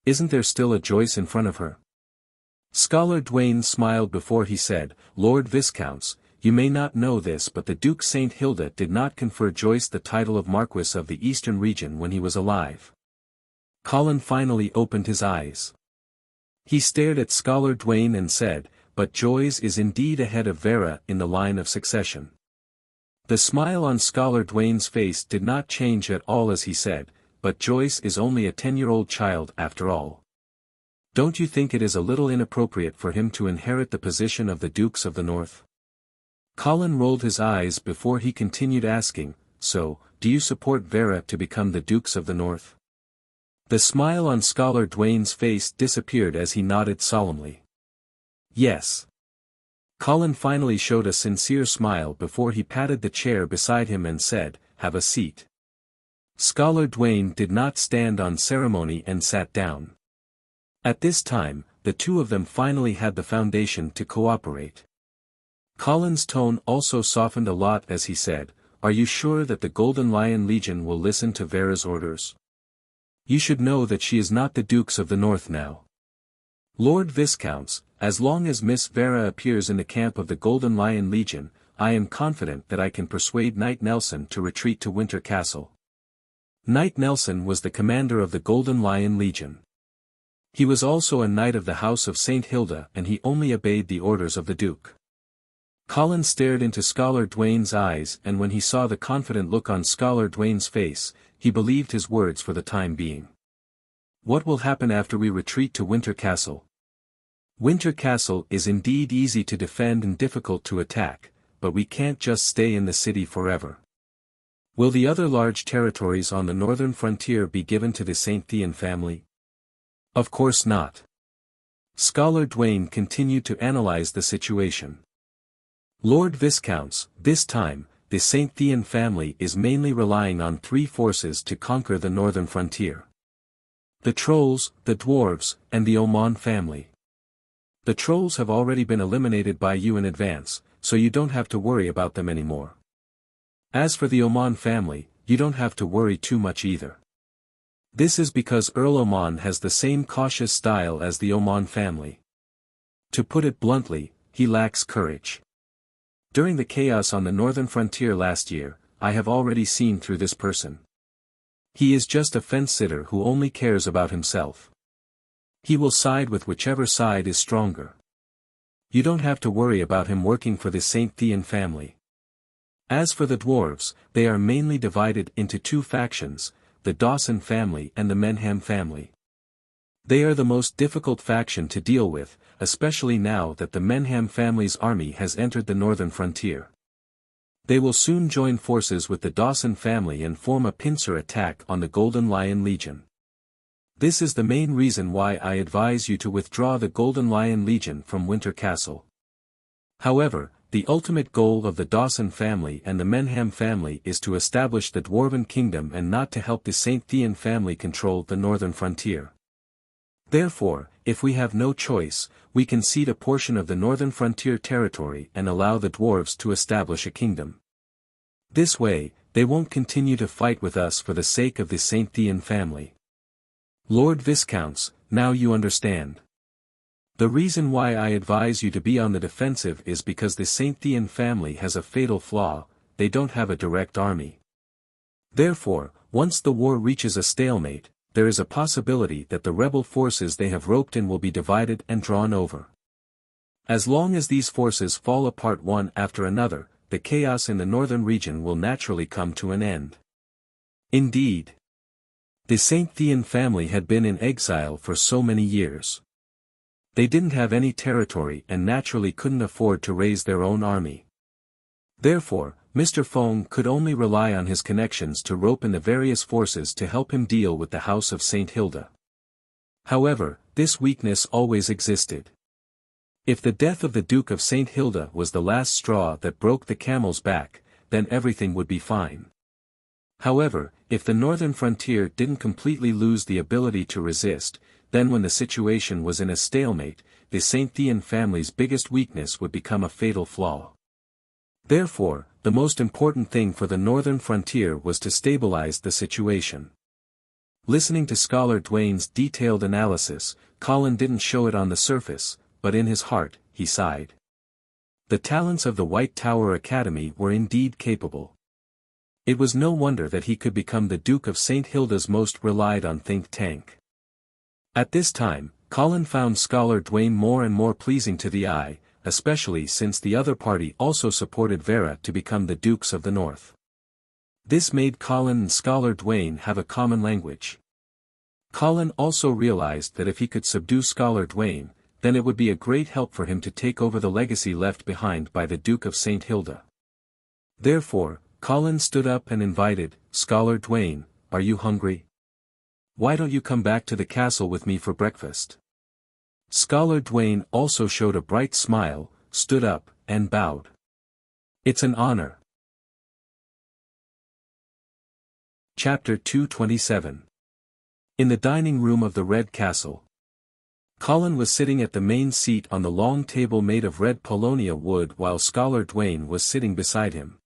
Isn't there still a Joyce in front of her?" Scholar Dwayne smiled before he said, "Lord Viscounts, you may not know this, but the Duke St. Hilda did not confer Joyce the title of Marquis of the Eastern region when he was alive." Colin finally opened his eyes. He stared at Scholar Dwayne and said, "But Joyce is indeed ahead of Vera in the line of succession." The smile on Scholar Dwayne's face did not change at all as he said, "But Joyce is only a 10-year-old child after all. Don't you think it is a little inappropriate for him to inherit the position of the Dukes of the North?" Colin rolled his eyes before he continued asking, "So, do you support Vera to become the Dukes of the North?" The smile on Scholar Dwayne's face disappeared as he nodded solemnly. "Yes." Colin finally showed a sincere smile before he patted the chair beside him and said, "Have a seat." Scholar Dwayne did not stand on ceremony and sat down. At this time, the two of them finally had the foundation to cooperate. Colin's tone also softened a lot as he said, "Are you sure that the Golden Lion Legion will listen to Vera's orders? You should know that she is not the Dukes of the North now. Lord Viscounts, as long as Miss Vera appears in the camp of the Golden Lion Legion, I am confident that I can persuade Knight Nelson to retreat to Winter Castle." Knight Nelson was the commander of the Golden Lion Legion. He was also a knight of the House of St. Hilda and he only obeyed the orders of the Duke. Colin stared into Scholar Dwayne's eyes and when he saw the confident look on Scholar Dwayne's face, he believed his words for the time being. "What will happen after we retreat to Winter Castle?" "Winter Castle is indeed easy to defend and difficult to attack, but we can't just stay in the city forever. Will the other large territories on the northern frontier be given to the St. Theon family?" "Of course not." Scholar Dwayne continued to analyze the situation. "Lord Viscounts, this time, the St. Theon family is mainly relying on three forces to conquer the northern frontier. The Trolls, the Dwarves, and the Oman family. The Trolls have already been eliminated by you in advance, so you don't have to worry about them anymore. As for the Oman family, you don't have to worry too much either. This is because Earl Oman has the same cautious style as the Oman family. To put it bluntly, he lacks courage. During the chaos on the northern frontier last year, I have already seen through this person. He is just a fence-sitter who only cares about himself. He will side with whichever side is stronger. You don't have to worry about him working for the St. Theon family. As for the dwarves, they are mainly divided into two factions, the Dawson family and the Menham family. They are the most difficult faction to deal with, especially now that the Menham family's army has entered the northern frontier. They will soon join forces with the Dawson family and form a pincer attack on the Golden Lion Legion. This is the main reason why I advise you to withdraw the Golden Lion Legion from Winter Castle. However, the ultimate goal of the Dawson family and the Menham family is to establish the Dwarven Kingdom and not to help the St. Thean family control the northern frontier. Therefore, if we have no choice, we can cede a portion of the northern frontier territory and allow the dwarves to establish a kingdom. This way, they won't continue to fight with us for the sake of the St. Thean family. Lord Viscounts, now you understand. The reason why I advise you to be on the defensive is because the St. Thean family has a fatal flaw: they don't have a direct army. Therefore, once the war reaches a stalemate, there is a possibility that the rebel forces they have roped in will be divided and drawn over. As long as these forces fall apart one after another, the chaos in the northern region will naturally come to an end. Indeed, the St. Thean family had been in exile for so many years. They didn't have any territory and naturally couldn't afford to raise their own army. Therefore, Mr. Fong could only rely on his connections to rope in the various forces to help him deal with the House of St. Hilda. However, this weakness always existed. If the death of the Duke of St. Hilda was the last straw that broke the camel's back, then everything would be fine. However, if the northern frontier didn't completely lose the ability to resist, then when the situation was in a stalemate, the St. Thean family's biggest weakness would become a fatal flaw. Therefore, the most important thing for the northern frontier was to stabilize the situation. Listening to Scholar Dwayne's detailed analysis, Colin didn't show it on the surface, but in his heart, he sighed. The talents of the White Tower Academy were indeed capable. It was no wonder that he could become the Duke of St. Hilda's most relied-on think tank. At this time, Colin found Scholar Dwayne more and more pleasing to the eye, especially since the other party also supported Vera to become the Dukes of the North. This made Colin and Scholar Dwayne have a common language. Colin also realized that if he could subdue Scholar Dwayne, then it would be a great help for him to take over the legacy left behind by the Duke of St. Hilda. Therefore, Colin stood up and invited, "Scholar Dwayne, are you hungry? Why don't you come back to the castle with me for breakfast?" Scholar Dwayne also showed a bright smile, stood up, and bowed. "It's an honor." Chapter 227. In the dining room of the Red Castle. Colin was sitting at the main seat on the long table made of red Polonia wood while Scholar Dwayne was sitting beside him.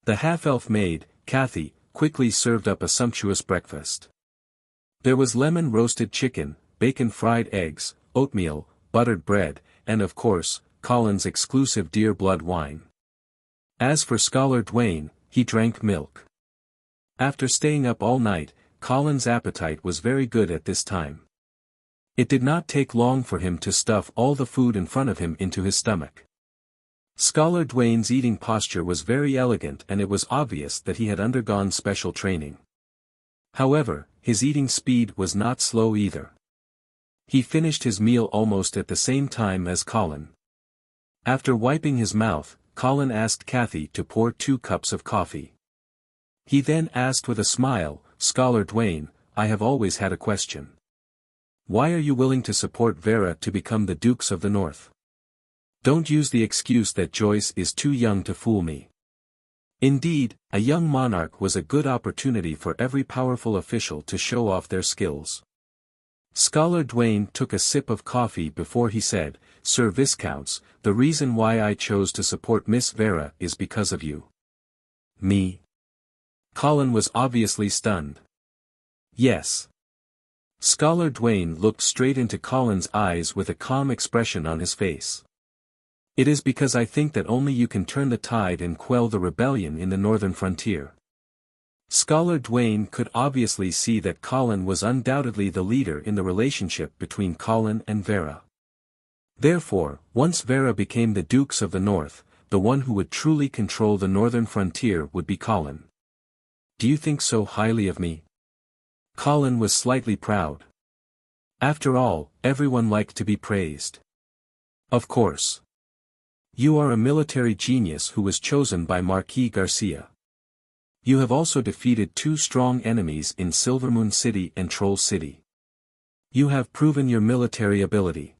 The half-elf maid, Kathy, quickly served up a sumptuous breakfast. There was lemon-roasted chicken, bacon-fried eggs, oatmeal, buttered bread, and of course, Colin's exclusive deer blood wine. As for Scholar Dwayne, he drank milk. After staying up all night, Colin's appetite was very good at this time. It did not take long for him to stuff all the food in front of him into his stomach. Scholar Dwayne's eating posture was very elegant and it was obvious that he had undergone special training. However, his eating speed was not slow either. He finished his meal almost at the same time as Colin. After wiping his mouth, Colin asked Kathy to pour 2 cups of coffee. He then asked with a smile, "Scholar Dwayne, I have always had a question. Why are you willing to support Vera to become the Dukes of the North? Don't use the excuse that Joyce is too young to fool me." Indeed, a young monarch was a good opportunity for every powerful official to show off their skills. Scholar Dwayne took a sip of coffee before he said, "Sir Viscounts, the reason why I chose to support Miss Vera is because of you." "Me?" Colin was obviously stunned. "Yes." Scholar Dwayne looked straight into Colin's eyes with a calm expression on his face. "It is because I think that only you can turn the tide and quell the rebellion in the northern frontier." Scholar Dwayne could obviously see that Colin was undoubtedly the leader in the relationship between Colin and Vera. Therefore, once Vera became the Dukes of the North, the one who would truly control the northern frontier would be Colin. "Do you think so highly of me?" Colin was slightly proud. After all, everyone liked to be praised. "Of course. You are a military genius who was chosen by Marquis Garcia. You have also defeated two strong enemies in Silvermoon City and Troll City. You have proven your military ability.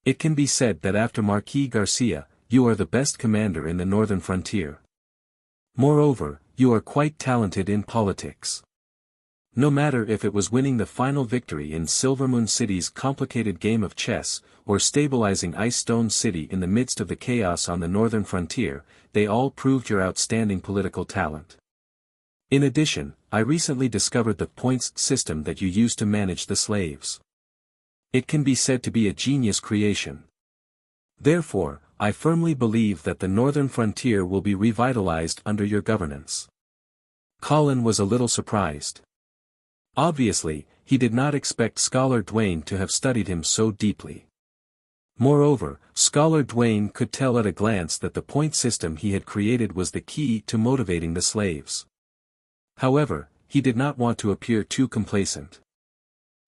It can be said that after Marquis Garcia, you are the best commander in the northern frontier. Moreover, you are quite talented in politics. No matter if it was winning the final victory in Silvermoon City's complicated game of chess, or stabilizing Ice Stone City in the midst of the chaos on the northern frontier, they all proved your outstanding political talent. In addition, I recently discovered the points system that you use to manage the slaves. It can be said to be a genius creation. Therefore, I firmly believe that the northern frontier will be revitalized under your governance. Colin was a little surprised. Obviously, he did not expect Scholar Dwayne to have studied him so deeply. Moreover, Scholar Dwayne could tell at a glance that the point system he had created was the key to motivating the slaves. However, he did not want to appear too complacent.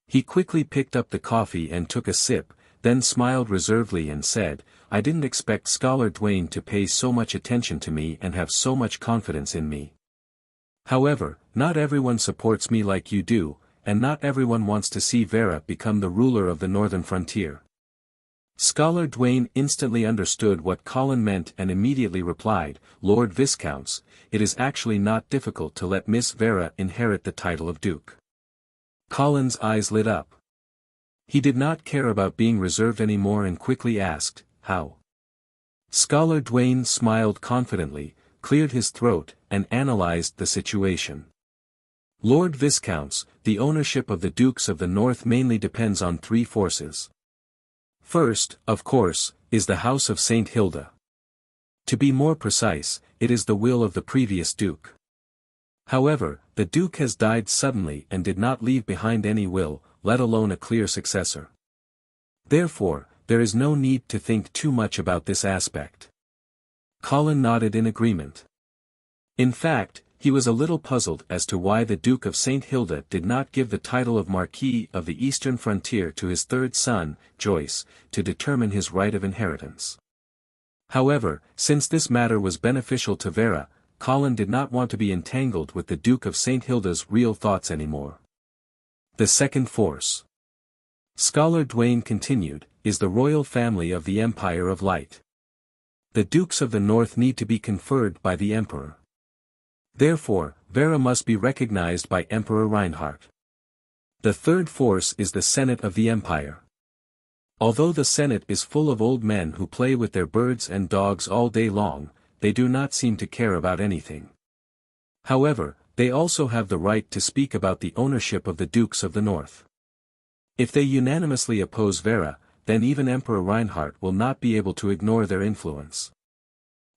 He quickly picked up the coffee and took a sip, then smiled reservedly and said, "I didn't expect Scholar Dwayne to pay so much attention to me and have so much confidence in me. However, not everyone supports me like you do, and not everyone wants to see Vera become the ruler of the northern frontier." Scholar Dwayne instantly understood what Colin meant and immediately replied, "Lord Viscounts, it is actually not difficult to let Miss Vera inherit the title of Duke." Colin's eyes lit up. He did not care about being reserved anymore and quickly asked, "How?" Scholar Dwayne smiled confidently, cleared his throat, and analyzed the situation. "Lord Viscounts, the ownership of the Dukes of the North mainly depends on three forces. First, of course, is the House of St. Hilda. To be more precise, it is the will of the previous Duke. However, the Duke has died suddenly and did not leave behind any will, let alone a clear successor. Therefore, there is no need to think too much about this aspect." Colin nodded in agreement. In fact, he was a little puzzled as to why the Duke of St. Hilda did not give the title of Marquis of the Eastern Frontier to his third son, Joyce, to determine his right of inheritance. However, since this matter was beneficial to Vera, Colin did not want to be entangled with the Duke of St. Hilda's real thoughts anymore. The second force, Scholar Dwayne continued, is the royal family of the Empire of Light. The Dukes of the North need to be conferred by the Emperor. Therefore, Vera must be recognized by Emperor Reinhardt. The third force is the Senate of the Empire. Although the Senate is full of old men who play with their birds and dogs all day long, they do not seem to care about anything. However, they also have the right to speak about the ownership of the Dukes of the North. If they unanimously oppose Vera, then even Emperor Reinhardt will not be able to ignore their influence.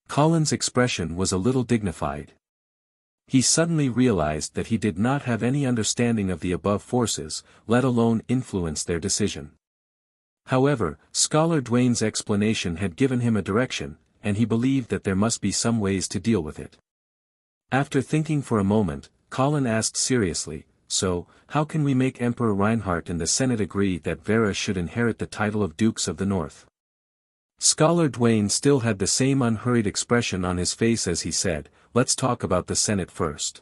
Colin's expression was a little dignified. He suddenly realized that he did not have any understanding of the above forces, let alone influence their decision. However, Scholar Dwayne's explanation had given him a direction, and he believed that there must be some ways to deal with it. After thinking for a moment, Colin asked seriously, "So, how can we make Emperor Reinhardt and the Senate agree that Vera should inherit the title of Dukes of the North?" Scholar Dwayne still had the same unhurried expression on his face as he said, "Let's talk about the Senate first.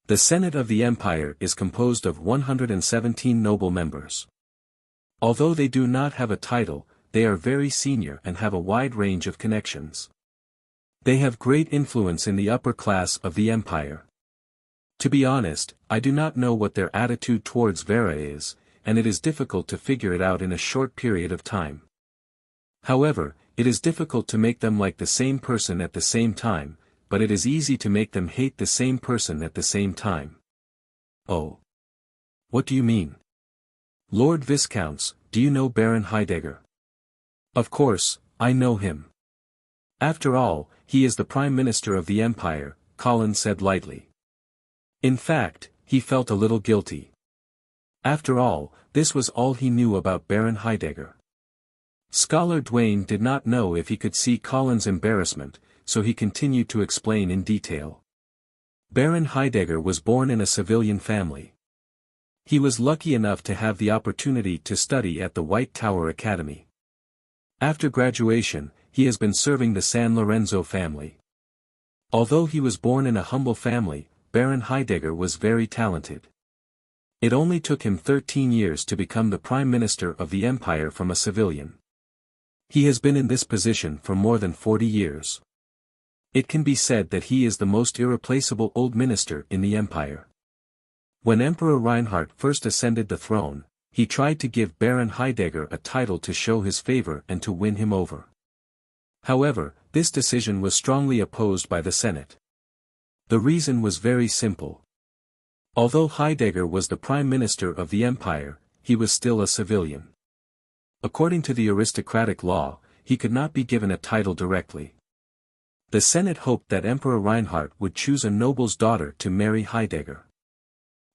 The Senate of the Empire is composed of 117 noble members. Although they do not have a title, they are very senior and have a wide range of connections. They have great influence in the upper class of the Empire. To be honest, I do not know what their attitude towards Vera is, and it is difficult to figure it out in a short period of time. However, it is difficult to make them like the same person at the same time, but it is easy to make them hate the same person at the same time." "Oh. What do you mean?" "Lord Viscounts, do you know Baron Heidegger?" "Of course, I know him. After all, he is the Prime Minister of the Empire," Colin said lightly. In fact, he felt a little guilty. After all, this was all he knew about Baron Heidegger. Scholar Dwayne did not know if he could see Colin's embarrassment, so he continued to explain in detail. Baron Heidegger was born in a civilian family. He was lucky enough to have the opportunity to study at the White Tower Academy. After graduation, he has been serving the San Lorenzo family. Although he was born in a humble family, Baron Heidegger was very talented. It only took him 13 years to become the Prime Minister of the Empire from a civilian. He has been in this position for more than 40 years. It can be said that he is the most irreplaceable old minister in the empire. When Emperor Reinhard first ascended the throne, he tried to give Baron Heidegger a title to show his favor and to win him over. However, this decision was strongly opposed by the Senate. The reason was very simple. Although Heidegger was the prime minister of the empire, he was still a civilian. According to the aristocratic law, he could not be given a title directly. The Senate hoped that Emperor Reinhard would choose a noble's daughter to marry Heidegger.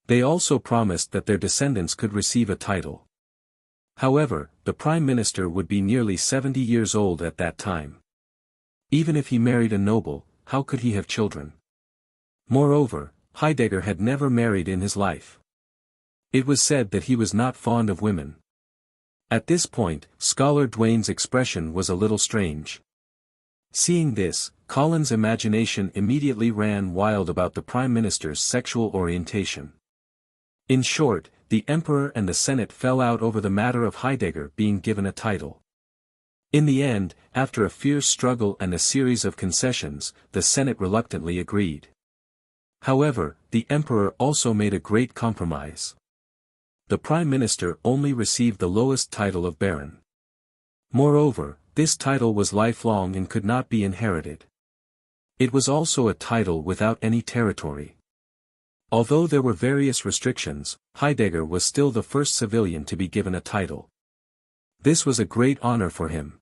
They also promised that their descendants could receive a title. However, the prime minister would be nearly 70 years old at that time. Even if he married a noble, how could he have children? Moreover, Heidegger had never married in his life. It was said that he was not fond of women. At this point, scholar Duane's expression was a little strange. Seeing this, Colin's imagination immediately ran wild about the prime minister's sexual orientation. In short, the emperor and the Senate fell out over the matter of Heidegger being given a title. In the end, after a fierce struggle and a series of concessions, the Senate reluctantly agreed. However, the emperor also made a great compromise. The prime minister only received the lowest title of baron. Moreover, this title was lifelong and could not be inherited. It was also a title without any territory. Although there were various restrictions, Heidegger was still the first civilian to be given a title. This was a great honor for him.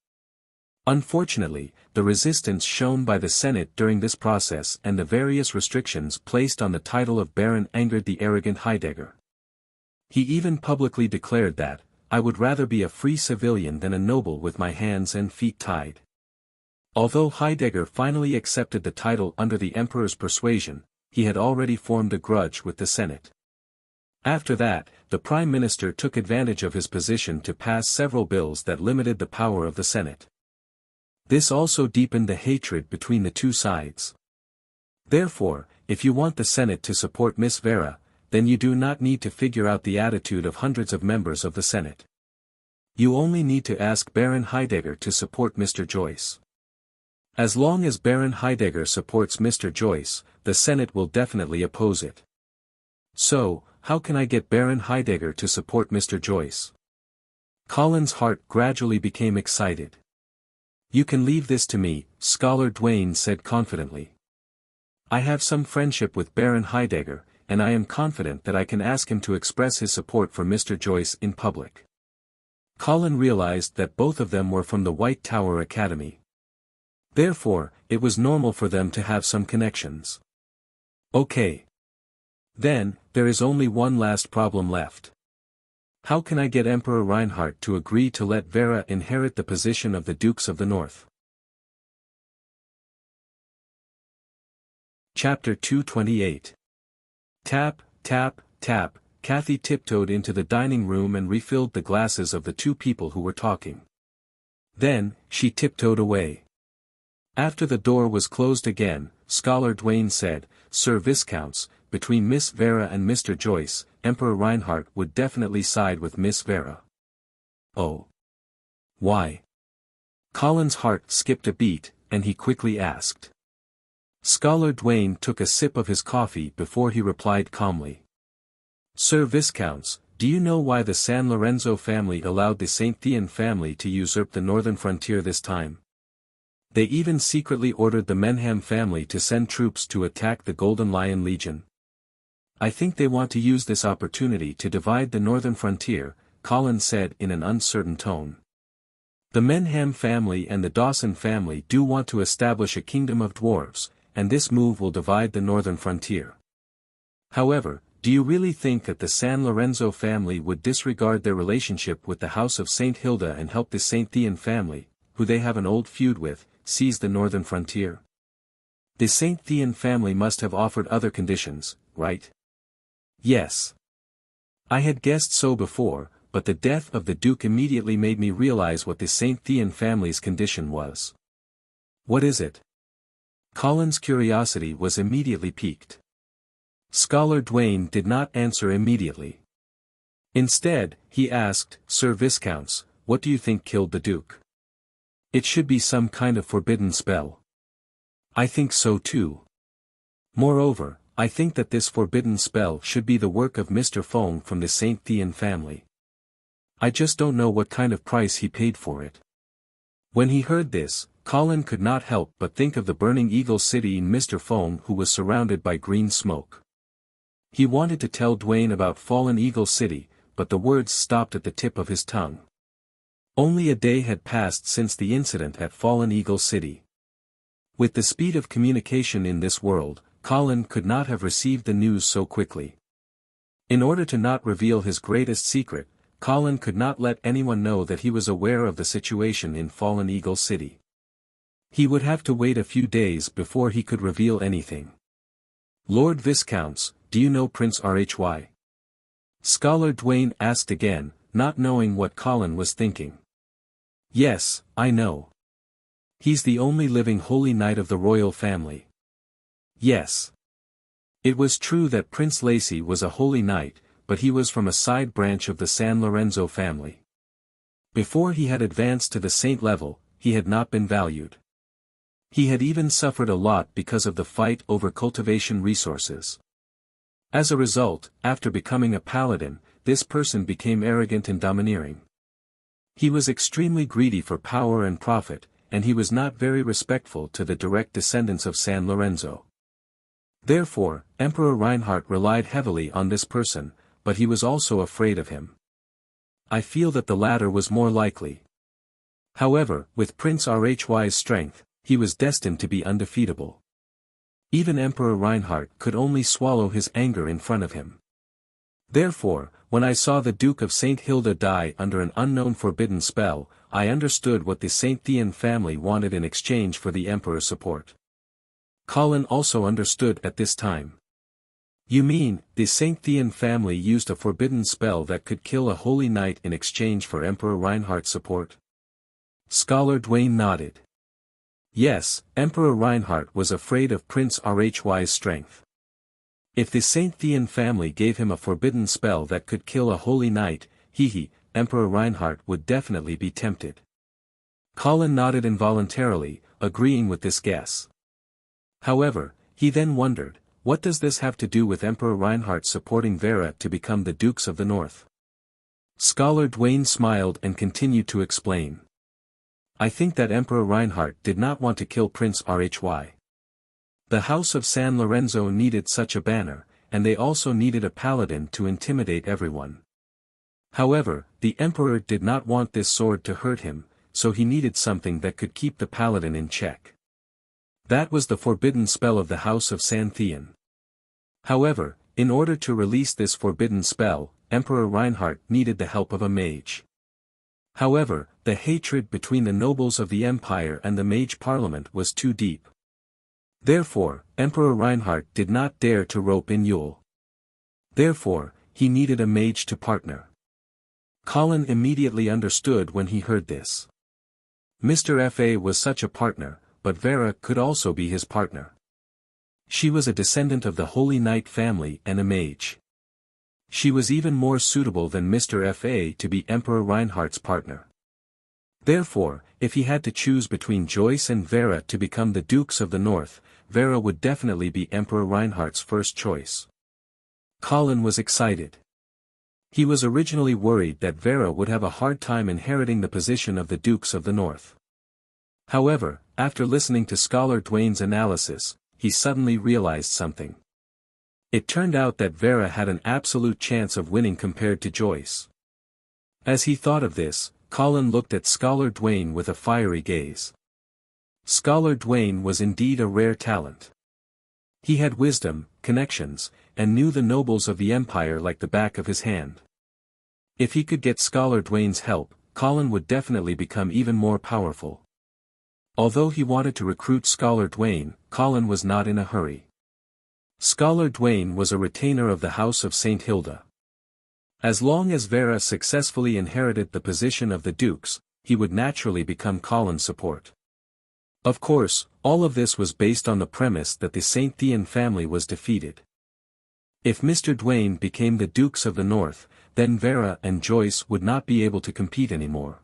Unfortunately, the resistance shown by the Senate during this process and the various restrictions placed on the title of baron angered the arrogant Heidegger. He even publicly declared that, "I would rather be a free civilian than a noble with my hands and feet tied." Although Heidegger finally accepted the title under the emperor's persuasion, he had already formed a grudge with the Senate. After that, the prime minister took advantage of his position to pass several bills that limited the power of the Senate. This also deepened the hatred between the two sides. Therefore, if you want the Senate to support Miss Vera, then you do not need to figure out the attitude of hundreds of members of the Senate. You only need to ask Baron Heidegger to support Mr. Joyce. As long as Baron Heidegger supports Mr. Joyce, the Senate will definitely oppose it. So, how can I get Baron Heidegger to support Mr. Joyce? Colin's heart gradually became excited. "You can leave this to me," Scholar Duane said confidently. "I have some friendship with Baron Heidegger, and I am confident that I can ask him to express his support for Mr. Joyce in public." Colin realized that both of them were from the White Tower Academy. Therefore, it was normal for them to have some connections. Okay. Then, there is only one last problem left. How can I get Emperor Reinhard to agree to let Vera inherit the position of the Dukes of the North? Chapter 228. Tap, tap, tap, Kathy tiptoed into the dining room and refilled the glasses of the two people who were talking. Then, she tiptoed away. After the door was closed again, Scholar Duane said, "Sir Viscounts, between Miss Vera and Mr. Joyce, Emperor Reinhard would definitely side with Miss Vera." "Oh. Why?" Colin's heart skipped a beat, and he quickly asked. Scholar Duane took a sip of his coffee before he replied calmly. "Sir Viscounts, do you know why the San Lorenzo family allowed the St. Thean family to usurp the northern frontier this time? They even secretly ordered the Menham family to send troops to attack the Golden Lion Legion. I think they want to use this opportunity to divide the northern frontier," Colin said in an uncertain tone. "The Menham family and the Dawson family do want to establish a kingdom of dwarves, and this move will divide the northern frontier. However, do you really think that the San Lorenzo family would disregard their relationship with the House of St. Hilda and help the St. Thean family, who they have an old feud with, seize the northern frontier? The St. Thean family must have offered other conditions, right?" "Yes. I had guessed so before, but the death of the Duke immediately made me realize what the St. Thean family's condition was. What is it? Colin's curiosity was immediately piqued. Scholar Duane did not answer immediately. Instead, he asked, Sir Viscounts, what do you think killed the Duke? It should be some kind of forbidden spell. I think so too. Moreover, I think that this forbidden spell should be the work of Mr. Fong from the St. Thean family. I just don't know what kind of price he paid for it. When he heard this, Colin could not help but think of the burning Eagle City in Mr. Fong, who was surrounded by green smoke. He wanted to tell Duane about Fallen Eagle City, but the words stopped at the tip of his tongue. Only a day had passed since the incident at Fallen Eagle City. With the speed of communication in this world, Colin could not have received the news so quickly. In order to not reveal his greatest secret, Colin could not let anyone know that he was aware of the situation in Fallen Eagle City. He would have to wait a few days before he could reveal anything. Lord Viscounts, do you know Prince Rhy? Scholar Duane asked again, not knowing what Colin was thinking. Yes, I know. He's the only living holy knight of the royal family. Yes. It was true that Prince Lacy was a holy knight, but he was from a side branch of the San Lorenzo family. Before he had advanced to the saint level, he had not been valued. He had even suffered a lot because of the fight over cultivation resources. As a result, after becoming a paladin, this person became arrogant and domineering. He was extremely greedy for power and profit, and he was not very respectful to the direct descendants of San Lorenzo. Therefore, Emperor Reinhardt relied heavily on this person, but he was also afraid of him. I feel that the latter was more likely. However, with Prince Rhy's strength, he was destined to be undefeatable. Even Emperor Reinhardt could only swallow his anger in front of him. Therefore, when I saw the Duke of St. Hilda die under an unknown forbidden spell, I understood what the St. Thean family wanted in exchange for the Emperor's support. Colin also understood at this time. You mean, the St. Thean family used a forbidden spell that could kill a holy knight in exchange for Emperor Reinhardt's support? Scholar Duane nodded. Yes, Emperor Reinhardt was afraid of Prince Rhy's strength. If the St. Thean family gave him a forbidden spell that could kill a holy knight, Emperor Reinhardt would definitely be tempted. Colin nodded involuntarily, agreeing with this guess. However, he then wondered, what does this have to do with Emperor Reinhardt supporting Vera to become the Dukes of the North? Scholar Duane smiled and continued to explain. I think that Emperor Reinhardt did not want to kill Prince Rhy. The House of San Lorenzo needed such a banner, and they also needed a paladin to intimidate everyone. However, the Emperor did not want this sword to hurt him, so he needed something that could keep the paladin in check. That was the forbidden spell of the House of San Thean. However, in order to release this forbidden spell, Emperor Reinhardt needed the help of a mage. However, the hatred between the nobles of the empire and the mage parliament was too deep. Therefore, Emperor Reinhardt did not dare to rope in Yule. Therefore, he needed a mage to partner. Colin immediately understood when he heard this. Mr. Fa was such a partner, but Vera could also be his partner. She was a descendant of the Holy Knight family and a mage. She was even more suitable than Mr. Fa to be Emperor Reinhardt's partner. Therefore, if he had to choose between Joyce and Vera to become the Dukes of the North, Vera would definitely be Emperor Reinhardt's first choice. Colin was excited. He was originally worried that Vera would have a hard time inheriting the position of the Dukes of the North. However, after listening to Scholar Duane's analysis, he suddenly realized something. It turned out that Vera had an absolute chance of winning compared to Joyce. As he thought of this, Colin looked at Scholar Duane with a fiery gaze. Scholar Duane was indeed a rare talent. He had wisdom, connections, and knew the nobles of the empire like the back of his hand. If he could get Scholar Duane's help, Colin would definitely become even more powerful. Although he wanted to recruit Scholar Duane, Colin was not in a hurry. Scholar Duane was a retainer of the House of St. Hilda. As long as Vera successfully inherited the position of the Dukes, he would naturally become Colin's support. Of course, all of this was based on the premise that the Saint Thean family was defeated. If Mr. Duane became the Dukes of the North, then Vera and Joyce would not be able to compete anymore.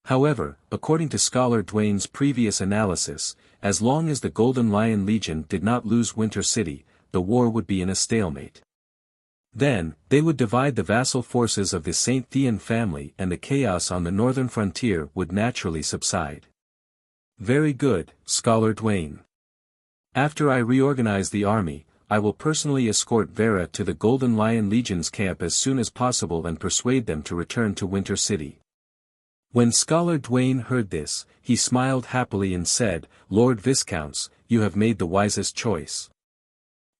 However, according to Scholar Duane's previous analysis, as long as the Golden Lion Legion did not lose Winter City, the war would be in a stalemate. Then, they would divide the vassal forces of the Saint Thean family and the chaos on the northern frontier would naturally subside. Very good, Scholar Duane. After I reorganize the army, I will personally escort Vera to the Golden Lion Legion's camp as soon as possible and persuade them to return to Winter City. When Scholar Duane heard this, he smiled happily and said, Lord Viscounts, you have made the wisest choice.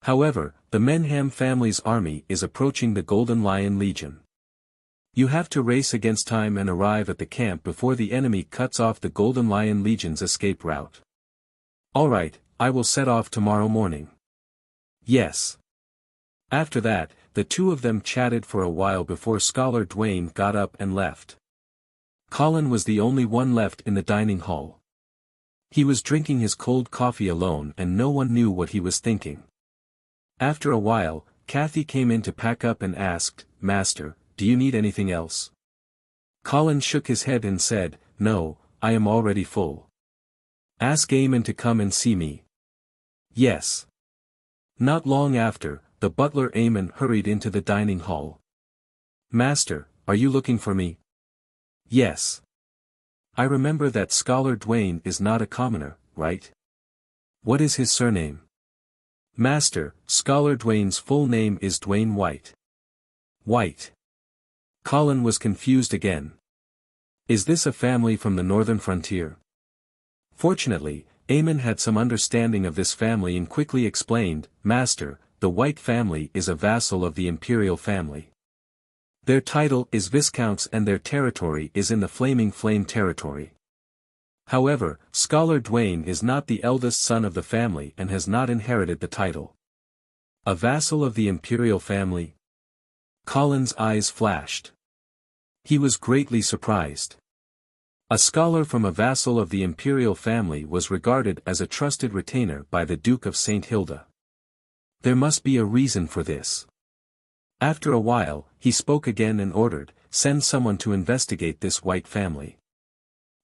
However, the Menham family's army is approaching the Golden Lion Legion. You have to race against time and arrive at the camp before the enemy cuts off the Golden Lion Legion's escape route. Alright, I will set off tomorrow morning. Yes. After that, the two of them chatted for a while before Scholar Duane got up and left. Colin was the only one left in the dining hall. He was drinking his cold coffee alone and no one knew what he was thinking. After a while, Kathy came in to pack up and asked, Master, do you need anything else? Colin shook his head and said, No, I am already full. Ask Eamon to come and see me. Yes. Not long after, the butler Eamon hurried into the dining hall. Master, are you looking for me? Yes. I remember that Scholar Duane is not a commoner, right? What is his surname? Master, Scholar Duane's full name is Duane White. White. Colin was confused again. Is this a family from the northern frontier? Fortunately, Eamon had some understanding of this family and quickly explained, Master, the White family is a vassal of the imperial family. Their title is Viscounts and their territory is in the Flaming Flame territory. However, Scholar Duane is not the eldest son of the family and has not inherited the title. A vassal of the imperial family? Colin's eyes flashed. He was greatly surprised. A scholar from a vassal of the imperial family was regarded as a trusted retainer by the Duke of St. Hilda. There must be a reason for this. After a while, he spoke again and ordered, Send someone to investigate this White family.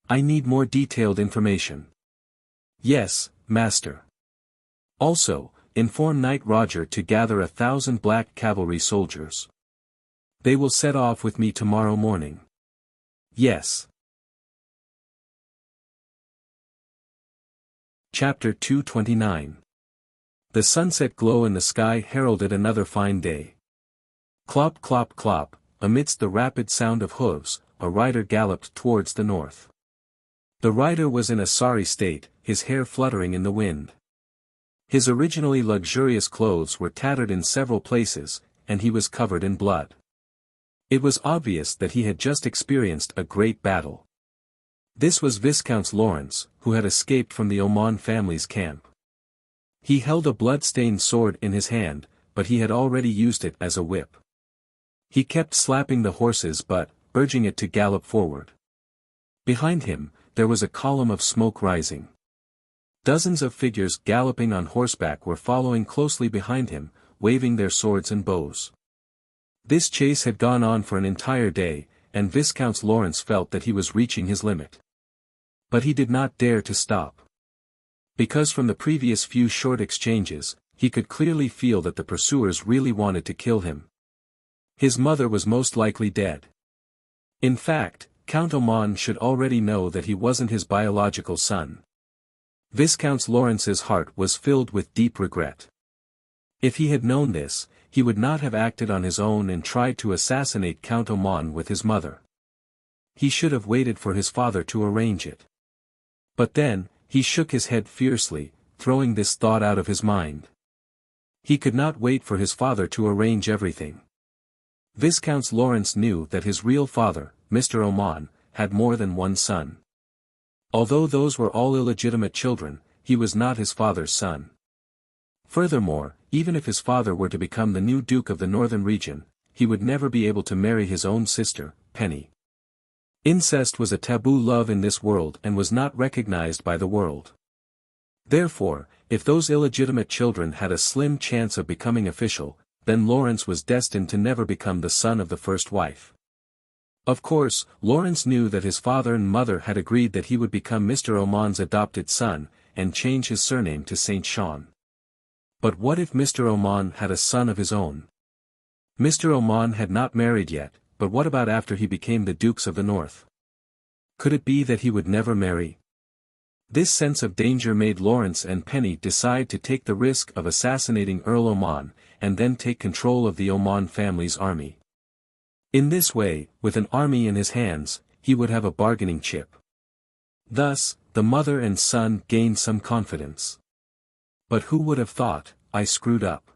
I need more detailed information. Yes, Master. Also, inform Knight Roger to gather 1,000 black cavalry soldiers. They will set off with me tomorrow morning. Yes. Chapter 229. The sunset glow in the sky heralded another fine day. Clop clop clop, amidst the rapid sound of hooves, a rider galloped towards the north. The rider was in a sorry state, his hair fluttering in the wind. His originally luxurious clothes were tattered in several places, and he was covered in blood. It was obvious that he had just experienced a great battle. This was Viscount Lawrence, who had escaped from the Oman family's camp. He held a blood-stained sword in his hand, but he had already used it as a whip. He kept slapping the horses but, urging it to gallop forward. Behind him, there was a column of smoke rising. Dozens of figures galloping on horseback were following closely behind him, waving their swords and bows. This chase had gone on for an entire day, and Viscount Lawrence felt that he was reaching his limit. But he did not dare to stop. Because from the previous few short exchanges, he could clearly feel that the pursuers really wanted to kill him. His mother was most likely dead. In fact, Count Oman should already know that he wasn't his biological son. Viscount Lawrence's heart was filled with deep regret. If he had known this, he would not have acted on his own and tried to assassinate Count Oman with his mother. He should have waited for his father to arrange it. But then, he shook his head fiercely, throwing this thought out of his mind. He could not wait for his father to arrange everything. Viscount Lawrence knew that his real father, Mr. Oman, had more than one son. Although those were all illegitimate children, he was not his father's son. Furthermore, even if his father were to become the new Duke of the Northern region, he would never be able to marry his own sister, Penny. Incest was a taboo love in this world and was not recognized by the world. Therefore, if those illegitimate children had a slim chance of becoming official, then Lawrence was destined to never become the son of the first wife. Of course, Lawrence knew that his father and mother had agreed that he would become Mr. Oman's adopted son, and change his surname to St. Sean. But what if Mr. Oman had a son of his own? Mr. Oman had not married yet, but what about after he became the Dukes of the North? Could it be that he would never marry? This sense of danger made Lawrence and Penny decide to take the risk of assassinating Earl Oman, and then take control of the Oman family's army. In this way, with an army in his hands, he would have a bargaining chip. Thus, the mother and son gained some confidence. But who would have thought, I screwed up?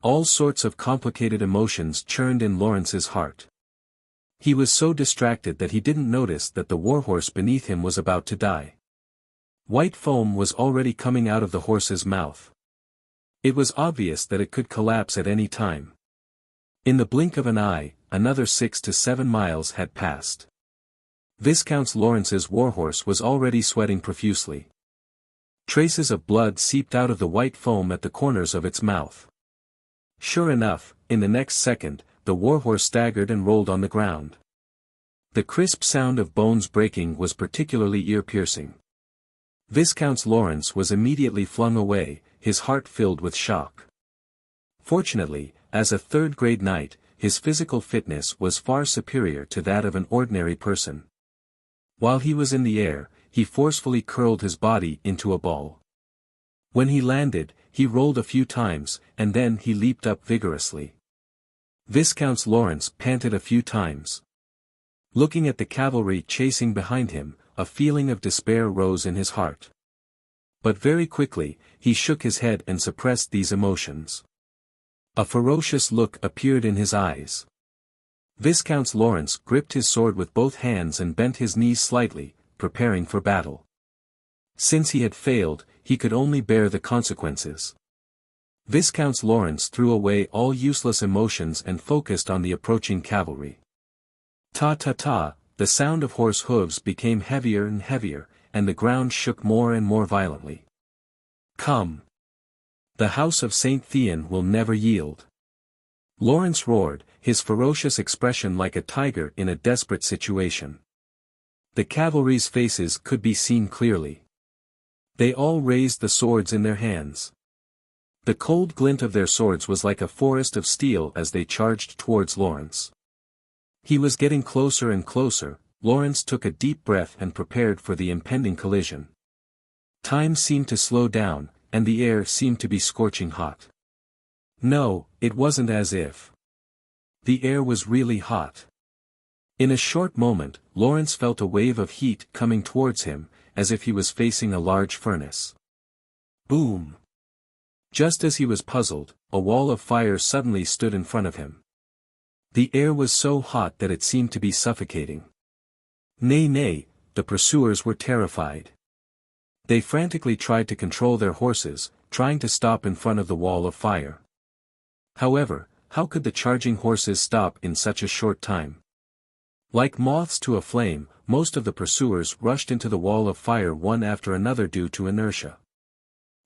All sorts of complicated emotions churned in Lawrence's heart. He was so distracted that he didn't notice that the warhorse beneath him was about to die. White foam was already coming out of the horse's mouth. It was obvious that it could collapse at any time. In the blink of an eye, another 6 to 7 miles had passed. Viscount Lawrence's warhorse was already sweating profusely. Traces of blood seeped out of the white foam at the corners of its mouth. Sure enough, in the next second, the warhorse staggered and rolled on the ground. The crisp sound of bones breaking was particularly ear-piercing. Viscount Lawrence was immediately flung away, his heart filled with shock. Fortunately, as a third-grade knight, his physical fitness was far superior to that of an ordinary person. While he was in the air, he forcefully curled his body into a ball. When he landed, he rolled a few times, and then he leaped up vigorously. Viscount Lawrence panted a few times. Looking at the cavalry chasing behind him, a feeling of despair rose in his heart. But very quickly, he shook his head and suppressed these emotions. A ferocious look appeared in his eyes. Viscount Lawrence gripped his sword with both hands and bent his knees slightly, preparing for battle. Since he had failed, he could only bear the consequences. Viscount Lawrence threw away all useless emotions and focused on the approaching cavalry. Ta-ta-ta, the sound of horse hooves became heavier and heavier, and the ground shook more and more violently. Come! The house of St. Thean will never yield. Lawrence roared, his ferocious expression like a tiger in a desperate situation. The cavalry's faces could be seen clearly. They all raised the swords in their hands. The cold glint of their swords was like a forest of steel as they charged towards Lawrence. He was getting closer and closer. Lawrence took a deep breath and prepared for the impending collision. Time seemed to slow down, and the air seemed to be scorching hot. No, it wasn't as if. The air was really hot. In a short moment, Lawrence felt a wave of heat coming towards him, as if he was facing a large furnace. Boom! Just as he was puzzled, a wall of fire suddenly stood in front of him. The air was so hot that it seemed to be suffocating. Nay, the pursuers were terrified. They frantically tried to control their horses, trying to stop in front of the wall of fire. However, how could the charging horses stop in such a short time? Like moths to a flame, most of the pursuers rushed into the wall of fire one after another due to inertia.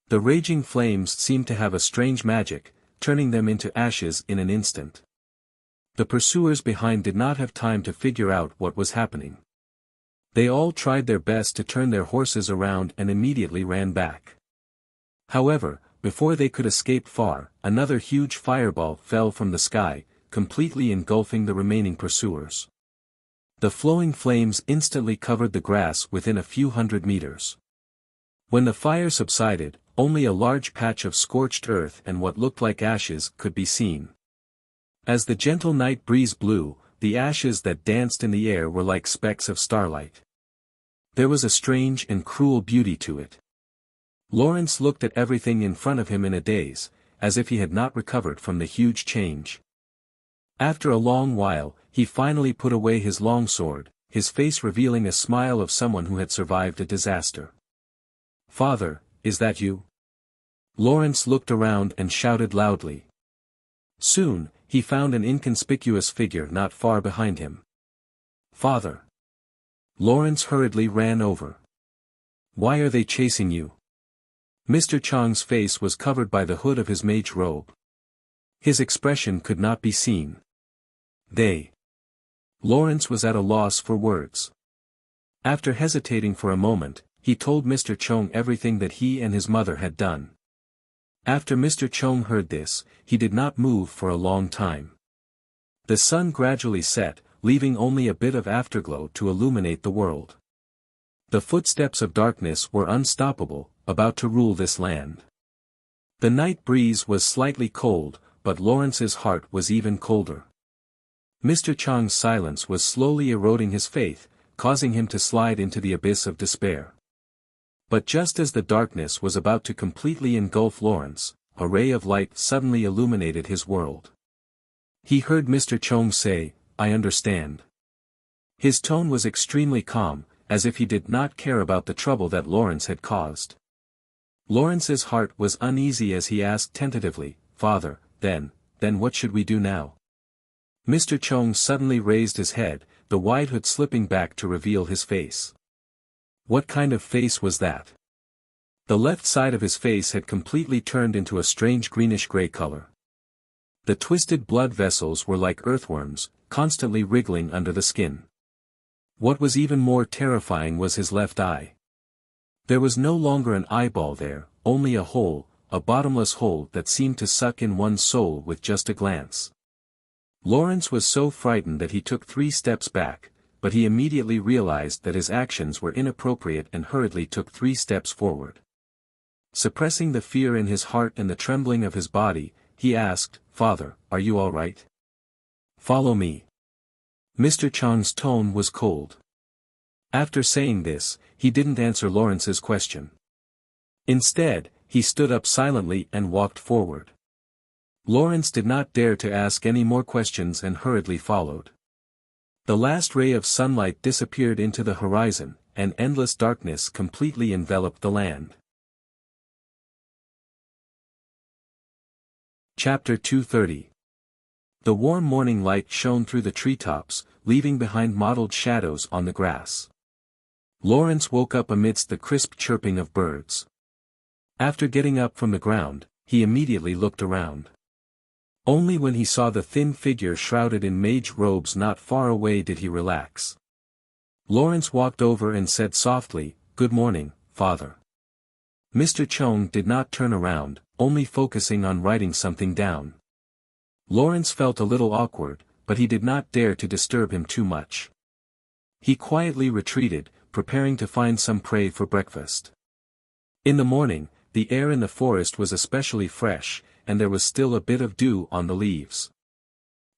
The raging flames seemed to have a strange magic, turning them into ashes in an instant. The pursuers behind did not have time to figure out what was happening. They all tried their best to turn their horses around and immediately ran back. However, before they could escape far, another huge fireball fell from the sky, completely engulfing the remaining pursuers. The flowing flames instantly covered the grass within a few hundred meters. When the fire subsided, only a large patch of scorched earth and what looked like ashes could be seen. As the gentle night breeze blew, the ashes that danced in the air were like specks of starlight. There was a strange and cruel beauty to it. Lawrence looked at everything in front of him in a daze, as if he had not recovered from the huge change. After a long while, he finally put away his long sword, his face revealing a smile of someone who had survived a disaster. "Father, is that you?" Lawrence looked around and shouted loudly. Soon, he found an inconspicuous figure not far behind him. "Father." Lawrence hurriedly ran over. "Why are they chasing you?" Mr. Chang's face was covered by the hood of his mage robe. His expression could not be seen. "They." Lawrence was at a loss for words. After hesitating for a moment, he told Mr. Chong everything that he and his mother had done. After Mr. Chong heard this, he did not move for a long time. The sun gradually set, leaving only a bit of afterglow to illuminate the world. The footsteps of darkness were unstoppable, about to rule this land. The night breeze was slightly cold, but Lawrence's heart was even colder. Mr. Chang's silence was slowly eroding his faith, causing him to slide into the abyss of despair. But just as the darkness was about to completely engulf Lawrence, a ray of light suddenly illuminated his world. He heard Mr. Chong say, "I understand." His tone was extremely calm, as if he did not care about the trouble that Lawrence had caused. Lawrence's heart was uneasy as he asked tentatively, "Father, then what should we do now?" Mr. Chong suddenly raised his head, the wide hood slipping back to reveal his face. What kind of face was that? The left side of his face had completely turned into a strange greenish-gray color. The twisted blood vessels were like earthworms, constantly wriggling under the skin. What was even more terrifying was his left eye. There was no longer an eyeball there, only a hole, a bottomless hole that seemed to suck in one's soul with just a glance. Lawrence was so frightened that he took 3 steps back, but he immediately realized that his actions were inappropriate and hurriedly took 3 steps forward. Suppressing the fear in his heart and the trembling of his body, he asked, "Father, are you all right? Follow me." Mr. Chang's tone was cold. After saying this, he didn't answer Lawrence's question. Instead, he stood up silently and walked forward. Lawrence did not dare to ask any more questions and hurriedly followed. The last ray of sunlight disappeared into the horizon, and endless darkness completely enveloped the land. Chapter 230. The warm morning light shone through the treetops, leaving behind mottled shadows on the grass. Lawrence woke up amidst the crisp chirping of birds. After getting up from the ground, he immediately looked around. Only when he saw the thin figure shrouded in mage robes not far away did he relax. Lawrence walked over and said softly, "Good morning, Father." Mr. Chong did not turn around, only focusing on writing something down. Lawrence felt a little awkward, but he did not dare to disturb him too much. He quietly retreated, preparing to find some prey for breakfast. In the morning, the air in the forest was especially fresh, and there was still a bit of dew on the leaves.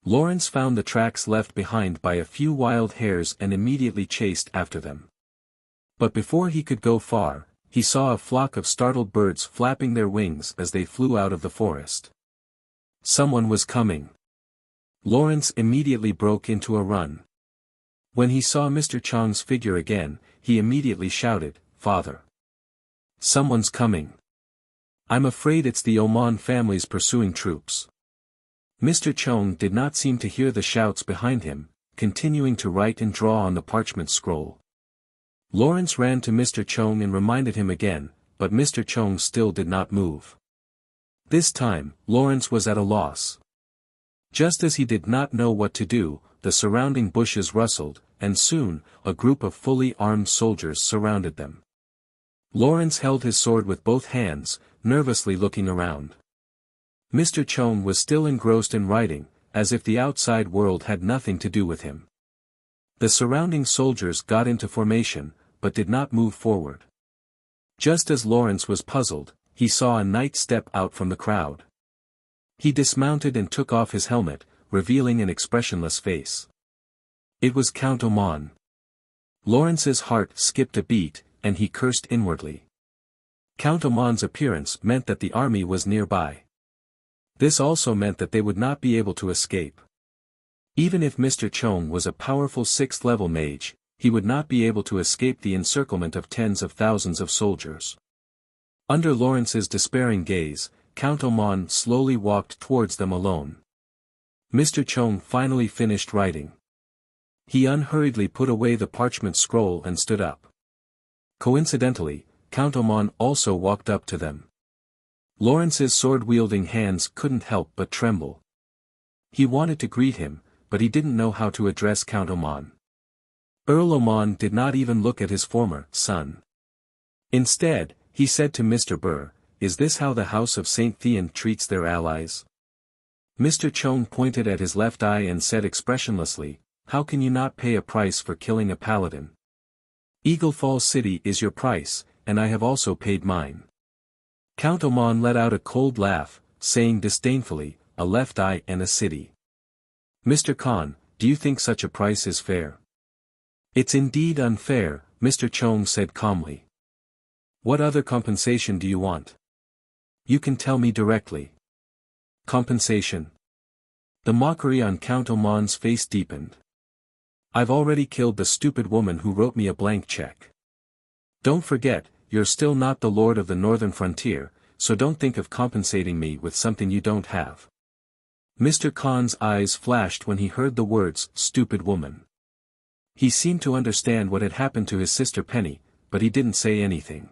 Lawrence found the tracks left behind by a few wild hares and immediately chased after them. But before he could go far, he saw a flock of startled birds flapping their wings as they flew out of the forest. Someone was coming. Lawrence immediately broke into a run. When he saw Mr. Chang's figure again, he immediately shouted, "Father! Someone's coming. I'm afraid it's the Oman families pursuing troops." Mr. Chong did not seem to hear the shouts behind him, continuing to write and draw on the parchment scroll. Lawrence ran to Mr. Chong and reminded him again, but Mr. Chong still did not move. This time, Lawrence was at a loss. Just as he did not know what to do, the surrounding bushes rustled, and soon, a group of fully armed soldiers surrounded them. Lawrence held his sword with both hands, nervously looking around. Mr. Chong was still engrossed in writing, as if the outside world had nothing to do with him. The surrounding soldiers got into formation, but did not move forward. Just as Lawrence was puzzled, he saw a knight step out from the crowd. He dismounted and took off his helmet, revealing an expressionless face. It was Count Oman. Lawrence's heart skipped a beat, and he cursed inwardly. Count Oman's appearance meant that the army was nearby. This also meant that they would not be able to escape. Even if Mr. Chong was a powerful 6th-level mage, he would not be able to escape the encirclement of tens of thousands of soldiers. Under Lawrence's despairing gaze, Count Oman slowly walked towards them alone. Mr. Chong finally finished writing. He unhurriedly put away the parchment scroll and stood up. Coincidentally, Count Oman also walked up to them. Lawrence's sword-wielding hands couldn't help but tremble. He wanted to greet him, but he didn't know how to address Count Oman. Earl Oman did not even look at his former son. Instead, he said to Mr. Burr, "Is this how the House of St. Thean treats their allies?" Mr. Chong pointed at his left eye and said expressionlessly, "How can you not pay a price for killing a paladin? Eagle Falls City is your price, and I have also paid mine." Count Oman let out a cold laugh, saying disdainfully, "A left eye and a city. Mr. Khan, do you think such a price is fair?" "It's indeed unfair," Mr. Chong said calmly. "What other compensation do you want? You can tell me directly." "Compensation?" The mockery on Count Oman's face deepened. "I've already killed the stupid woman who wrote me a blank check. Don't forget, you're still not the lord of the northern frontier, so don't think of compensating me with something you don't have." Mr. Khan's eyes flashed when he heard the words, "stupid woman." He seemed to understand what had happened to his sister Penny, but he didn't say anything.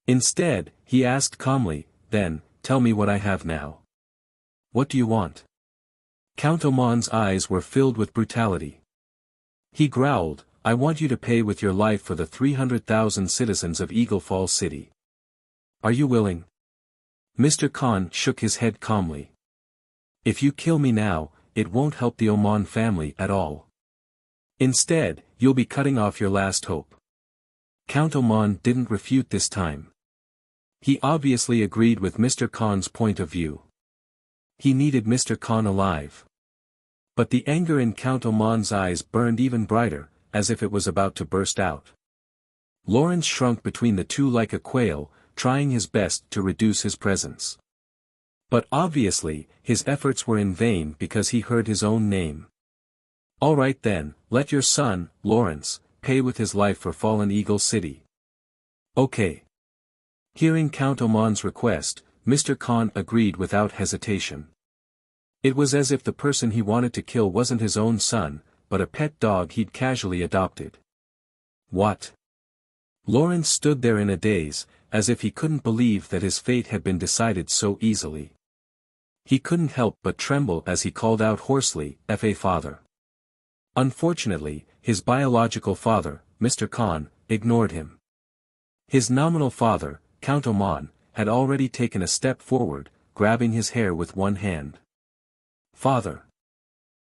Instead, he asked calmly, "Then, tell me what I have now. What do you want?" Count Oman's eyes were filled with brutality. He growled, "I want you to pay with your life for the 300,000 citizens of Eagle Falls City. Are you willing?" Mr. Khan shook his head calmly. "If you kill me now, it won't help the Oman family at all. Instead, you'll be cutting off your last hope." Count Oman didn't refute this time. He obviously agreed with Mr. Khan's point of view. He needed Mr. Khan alive. But the anger in Count Oman's eyes burned even brighter, as if it was about to burst out. Lawrence shrunk between the two like a quail, trying his best to reduce his presence. But obviously, his efforts were in vain because he heard his own name. "All right then, let your son, Lawrence, pay with his life for fallen Eagle City." "Okay." Hearing Count Oman's request, Mr. Khan agreed without hesitation. It was as if the person he wanted to kill wasn't his own son, but a pet dog he'd casually adopted. "What?" Lawrence stood there in a daze, as if he couldn't believe that his fate had been decided so easily. He couldn't help but tremble as he called out hoarsely, "Fa father." Unfortunately, his biological father, Mr. Khan, ignored him. His nominal father, Count Oman, had already taken a step forward, grabbing his hair with one hand. "Father."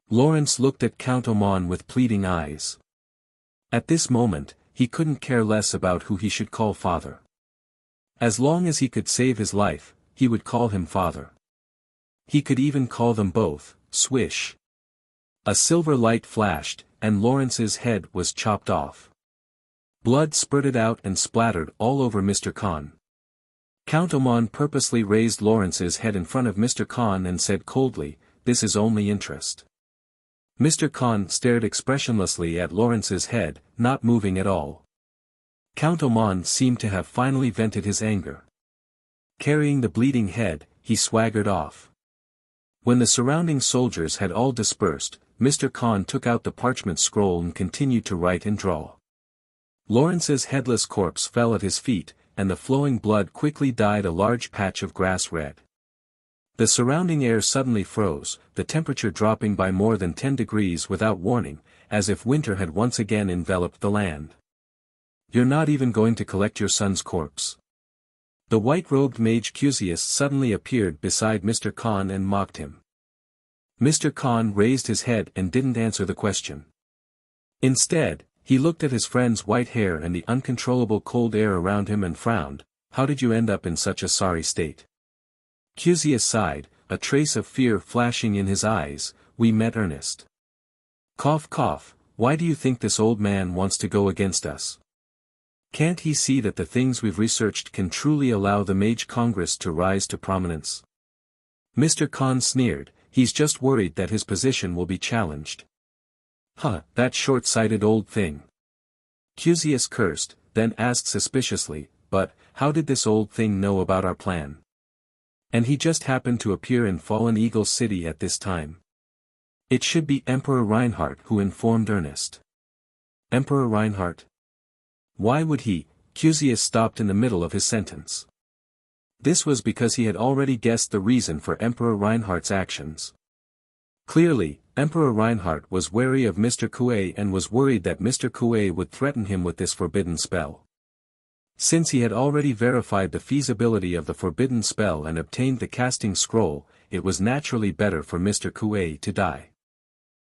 Lawrence looked at Count Oman with pleading eyes. At this moment, he couldn't care less about who he should call father. As long as he could save his life, he would call him father. He could even call them both, swish. A silver light flashed, and Lawrence's head was chopped off. Blood spurted out and splattered all over Mr. Khan. Count Oman purposely raised Lawrence's head in front of Mr. Khan and said coldly, "This is only interest." Mr. Khan stared expressionlessly at Lawrence's head, not moving at all. Count Oman seemed to have finally vented his anger. Carrying the bleeding head, he swaggered off. When the surrounding soldiers had all dispersed, Mr. Khan took out the parchment scroll and continued to write and draw. Lawrence's headless corpse fell at his feet, and the flowing blood quickly dyed a large patch of grass red. The surrounding air suddenly froze, the temperature dropping by more than 10 degrees without warning, as if winter had once again enveloped the land. "You're not even going to collect your son's corpse?" The white-robed mage Cusius suddenly appeared beside Mr. Khan and mocked him. Mr. Khan raised his head and didn't answer the question. Instead, he looked at his friend's white hair and the uncontrollable cold air around him and frowned. "How did you end up in such a sorry state?" Cusius sighed, a trace of fear flashing in his eyes. "We met Ernest." Cough cough, "Why do you think this old man wants to go against us? Can't he see that the things we've researched can truly allow the Mage Congress to rise to prominence?" Mr. Khan sneered, "He's just worried that his position will be challenged." "Huh, that short-sighted old thing." Cusius cursed, then asked suspiciously, "But, how did this old thing know about our plan? And he just happened to appear in Fallen Eagle City at this time." It should be Emperor Reinhardt who informed Ernest. Emperor Reinhardt? Why would he? Cusius stopped in the middle of his sentence. This was because he had already guessed the reason for Emperor Reinhardt's actions. Clearly, Emperor Reinhardt was wary of Mr. Kuei and was worried that Mr. Kuei would threaten him with this forbidden spell. Since he had already verified the feasibility of the forbidden spell and obtained the casting scroll, it was naturally better for Mr. Kuei to die.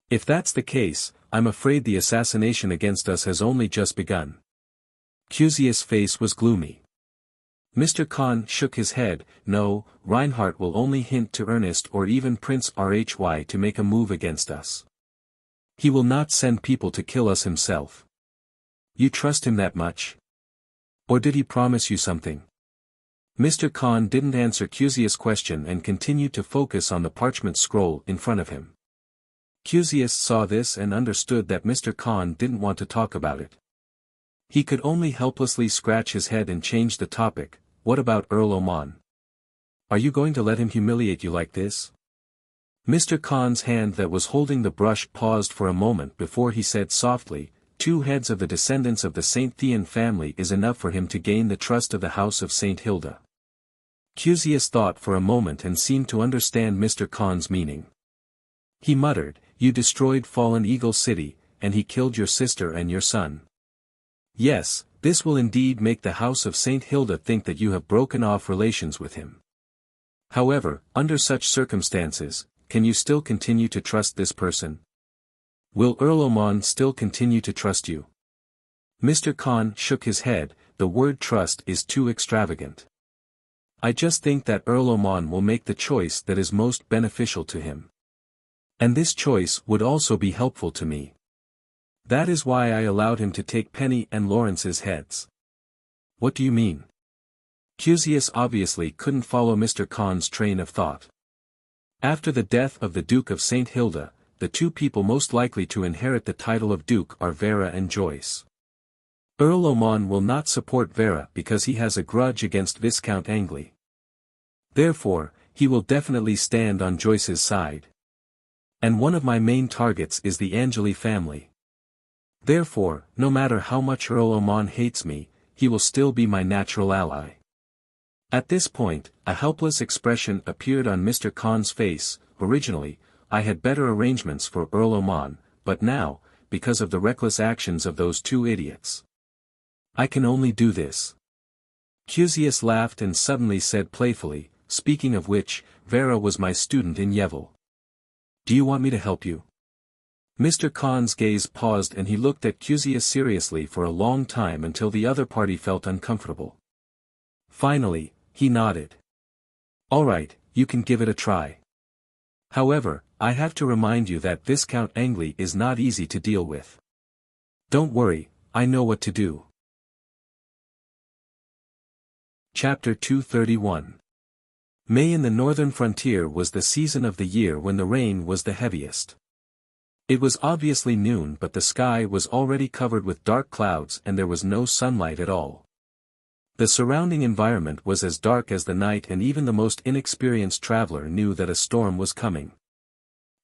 If that's the case, I'm afraid the assassination against us has only just begun. Cusius' face was gloomy. Mr. Khan shook his head. No, Reinhardt will only hint to Ernest or even Prince Rhy to make a move against us. He will not send people to kill us himself. You trust him that much? Or did he promise you something? Mr. Khan didn't answer Cusius' question and continued to focus on the parchment scroll in front of him. Cusius saw this and understood that Mr. Khan didn't want to talk about it. He could only helplessly scratch his head and change the topic. What about Earl Oman? Are you going to let him humiliate you like this? Mr. Khan's hand that was holding the brush paused for a moment before he said softly, 2 heads of the descendants of the St. Thean family is enough for him to gain the trust of the house of St. Hilda. Cusius thought for a moment and seemed to understand Mr. Khan's meaning. He muttered, you destroyed Fallen Eagle City, and he killed your sister and your son. Yes, this will indeed make the house of St. Hilda think that you have broken off relations with him. However, under such circumstances, can you still continue to trust this person? Will Earl Oman still continue to trust you? Mr. Khan shook his head. The word trust is too extravagant. I just think that Earl Oman will make the choice that is most beneficial to him. And this choice would also be helpful to me. That is why I allowed him to take Penny and Lawrence's heads. What do you mean? Cusius obviously couldn't follow Mr. Khan's train of thought. After the death of the Duke of St. Hilda, the 2 people most likely to inherit the title of Duke are Vera and Joyce. Earl Oman will not support Vera because he has a grudge against Viscount Angley. Therefore, he will definitely stand on Joyce's side. And one of my main targets is the Angeli family. Therefore, no matter how much Earl Oman hates me, he will still be my natural ally. At this point, a helpless expression appeared on Mr. Khan's face. Originally, I had better arrangements for Earl Oman, but now, because of the reckless actions of those 2 idiots, I can only do this. Cusius laughed and suddenly said playfully, speaking of which, Vera was my student in Yevil. Do you want me to help you? Mr. Khan's gaze paused and he looked at Cusius seriously for a long time until the other party felt uncomfortable. Finally, he nodded. All right, you can give it a try. However, I have to remind you that Viscount Angley is not easy to deal with. Don't worry, I know what to do. Chapter 231. May in the northern frontier was the season of the year when the rain was the heaviest. It was obviously noon but the sky was already covered with dark clouds and there was no sunlight at all. The surrounding environment was as dark as the night and even the most inexperienced traveler knew that a storm was coming.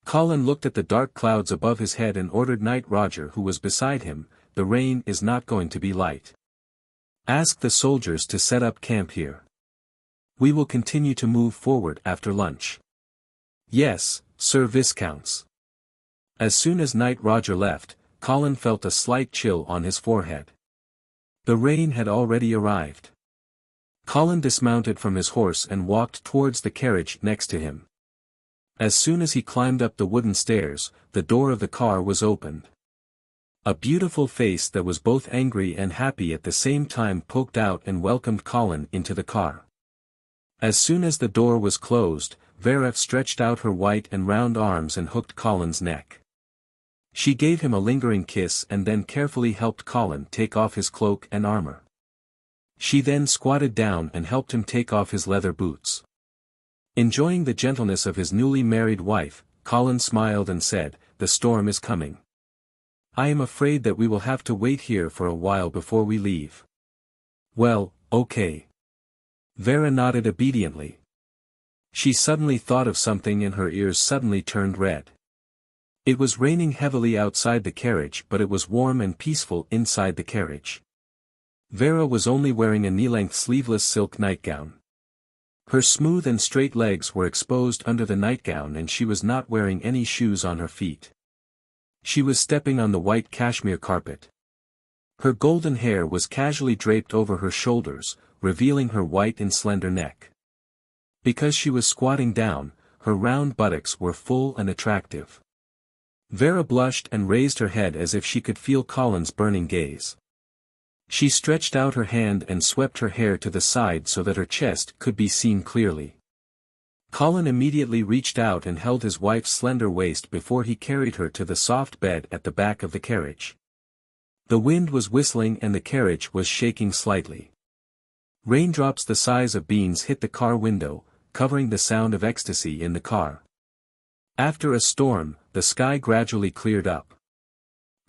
Colin looked at the dark clouds above his head and ordered Knight Roger who was beside him, the rain is not going to be light. Ask the soldiers to set up camp here. We will continue to move forward after lunch. Yes, Sir Viscounts. As soon as Knight Roger left, Colin felt a slight chill on his forehead. The rain had already arrived. Colin dismounted from his horse and walked towards the carriage next to him. As soon as he climbed up the wooden stairs, the door of the car was opened. A beautiful face that was both angry and happy at the same time poked out and welcomed Colin into the car. As soon as the door was closed, Vera stretched out her white and round arms and hooked Colin's neck. She gave him a lingering kiss and then carefully helped Colin take off his cloak and armor. She then squatted down and helped him take off his leather boots. Enjoying the gentleness of his newly married wife, Colin smiled and said, "The storm is coming. I am afraid that we will have to wait here for a while before we leave." "Well, okay." Vera nodded obediently. She suddenly thought of something and her ears suddenly turned red. It was raining heavily outside the carriage, but it was warm and peaceful inside the carriage. Vera was only wearing a knee-length sleeveless silk nightgown. Her smooth and straight legs were exposed under the nightgown, and she was not wearing any shoes on her feet. She was stepping on the white cashmere carpet. Her golden hair was casually draped over her shoulders, revealing her white and slender neck. Because she was squatting down, her round buttocks were full and attractive. Vera blushed and raised her head as if she could feel Colin's burning gaze. She stretched out her hand and swept her hair to the side so that her chest could be seen clearly. Colin immediately reached out and held his wife's slender waist before he carried her to the soft bed at the back of the carriage. The wind was whistling and the carriage was shaking slightly. Raindrops the size of beans hit the car window, covering the sound of ecstasy in the car. After a storm, the sky gradually cleared up.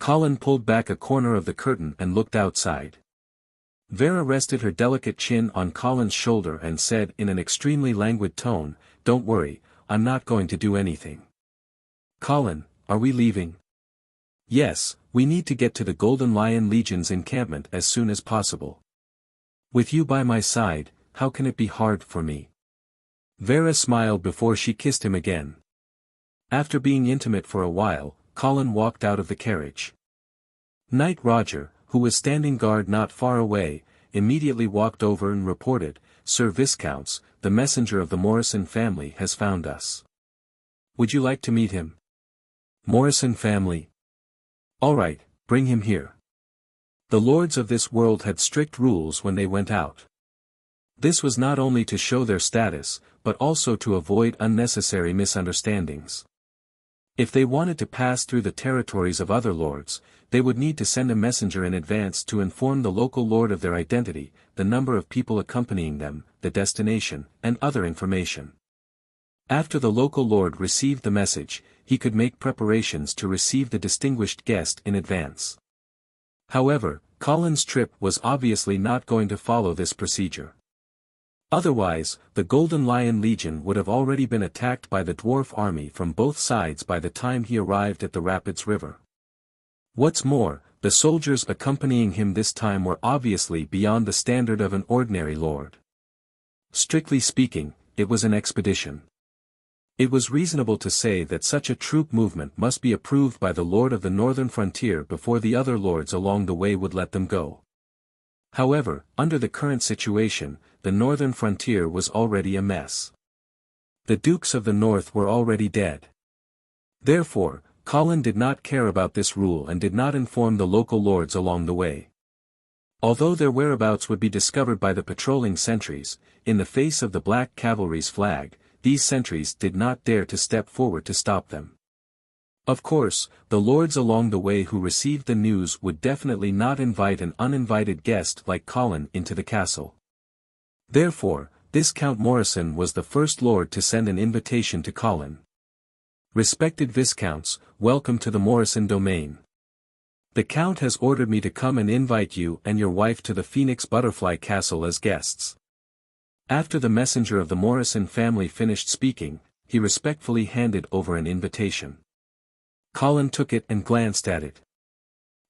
Colin pulled back a corner of the curtain and looked outside. Vera rested her delicate chin on Colin's shoulder and said in an extremely languid tone, "Don't worry, I'm not going to do anything." "Colin, are we leaving?" "Yes, we need to get to the Golden Lion Legion's encampment as soon as possible. With you by my side, how can it be hard for me?" Vera smiled before she kissed him again. After being intimate for a while, Colin walked out of the carriage. Knight Roger, who was standing guard not far away, immediately walked over and reported, "Sir Viscounts, the messenger of the Morrison family has found us. Would you like to meet him?" "Morrison family? All right, bring him here." The lords of this world had strict rules when they went out. This was not only to show their status, but also to avoid unnecessary misunderstandings. If they wanted to pass through the territories of other lords, they would need to send a messenger in advance to inform the local lord of their identity, the number of people accompanying them, the destination, and other information. After the local lord received the message, he could make preparations to receive the distinguished guest in advance. However, Colin's trip was obviously not going to follow this procedure. Otherwise, the Golden Lion Legion would have already been attacked by the dwarf army from both sides by the time he arrived at the Rapids River. What's more, the soldiers accompanying him this time were obviously beyond the standard of an ordinary lord. Strictly speaking, it was an expedition. It was reasonable to say that such a troop movement must be approved by the lord of the northern frontier before the other lords along the way would let them go. However, under the current situation, the northern frontier was already a mess. The dukes of the north were already dead. Therefore, Colin did not care about this rule and did not inform the local lords along the way. Although their whereabouts would be discovered by the patrolling sentries, in the face of the Black Cavalry's flag, these sentries did not dare to step forward to stop them. Of course, the lords along the way who received the news would definitely not invite an uninvited guest like Colin into the castle. Therefore, this Count Morrison was the first lord to send an invitation to Colin. "Respected Viscounts, welcome to the Morrison domain. The Count has ordered me to come and invite you and your wife to the Phoenix Butterfly Castle as guests." After the messenger of the Morrison family finished speaking, he respectfully handed over an invitation. Colin took it and glanced at it.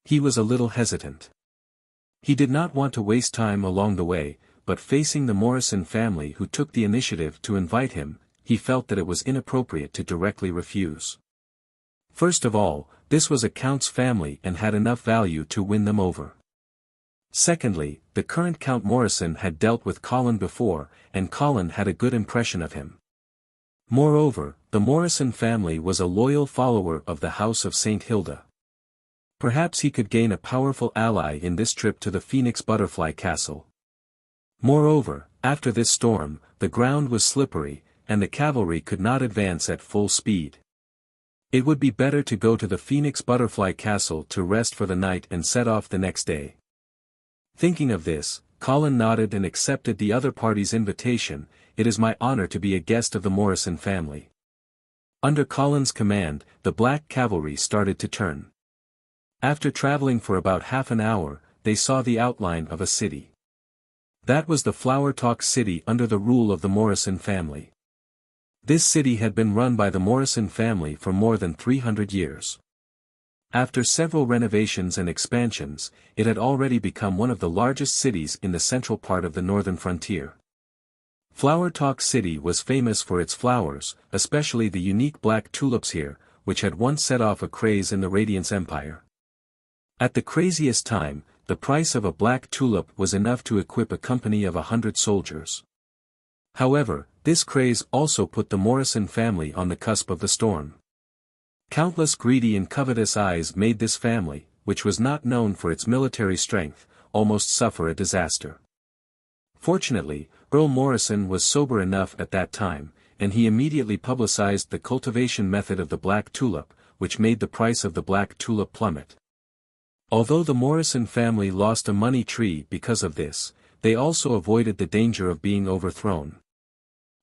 He was a little hesitant. He did not want to waste time along the way, but facing the Morrison family who took the initiative to invite him, he felt that it was inappropriate to directly refuse. First of all, this was a count's family and had enough value to win them over. Secondly, the current Count Morrison had dealt with Colin before, and Colin had a good impression of him. Moreover, the Morrison family was a loyal follower of the House of St. Hilda. Perhaps he could gain a powerful ally in this trip to the Phoenix Butterfly Castle. Moreover, after this storm, the ground was slippery, and the cavalry could not advance at full speed. It would be better to go to the Phoenix Butterfly Castle to rest for the night and set off the next day. Thinking of this, Colin nodded and accepted the other party's invitation. "It is my honor to be a guest of the Morrison family." Under Colin's command, the Black Cavalry started to turn. After traveling for about half an hour, they saw the outline of a city. That was the Flower Talk city under the rule of the Morrison family. This city had been run by the Morrison family for more than 300 years. After several renovations and expansions, it had already become one of the largest cities in the central part of the northern frontier. Flower Talk City was famous for its flowers, especially the unique black tulips here, which had once set off a craze in the Radiance Empire. At the craziest time, the price of a black tulip was enough to equip a company of 100 soldiers. However, this craze also put the Morrison family on the cusp of the storm. Countless greedy and covetous eyes made this family, which was not known for its military strength, almost suffer a disaster. Fortunately, Earl Morrison was sober enough at that time, and he immediately publicized the cultivation method of the black tulip, which made the price of the black tulip plummet. Although the Morrison family lost a money tree because of this, they also avoided the danger of being overthrown.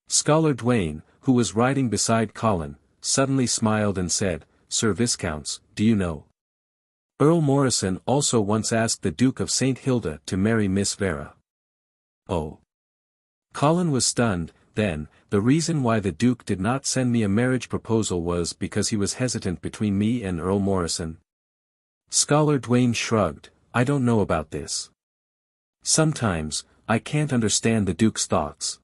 Scholar Dwayne, who was riding beside Colin, suddenly smiled and said, "Sir Viscounts, do you know? Earl Morrison also once asked the Duke of St. Hilda to marry Miss Vera." Oh! Colin was stunned. Then, the reason why the Duke did not send me a marriage proposal was because he was hesitant between me and Earl Morrison. Scholar Dwayne shrugged, "I don't know about this. Sometimes, I can't understand the Duke's thoughts.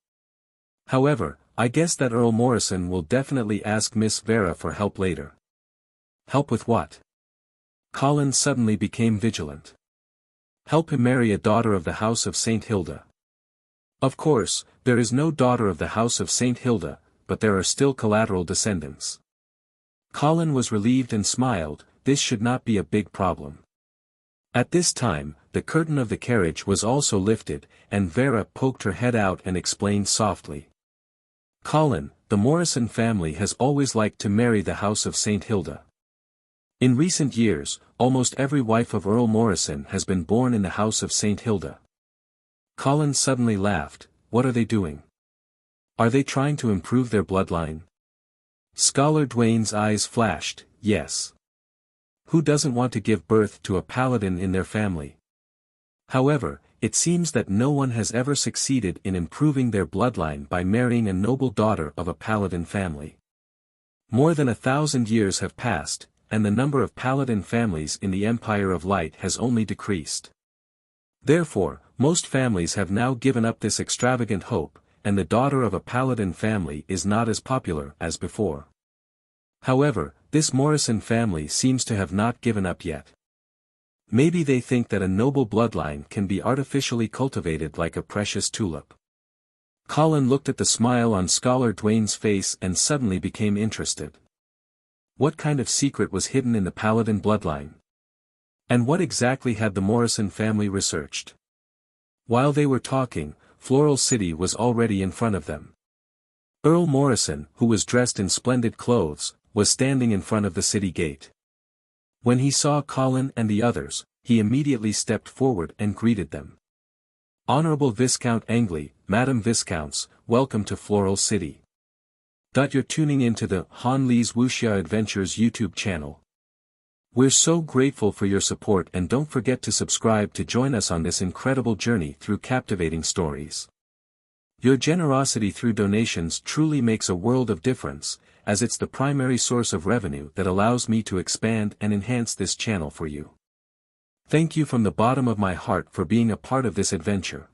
However, I guess that Earl Morrison will definitely ask Miss Vera for help later." Help with what? Colin suddenly became vigilant. Help him marry a daughter of the House of St. Hilda. Of course, there is no daughter of the House of St. Hilda, but there are still collateral descendants. Colin was relieved and smiled. This should not be a big problem. At this time, the curtain of the carriage was also lifted, and Vera poked her head out and explained softly. "Colin, the Morrison family has always liked to marry the House of St. Hilda. In recent years, almost every wife of Earl Morrison has been born in the House of St. Hilda." Colin suddenly laughed. "What are they doing? Are they trying to improve their bloodline?" Scholar Dwayne's eyes flashed. "Yes. Who doesn't want to give birth to a paladin in their family? However, it seems that no one has ever succeeded in improving their bloodline by marrying a noble daughter of a paladin family. More than 1,000 years have passed, and the number of paladin families in the Empire of Light has only decreased. Therefore, most families have now given up this extravagant hope, and the daughter of a paladin family is not as popular as before. However, this Morrison family seems to have not given up yet. Maybe they think that a noble bloodline can be artificially cultivated like a precious tulip." Colin looked at the smile on Scholar Dwayne's face and suddenly became interested. What kind of secret was hidden in the paladin bloodline? And what exactly had the Morrison family researched? While they were talking, Floral City was already in front of them. Earl Morrison, who was dressed in splendid clothes, was standing in front of the city gate. When he saw Colin and the others, he immediately stepped forward and greeted them. "Honorable Viscount Angley, Madam Viscounts, welcome to Floral City. You're tuning into the Han Lee's Wuxia Adventures YouTube channel. We're so grateful for your support, and don't forget to subscribe to join us on this incredible journey through captivating stories. Your generosity through donations truly makes a world of difference, as it's the primary source of revenue that allows me to expand and enhance this channel for you. Thank you from the bottom of my heart for being a part of this adventure.